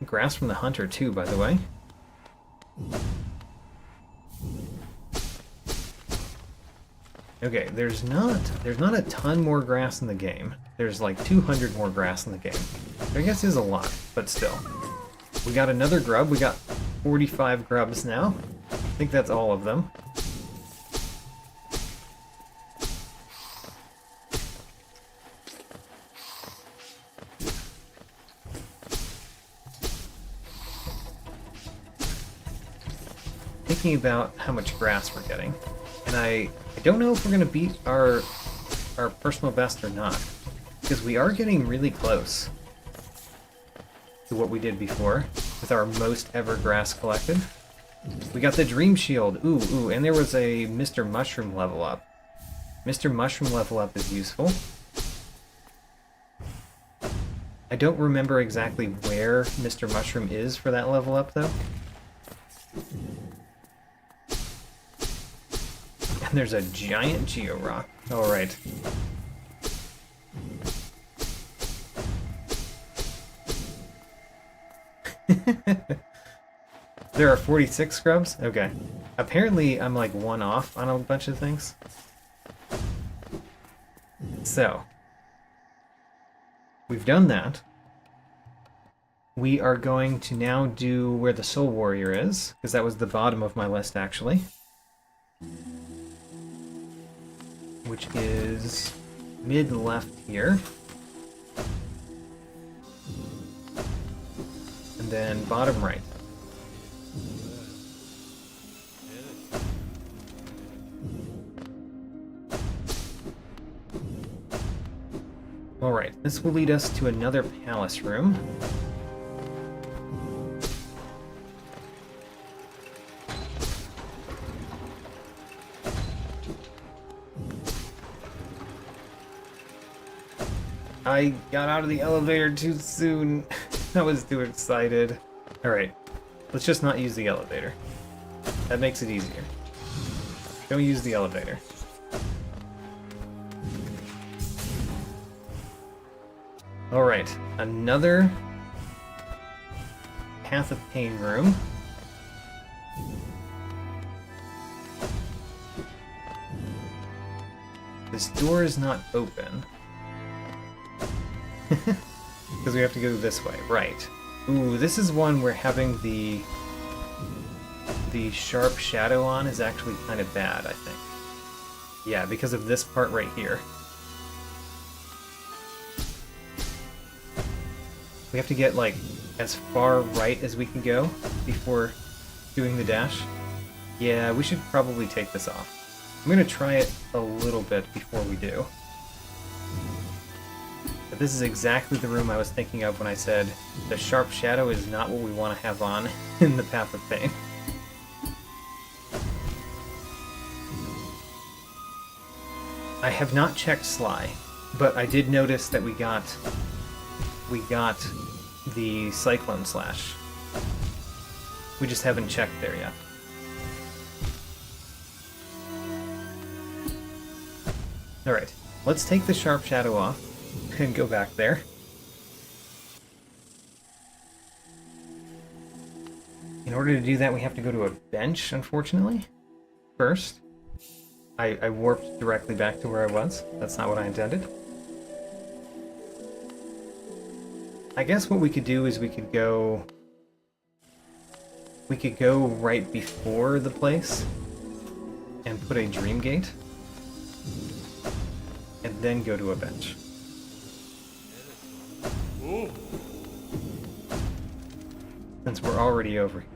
grass from the hunter too, by the way. Okay, there's not a ton more grass in the game. There's like 200 more grass in the game. I guess is a lot, but still. We got another grub. We got 45 grubs now. I think that's all of them. Thinking about how much grass we're getting, and I don't know if we're gonna beat our personal best or not, because we are getting really close to what we did before with our most ever grass collected. We got the Dream Shield, ooh, and there was a Mr. Mushroom level up. Mr. Mushroom level up is useful. I don't remember exactly where Mr. Mushroom is for that level up though. And there's a giant Geo-Rock. Alright. There are 46 scrubs? Okay. Apparently I'm like one off on a bunch of things. So. We've done that. We are going to now do where the Soul Warrior is, because that was the bottom of my list actually. Which is mid-left here. And then bottom right. Alright, this will lead us to another palace room. I got out of the elevator too soon. I was too excited. Alright, let's just not use the elevator. That makes it easier. Don't use the elevator. Alright, another Path of Pain room. This door is not open. Because we have to go this way, right. Ooh, this is one where having the sharp shadow on is actually kind of bad, I think. Yeah, because of this part right here. We have to get, like, as far right as we can go before doing the dash. Yeah, we should probably take this off. I'm gonna try it a little bit before we do. But this is exactly the room I was thinking of when I said the sharp shadow is not what we want to have on in the Path of Pain. I have not checked Sly, but I did notice that we got the Cyclone Slash. We just haven't checked there yet. Alright, let's take the sharp shadow off and go back there. In order to do that, we have to go to a bench, unfortunately, first. I warped directly back to where I was. That's not what I intended. I guess what we could do is we could go right before the place and put a dream gate and then go to a bench. Since we're already over here.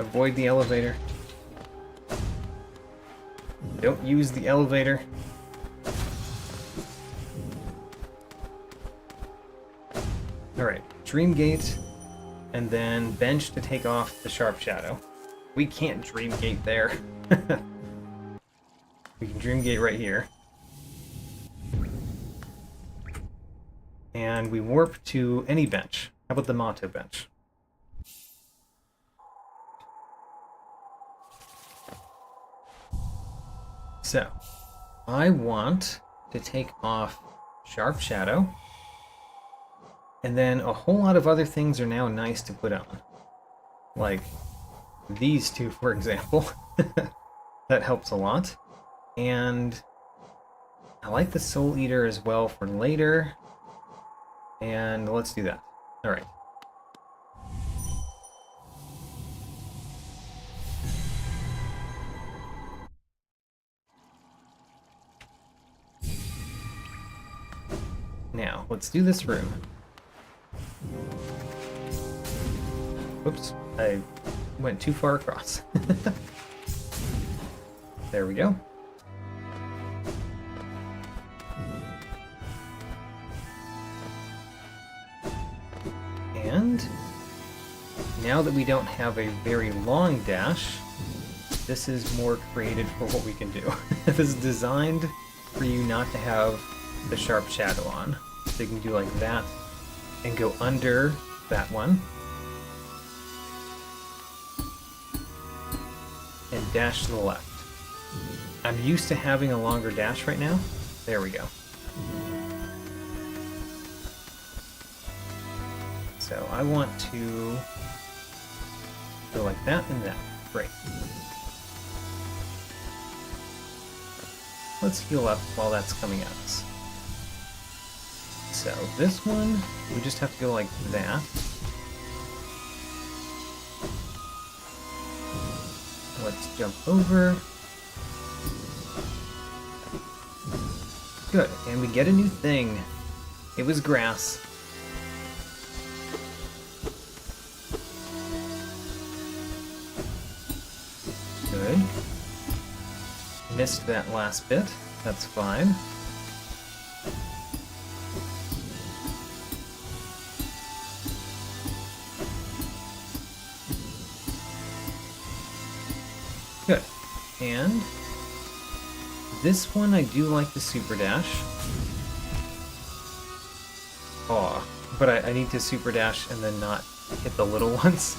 Avoid the elevator. Don't use the elevator. Alright, Dream Gate, and then bench to take off the Sharp Shadow. We can't Dream Gate there. We can Dream Gate right here. And we warp to any bench. How about the Motto bench? So, I want to take off Sharp Shadow, and then a whole lot of other things are now nice to put on. Like these two, for example. That helps a lot. And I like the Soul Eater as well for later. And let's do that. Alright. Now, let's do this room. Oops, I went too far across. There we go. And now that we don't have a very long dash, this is more created for what we can do. This is designed for you not to have the Sharp Shadow on. So you can do like that and go under that one and dash to the left. I'm used to having a longer dash right now. There we go. So I want to go like that and that. Great. Let's heal up while that's coming at us. So this one, we just have to go like that. Let's jump over. Good, and we get a new thing. It was grass. Good. Missed that last bit. That's fine. Good. And this one I do like the super dash. Aw, but I need to super dash and then not hit the little ones.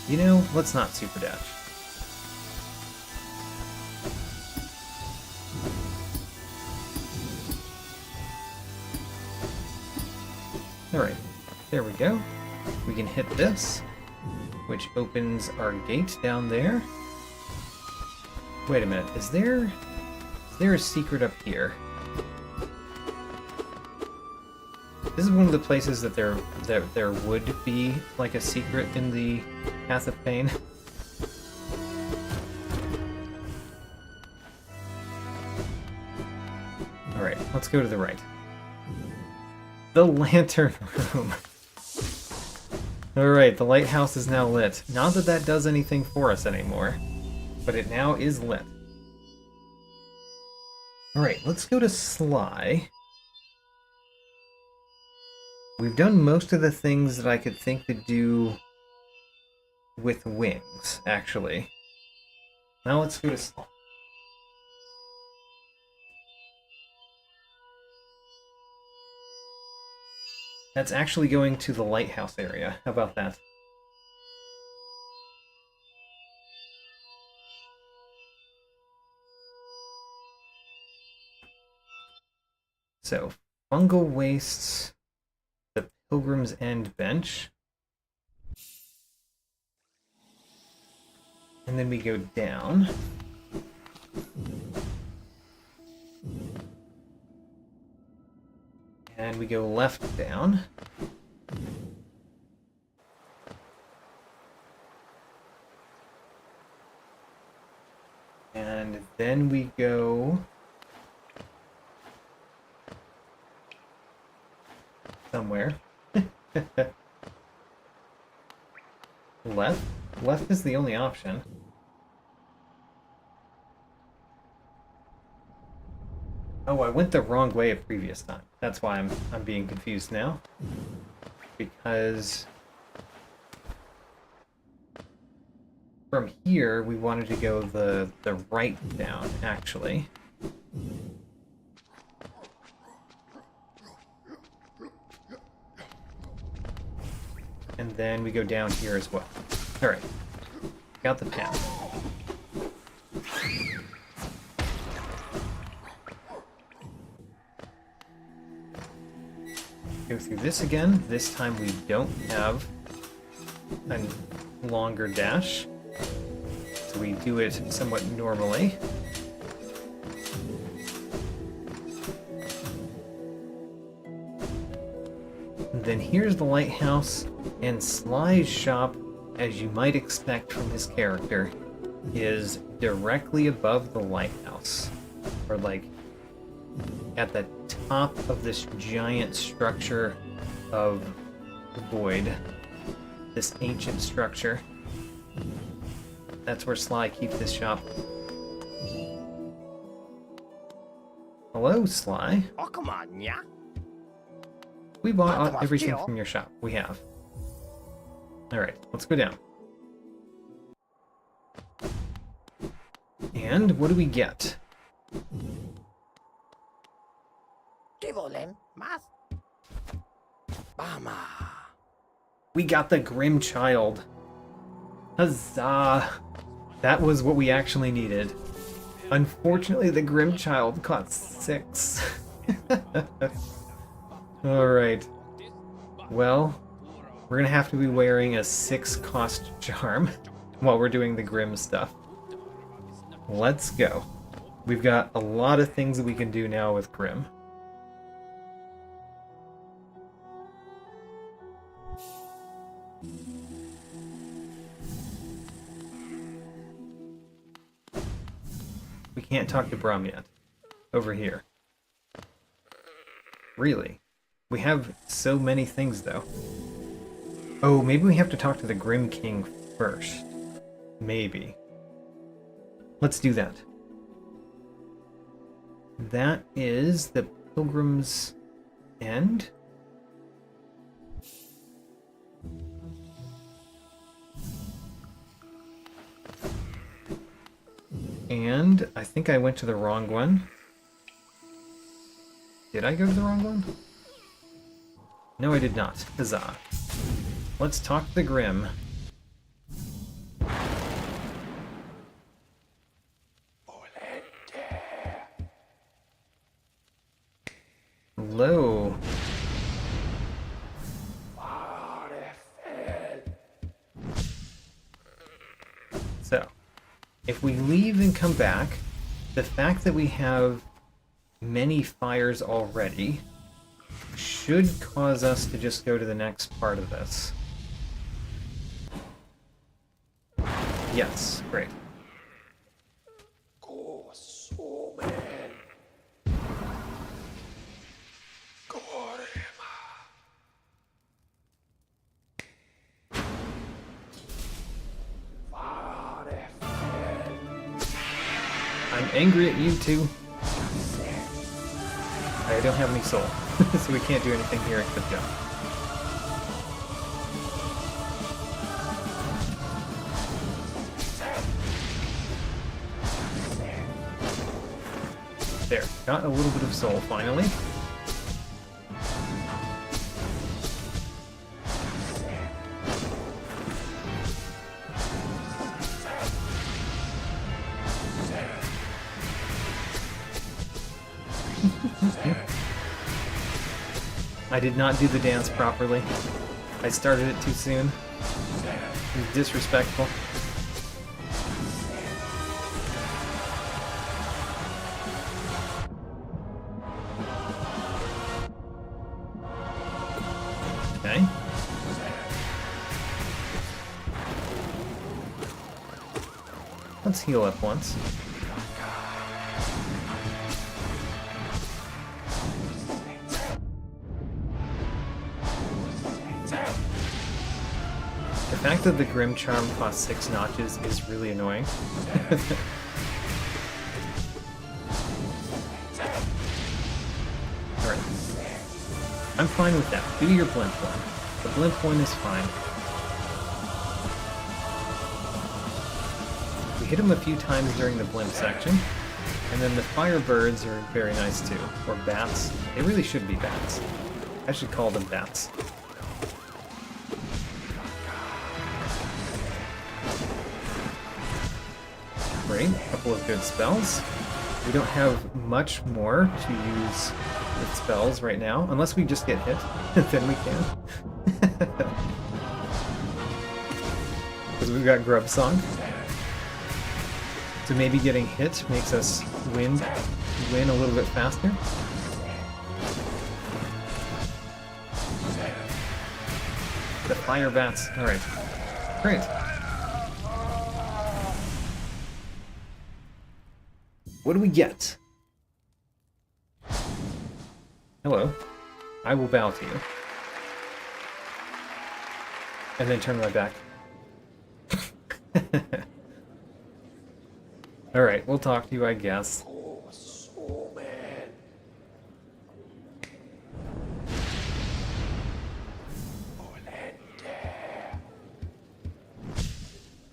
You know, let's not super dash. Alright, there we go. We can hit this, which opens our gate down there. Wait a minute, is there a secret up here? This is one of the places that there would be like a secret in the Path of Pain. Alright, let's go to the right. The lantern room. Alright, the lighthouse is now lit. Not that that does anything for us anymore, but it now is lit. Alright, let's go to Sly. We've done most of the things that I could think to do with wings, actually. Now let's go to Sly. That's actually going to the lighthouse area. How about that? So, fungal wastes, the Pilgrim's End bench. And then we go down. And we go left down. And then we go somewhere. Left? Left is the only option. Oh, I went the wrong way a previous time. That's why I'm being confused now. Because from here we wanted to go the right down, actually. And then we go down here as well. Alright. Got the path. Go through this again. This time we don't have a longer dash. So we do it somewhat normally. And then here's the lighthouse, and Sly's shop, as you might expect from his character, is directly above the lighthouse. Or like at the top of this giant structure of the void. This ancient structure. That's where Sly keeps his shop. Hello, Sly. Oh, come on, yeah? We bought everything from your shop. We have. Alright, let's go down. And what do we get? We got the Grim Child. Huzzah! That was what we actually needed. Unfortunately, the Grim Child cost 6. Alright. Well, we're gonna have to be wearing a 6-cost charm while we're doing the Grim stuff. Let's go. We've got a lot of things that we can do now with Grim. We can't talk to Brum yet. Over here. Really? We have so many things, though. Oh, maybe we have to talk to the Grim King first. Maybe. Let's do that. That is the Pilgrim's End. And I think I went to the wrong one. Did I go to the wrong one? No, I did not. Huzzah. Let's talk to the Grim. Hello. So, if we leave and come back, the fact that we have many fires already should cause us to just go to the next part of this. Yes, great. I'm angry at you too. I don't have any soul, so we can't do anything here except jump. Got a little bit of soul, finally. I did not do the dance properly. I started it too soon. It was disrespectful. Okay. Let's heal up once. The fact that the Grim Charm costs 6 notches is really annoying. Alright. I'm fine with that. Do your blimp one. The blimp one is fine. We hit them a few times during the blimp section, and then the firebirds are very nice too. Or bats. They really should be bats. I should call them bats. Great, a couple of good spells. We don't have much more to use with spells right now, unless we just get hit, then we can. Because we've got Grub Song. So maybe getting hit makes us win a little bit faster. The fire bats. Alright. Great. What do we get? Hello. I will bow to you. And then turn my back. Alright, we'll talk to you, I guess.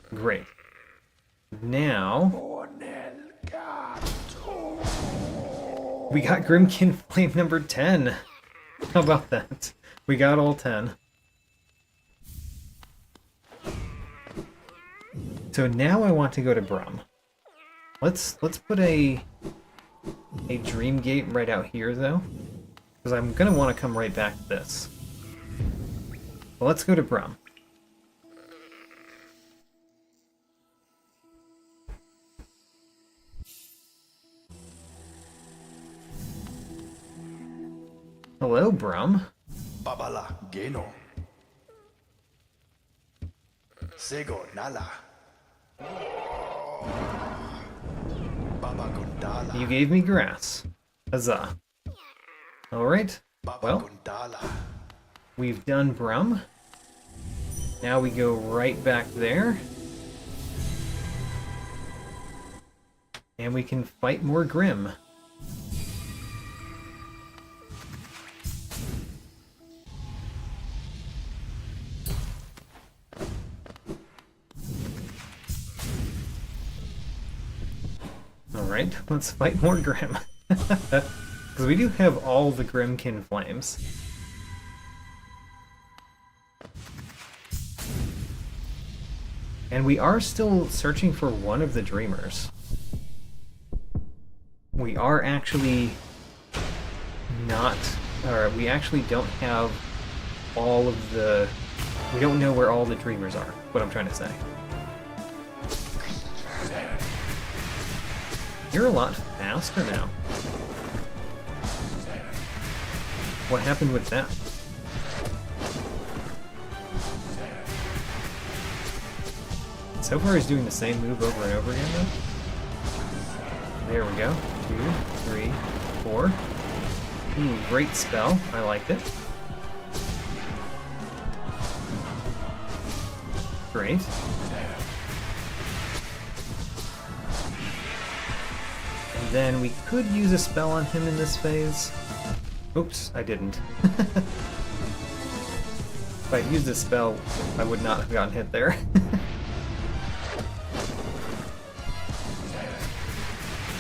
Great. Now... we got Grimkin Flame number 10. How about that? We got all 10. So now I want to go to Brum. Let's put a Dream Gate right out here though, because I'm gonna want to come right back to this. Well, let's go to Brum. Hello, Brum. Babala Geno. Sego Nala. Baba Gondala. You gave me grass. Huzzah. Alright. Well, we've done Brum. Now we go right back there. And we can fight more Grim. Alright, let's fight more Grim. Because we do have all the Grimkin Flames. And we are still searching for one of the Dreamers. We are actually not... or we actually don't have all of the... we don't know where all the Dreamers are, what I'm trying to say. You're a lot faster now. What happened with that? So far he's doing the same move over and over again though. There we go. 2, 3, 4. Ooh, great spell. I liked it. Great. And then we could use a spell on him in this phase. Oops, I didn't. If I'd used a spell, I would not have gotten hit there.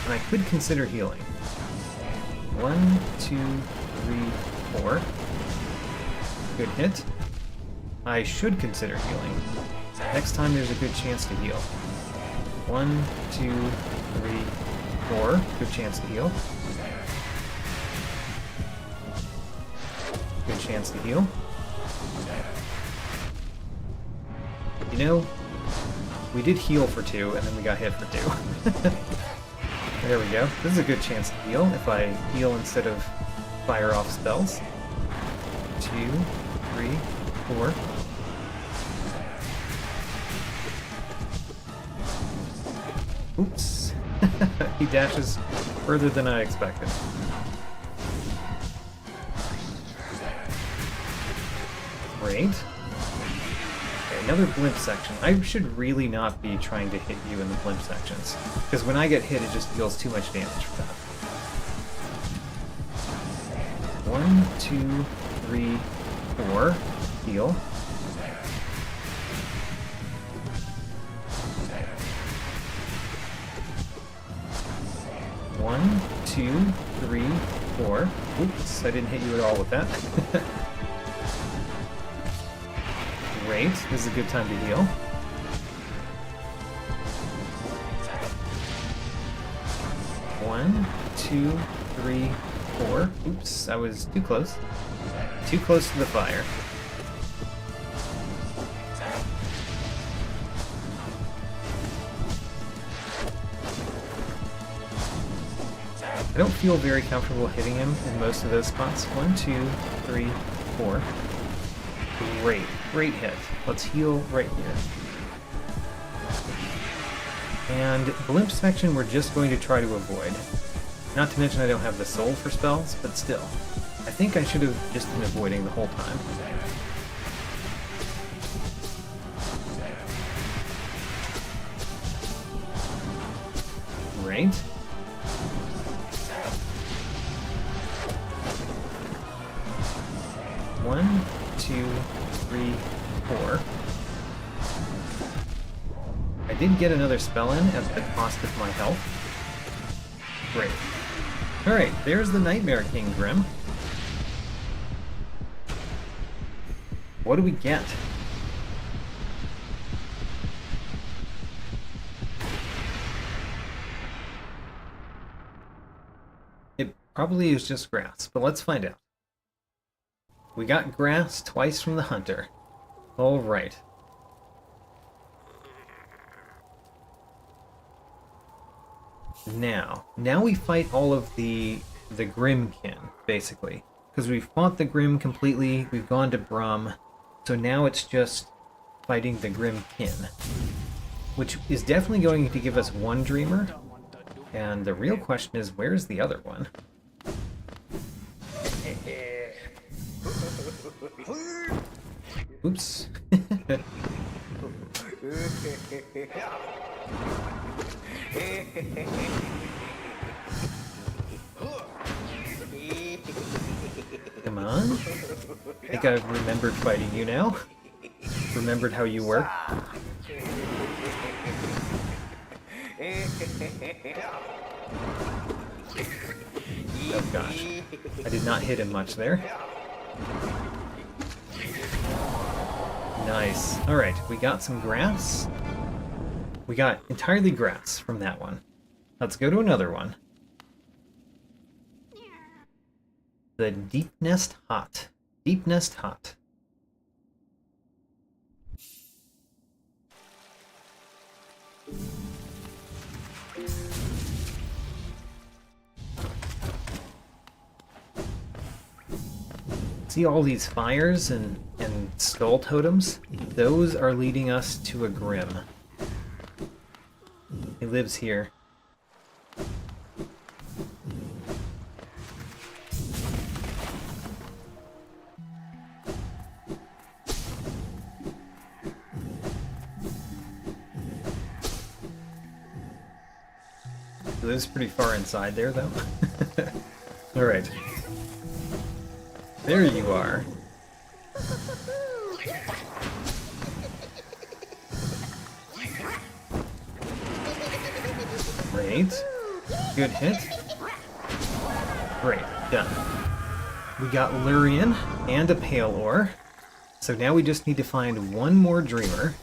And I could consider healing. 1, 2, 3, 4. Good hit. I should consider healing. Next time there's a good chance to heal. 1, 2, 3, 4. Good chance to heal. Good chance to heal. You know, we did heal for 2, and then we got hit for 2. There we go. This is a good chance to heal if I heal instead of fire off spells. 2, 3, 4. Oops. He dashes further than I expected. Great. Okay, another blimp section. I should really not be trying to hit you in the blimp sections, because when I get hit, it just deals too much damage for that. 1, 2, 3, 4. Heal. One, 2, 3, 4. Oops, I didn't hit you at all with that. Great, this is a good time to heal. One, 2, 3, 4. Oops, I was too close. Too close to the fire. I don't feel very comfortable hitting him in most of those spots. 1, 2, 3, 4. Great, great hit. Let's heal right here. And blimp section we're just going to try to avoid. Not to mention I don't have the soul for spells, but still. I think I should have just been avoiding the whole time. Great. One, 2, 3, 4. I did get another spell in at the cost of my health. Great. Alright, there's the Nightmare King Grim. What do we get? It probably is just grass, but let's find out. We got grass twice from the hunter. Alright. Now we fight all of the Grimkin, basically. Because we've fought the Grim completely, we've gone to Brum, so now it's just fighting the Grimkin. Which is definitely going to give us one Dreamer, and the real question is, where's the other one? Oops. Come on. I think I've remembered fighting you now. Remembered how you work. Oh gosh. I did not hit him much there. Nice. Alright, we got some grass. We got entirely grass from that one. Let's go to another one. The Deep Nest Hut. Deep Nest Hut. See all these fires and skull totems? Those are leading us to a Grim. He lives here. He lives pretty far inside there, though. Alright. There you are. Great. Good hit. Great, done. We got Lurien and a Pale Ore. So now we just need to find one more Dreamer.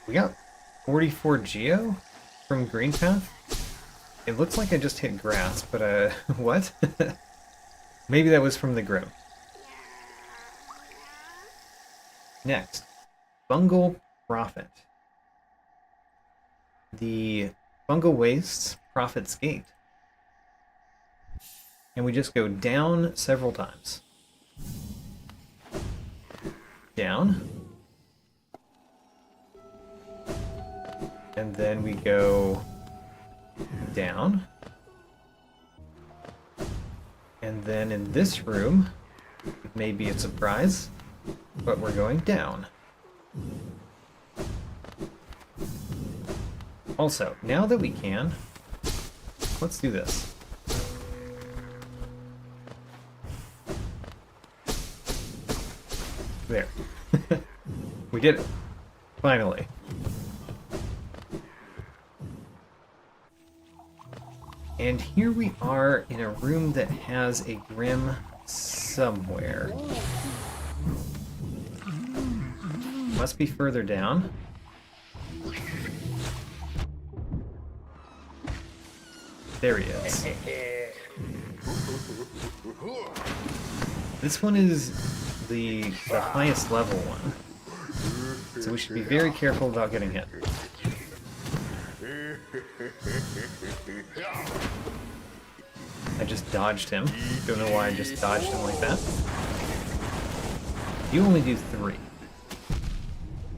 We got 44 Geo from Green Path. It looks like I just hit grass, but what? Maybe that was from the Grim. Next, Fungal Prophet. The Fungal Wastes Prophet's Gate. And we just go down several times. Down. And then we go down. And then in this room, it may be a surprise, but we're going down. Also, now that we can, let's do this. There. We did it. Finally. And here we are in a room that has a Grim somewhere. Must be further down. There he is. This one is the highest level one. So we should be very careful about getting hit. I just dodged him. Don't know why I just dodged him like that. You only do 3.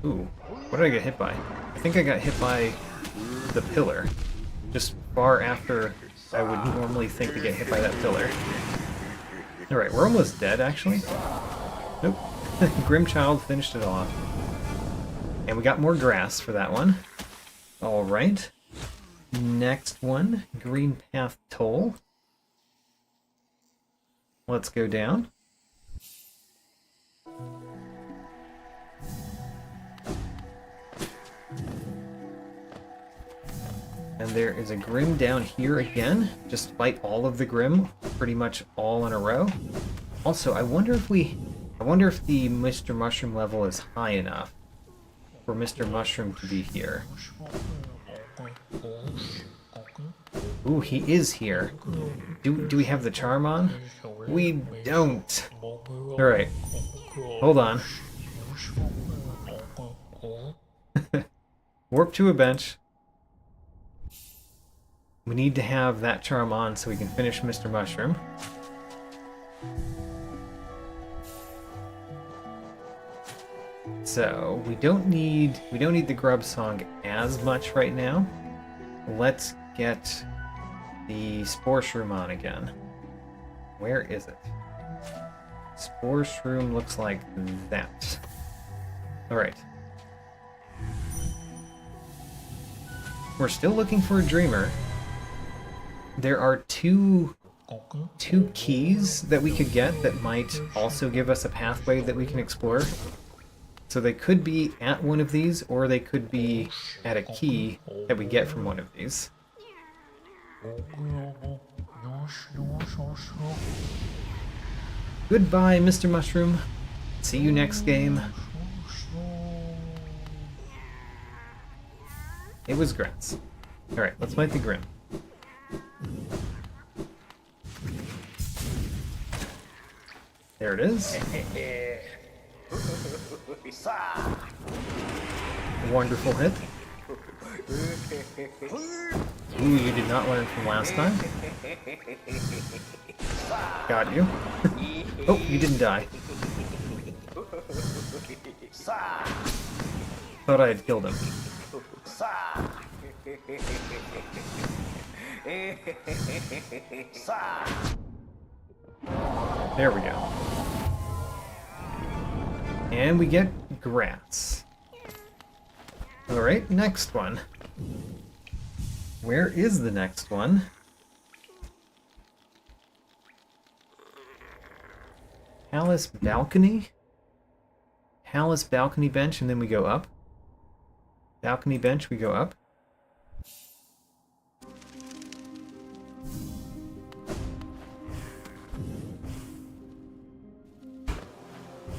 Ooh, what did I get hit by? I think I got hit by the pillar. Just far after I would normally think to get hit by that pillar. Alright, we're almost dead, actually. Nope. Grimchild finished it off. And we got more grass for that one. Alright. Next one, Green Path Toll. Let's go down. And there is a Grim down here again. Just fight all of the Grim, pretty much all in a row. Also, I wonder if the Mr. Mushroom level is high enough for Mr. Mushroom to be here. Ooh, he is here. Do we have the charm on? We don't. Alright. Hold on. Warp to a bench. We need to have that charm on so we can finish Mr. Mushroom. So we don't need the grub song as much right now. Let's get the Spore Shroom on again. Where is it? Spore Shroom looks like that. Alright. We're still looking for a Dreamer. There are two keys that we could get that might also give us a pathway that we can explore. So they could be at one of these, or they could be at a key that we get from one of these. Goodbye, Mr. Mushroom. See you next game. It was grass. Alright, let's fight the Grim. There it is. Wonderful hit. Ooh, you did not learn from last time. Got you. Oh, you didn't die. Thought I had killed him. There we go. And we get grass. Alright, next one. Where is the next one? Palace Balcony? Palace Balcony Bench, and then we go up. Balcony Bench, we go up.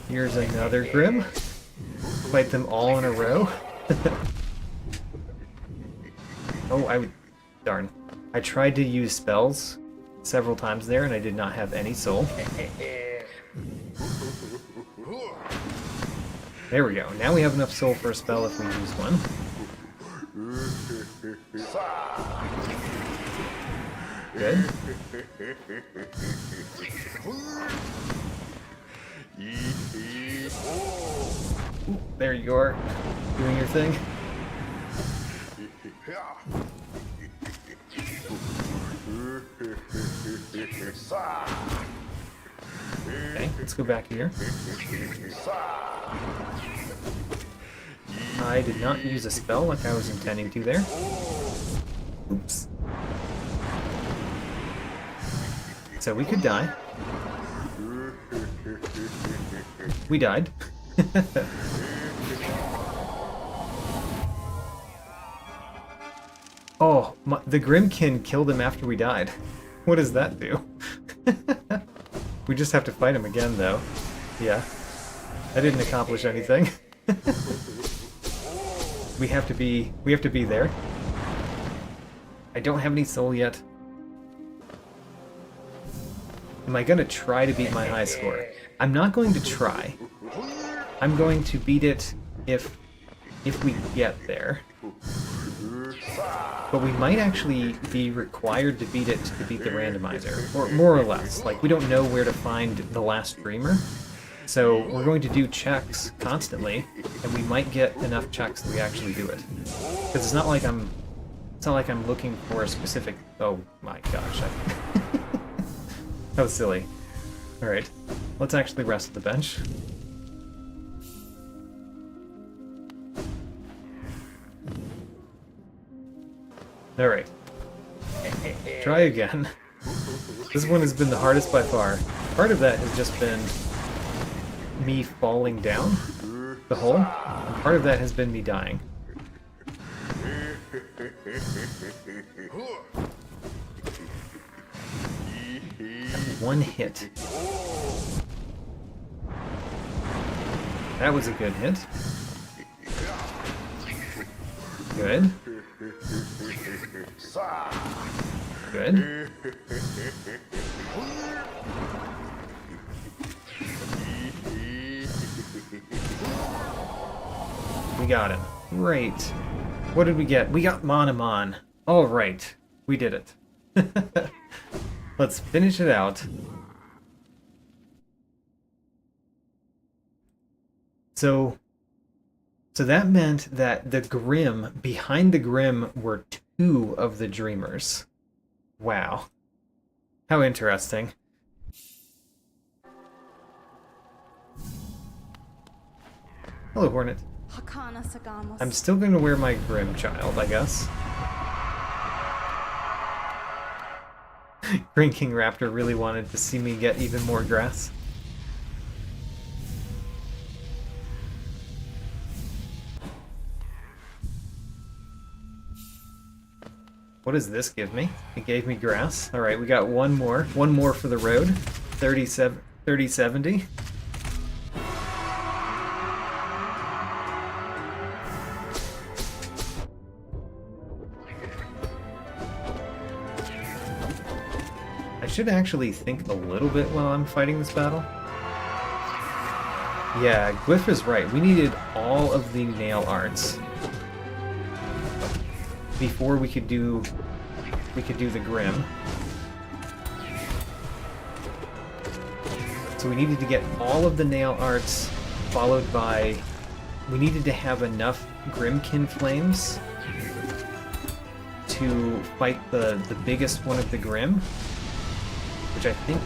Here's another Grim. Fight them all in a row. Oh, darn. I tried to use spells several times there, and I did not have any soul. There we go. Now we have enough soul for a spell if we use one. Good. Ooh, there you are, doing your thing. Okay, let's go back here. I did not use a spell like I was intending to there. Oops. So we could die. We died. Oh, the Grimkin killed him after we died. What does that do? We just have to fight him again, though. Yeah. That didn't accomplish anything. We have to be there. I don't have any soul yet. Am I gonna try to beat my high score? I'm not going to try. I'm going to beat it if we get there. But we might actually be required to beat it to beat the randomizer, or more or less. Like, we don't know where to find the last dreamer, so we're going to do checks constantly, and we might get enough checks that we actually do it. Because it's not like I'm looking for a specific. Oh my gosh, that was silly. All right, let's actually rest at the bench. Alright. Try again. This one has been the hardest by far. Part of that has just been me falling down the hole, and part of that has been me dying. One hit. That was a good hit. Good. Good. We got him. Great. What did we get? We got Monomon. All right. We did it. Let's finish it out. So that meant that the Grim, behind the Grim, were two of the Dreamers. Wow. How interesting. Hello, Hornet. I'm still going to wear my Grim Child, I guess. Green King Raptor really wanted to see me get even more grass. What does this give me? It gave me grass. Alright, we got one more. One more for the road. 3070. I should actually think a little bit while I'm fighting this battle. Yeah, Glyph is right. We needed all of the nail arts before we could do the Grim. So we needed to get all of the nail arts, followed by we needed to have enough Grimkin flames to fight the biggest one of the Grim, which I think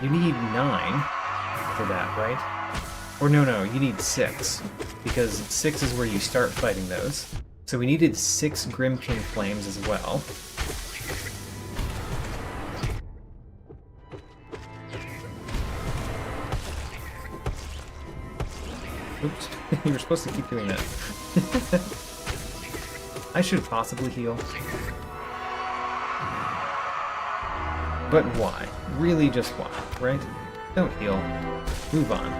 you need 9 for that, right? Or no, you need 6, because 6 is where you start fighting those. So we needed 6 Grimkin flames as well. Oops, you were supposed to keep doing that. I should possibly heal. But why? Really just why, right? Don't heal. Move on.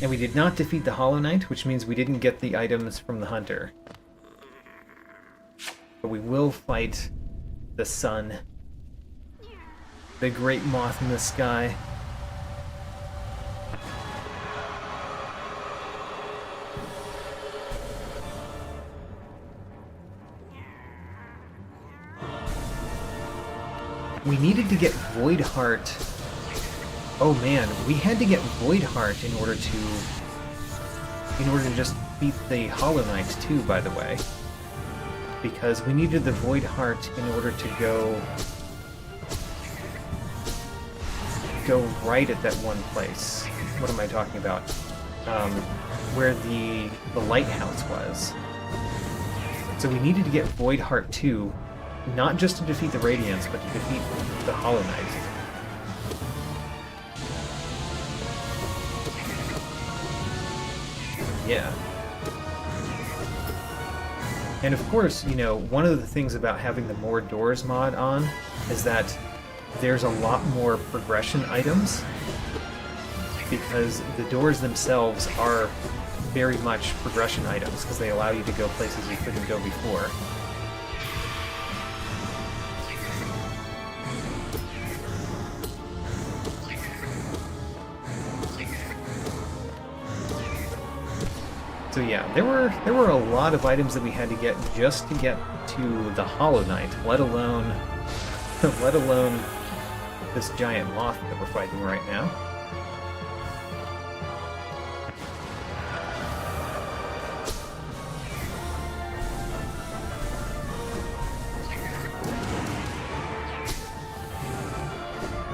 And we did not defeat the Hollow Knight, which means we didn't get the items from the hunter. But we will fight the sun. The great moth in the sky. We needed to get Void Heart. Oh man, we had to get Void Heart in order to just beat the Hollow Knight too, by the way. Because we needed the Void Heart in order to go right at that one place. What am I talking about? Where the lighthouse was. So we needed to get Void Heart 2, not just to defeat the Radiants, but to defeat the Hollow Knight. Yeah. And of course, you know, one of the things about having the More Doors mod on is that there's a lot more progression items, because the doors themselves are very much progression items, because they allow you to go places you couldn't go before. So yeah, there were a lot of items that we had to get just to get to the Hollow Knight, let alone this giant moth that we're fighting right now.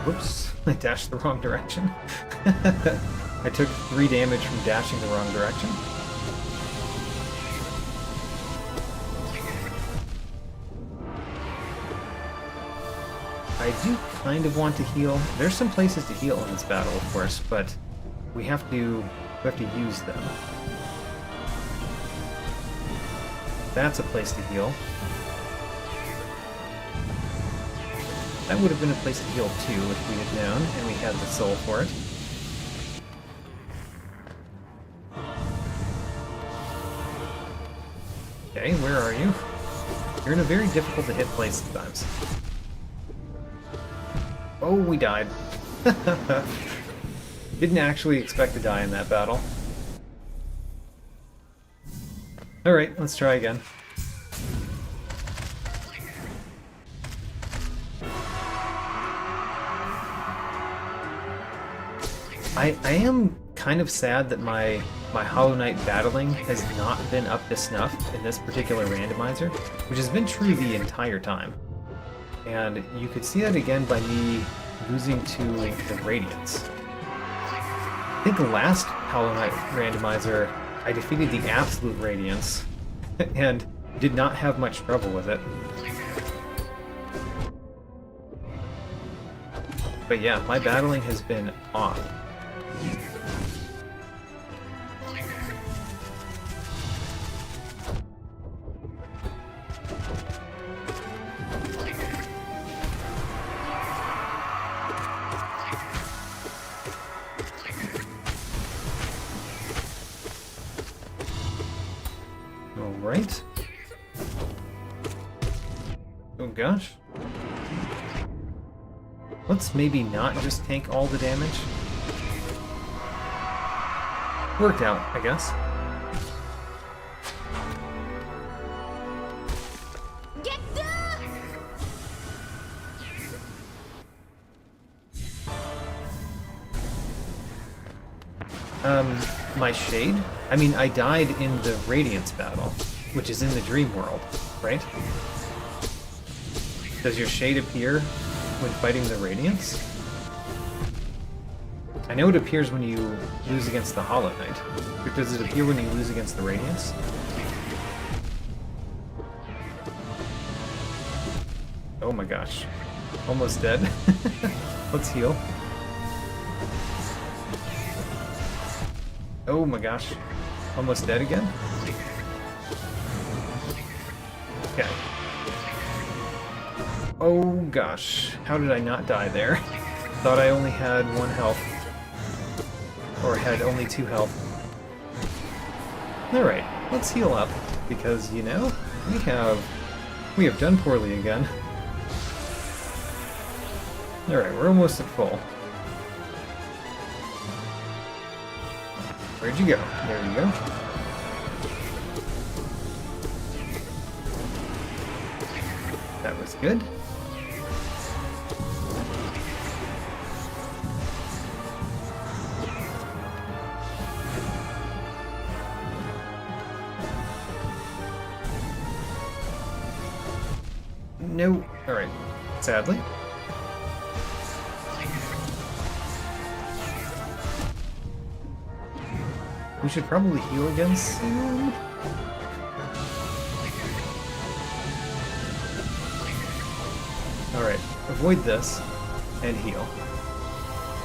Whoops, I dashed the wrong direction. I took 3 damage from dashing the wrong direction. I do kind of want to heal. There's some places to heal in this battle, of course, but we have to use them. That's a place to heal. That would have been a place to heal too if we had known, and we had the soul for it. Okay, where are you? You're in a very difficult to hit place sometimes. Oh, we died. Didn't actually expect to die in that battle. Alright, let's try again. I am kind of sad that my Hollow Knight battling has not been up to snuff in this particular randomizer, which has been true the entire time. And you could see that again by me losing to the Radiants. I think the last Hollow Knight randomizer, I defeated the absolute Radiants, and did not have much trouble with it. But yeah, my battling has been off. Alright. Oh gosh. Let's maybe not just tank all the damage. Worked out, I guess. My shade? I mean, I died in the Radiance battle, which is in the dream world, right? Does your shade appear when fighting the Radiance? I know it appears when you lose against the Hollow Knight, but does it appear when you lose against the Radiance? Oh my gosh. Almost dead. Let's heal. Oh my gosh. Almost dead again? Okay. Oh gosh, how did I not die there? Thought I only had 1 health. Or had only 2 health. Alright, let's heal up, because, you know, we have done poorly again. Alright, we're almost at full. Where'd you go? There you go. That was good. No. Alright. Sadly. We should probably heal again soon. Alright. Avoid this. And heal.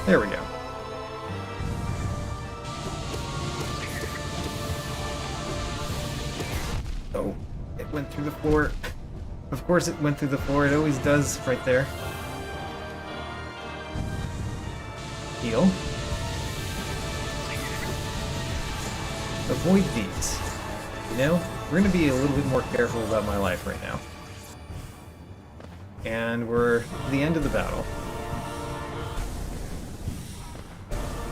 There we go. Oh. It went through the floor. Of course it went through the floor, it always does right there. Heal. Avoid these. You know, we're going to be a little bit more careful about my life right now. And we're at the end of the battle.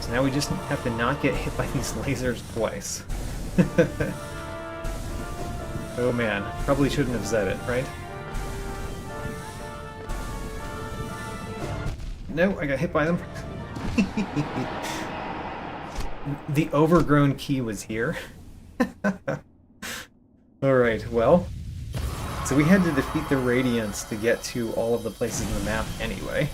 So now we just have to not get hit by these lasers twice. Oh man, probably shouldn't have said it, right? No, I got hit by them. The overgrown key was here. Alright, well. So we had to defeat the Radiants to get to all of the places in the map anyway.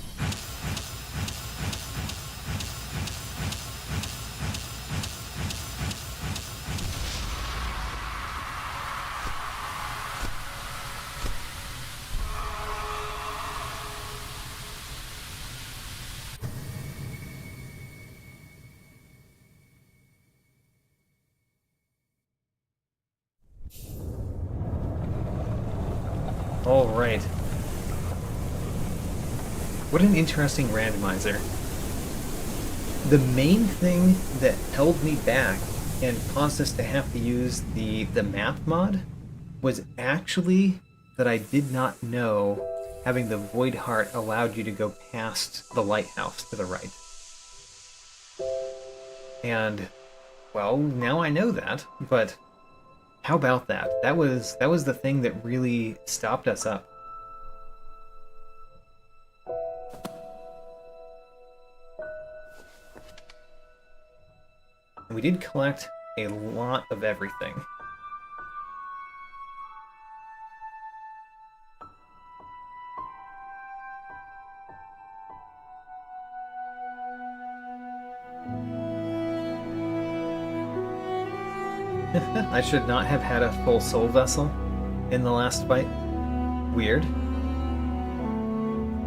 Alright. What an interesting randomizer. The main thing that held me back and caused us to have to use the map mod was actually that I did not know having the Void Heart allowed you to go past the lighthouse to the right. And, well, now I know that, but how about that? That was the thing that really stopped us up. We did collect a lot of everything. I should not have had a full soul vessel in the last fight. Weird.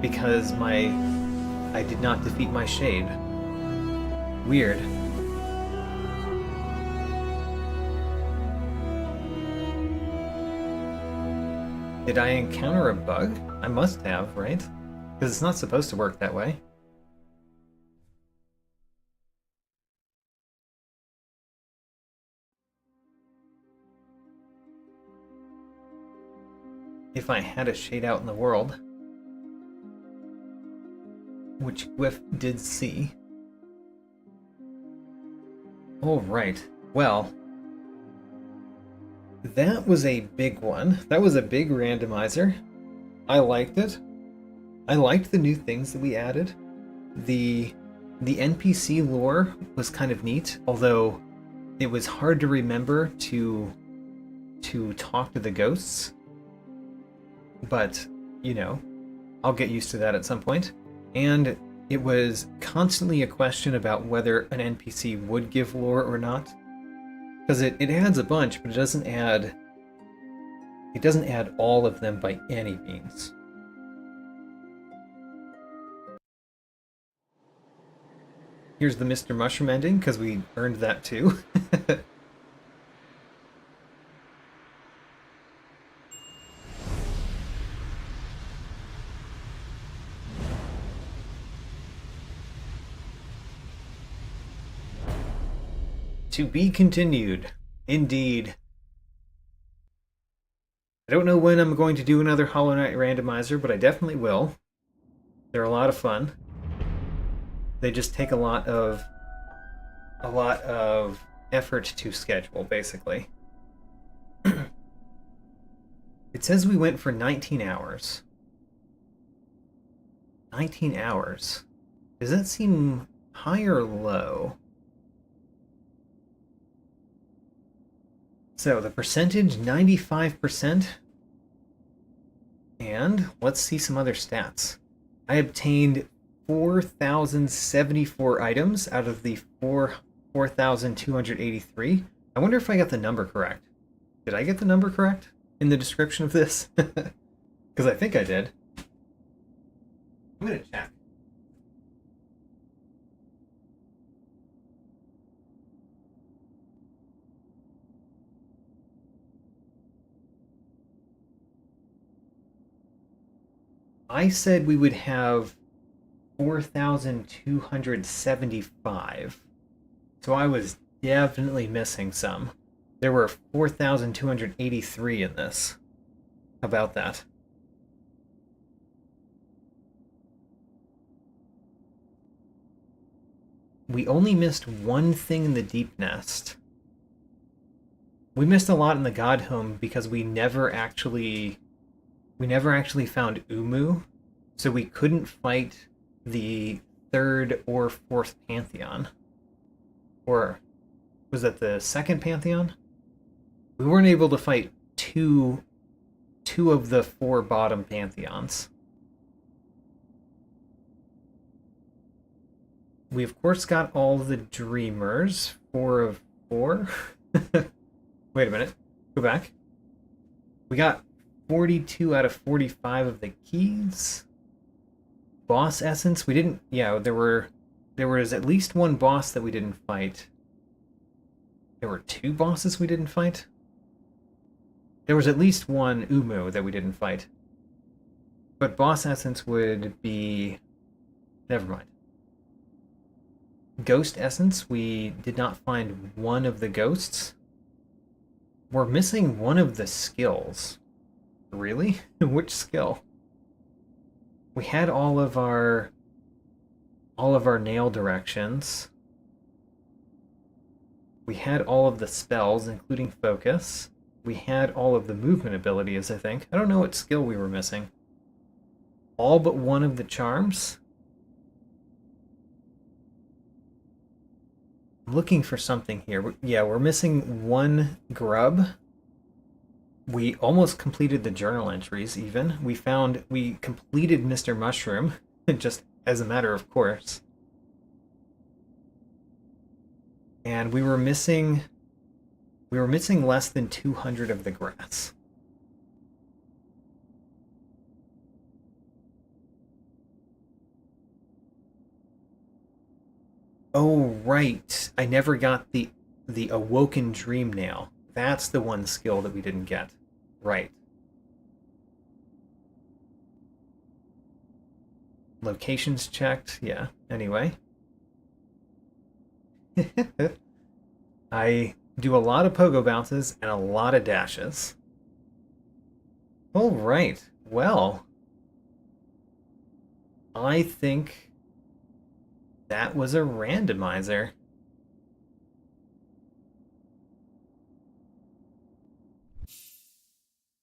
Because I did not defeat my shade. Weird. Did I encounter a bug? I must have, right? Because it's not supposed to work that way. If I had a shade out in the world, which Gwyff did see. Alright, well, that was a big one. That was a big randomizer. I liked it. I liked the new things that we added. The NPC lore was kind of neat, although it was hard to remember to talk to the ghosts. But, you know, I'll get used to that at some point. And it was constantly a question about whether an NPC would give lore or not. Because it adds a bunch, but it doesn't add all of them by any means. Here's the Mr. Mushroom ending, because we earned that too. To be continued. Indeed. I don't know when I'm going to do another Hollow Knight Randomizer, but I definitely will. They're a lot of fun. They just take a lot of effort to schedule, basically. It says we went for 19 hours. 19 hours. Does that seem high or low? So the percentage, 95%. And let's see some other stats. I obtained 4,074 items out of the 4,283. I wonder if I got the number correct. Did I get the number correct in the description of this? Because I think I did. I'm going to check. I said we would have 4,275. So I was definitely missing some. There were 4,283 in this. How about that? We only missed one thing in the Deep Nest. We missed a lot in the God Home because we never actually found Umu, so we couldn't fight the third or fourth Pantheon. Or was that the second Pantheon? We weren't able to fight two of the four bottom Pantheons. We of course got all the Dreamers, 4 of 4. Wait a minute, go back. We got 42 out of 45 of the keys. Boss essence, we didn't, yeah, there was at least one boss that we didn't fight. There were 2 bosses we didn't fight? There was at least one Umu that we didn't fight. But boss essence would be... never mind. Ghost essence, we did not find one of the ghosts. We're missing one of the skills. Really? Which skill? We had all of our nail directions. We had all of the spells, including focus. We had all of the movement abilities, I think. I don't know what skill we were missing. All but one of the charms? I'm looking for something here. Yeah, we're missing one grub. We almost completed the journal entries, even. We completed Mr. Mushroom, just as a matter of course. And we were missing less than 200 of the grass. Oh, right. I never got the Awoken Dream Nail. That's the one skill that we didn't get. Right. Locations checked. Yeah, anyway. I do a lot of pogo bounces and a lot of dashes. All right. Well, I think that was a randomizer.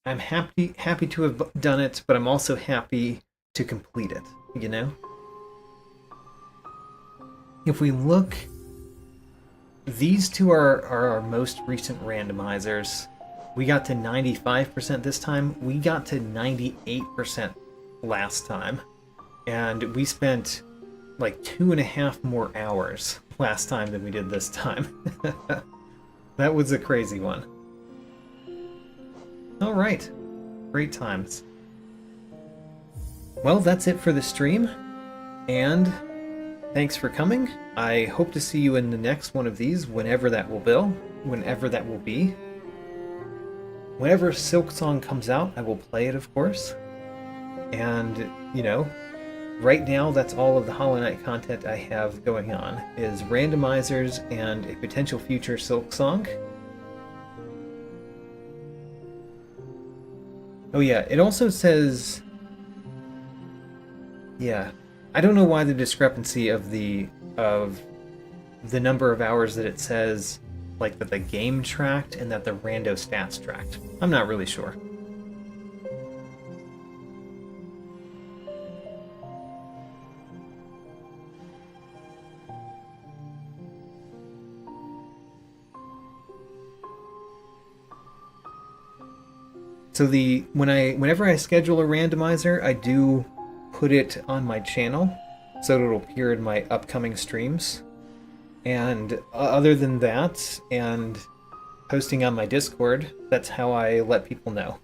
I'm happy to have done it, but I'm also happy to complete it, you know? If we look, these two are our most recent randomizers. We got to 95% this time. We got to 98% last time. And we spent like 2.5 more hours last time than we did this time. That was a crazy one. All right, great times. Well, that's it for the stream, and thanks for coming. I hope to see you in the next one of these, whenever that will be. Whenever Silk Song comes out, I will play it, of course. And, you know, right now, that's all of the Hollow Knight content I have going on, is randomizers and a potential future Silk Song. Oh yeah, it also says... Yeah, I don't know why the discrepancy of the number of hours that it says, like, that the game tracked and that the rando stats tracked. I'm not really sure. So whenever I schedule a randomizer, I do put it on my channel, so it'll appear in my upcoming streams. And other than that, and posting on my Discord, that's how I let people know.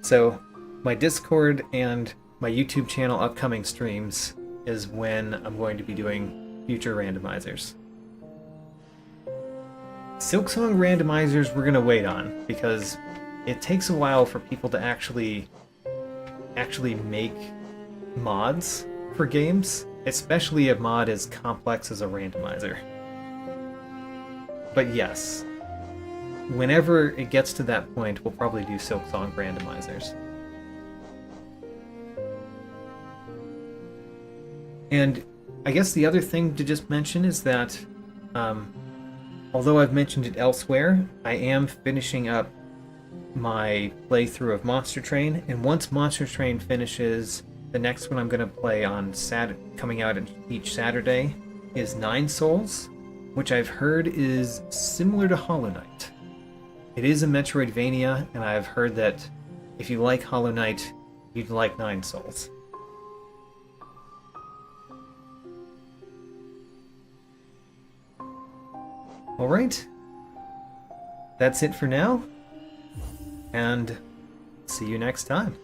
So my Discord and my YouTube channel upcoming streams is when I'm going to be doing future randomizers. Silksong randomizers we're going to wait on, because it takes a while for people to actually make mods for games, especially a mod as complex as a randomizer. But yes, whenever it gets to that point, we'll probably do Silksong randomizers. And I guess the other thing to just mention is that, although I've mentioned it elsewhere, I am finishing up my playthrough of Monster Train, and once Monster Train finishes, the next one I'm going to play on coming out each Saturday is Nine Souls, which I've heard is similar to Hollow Knight. It is a Metroidvania, and I've heard that if you like Hollow Knight, you'd like Nine Souls. Alright, that's it for now, and see you next time.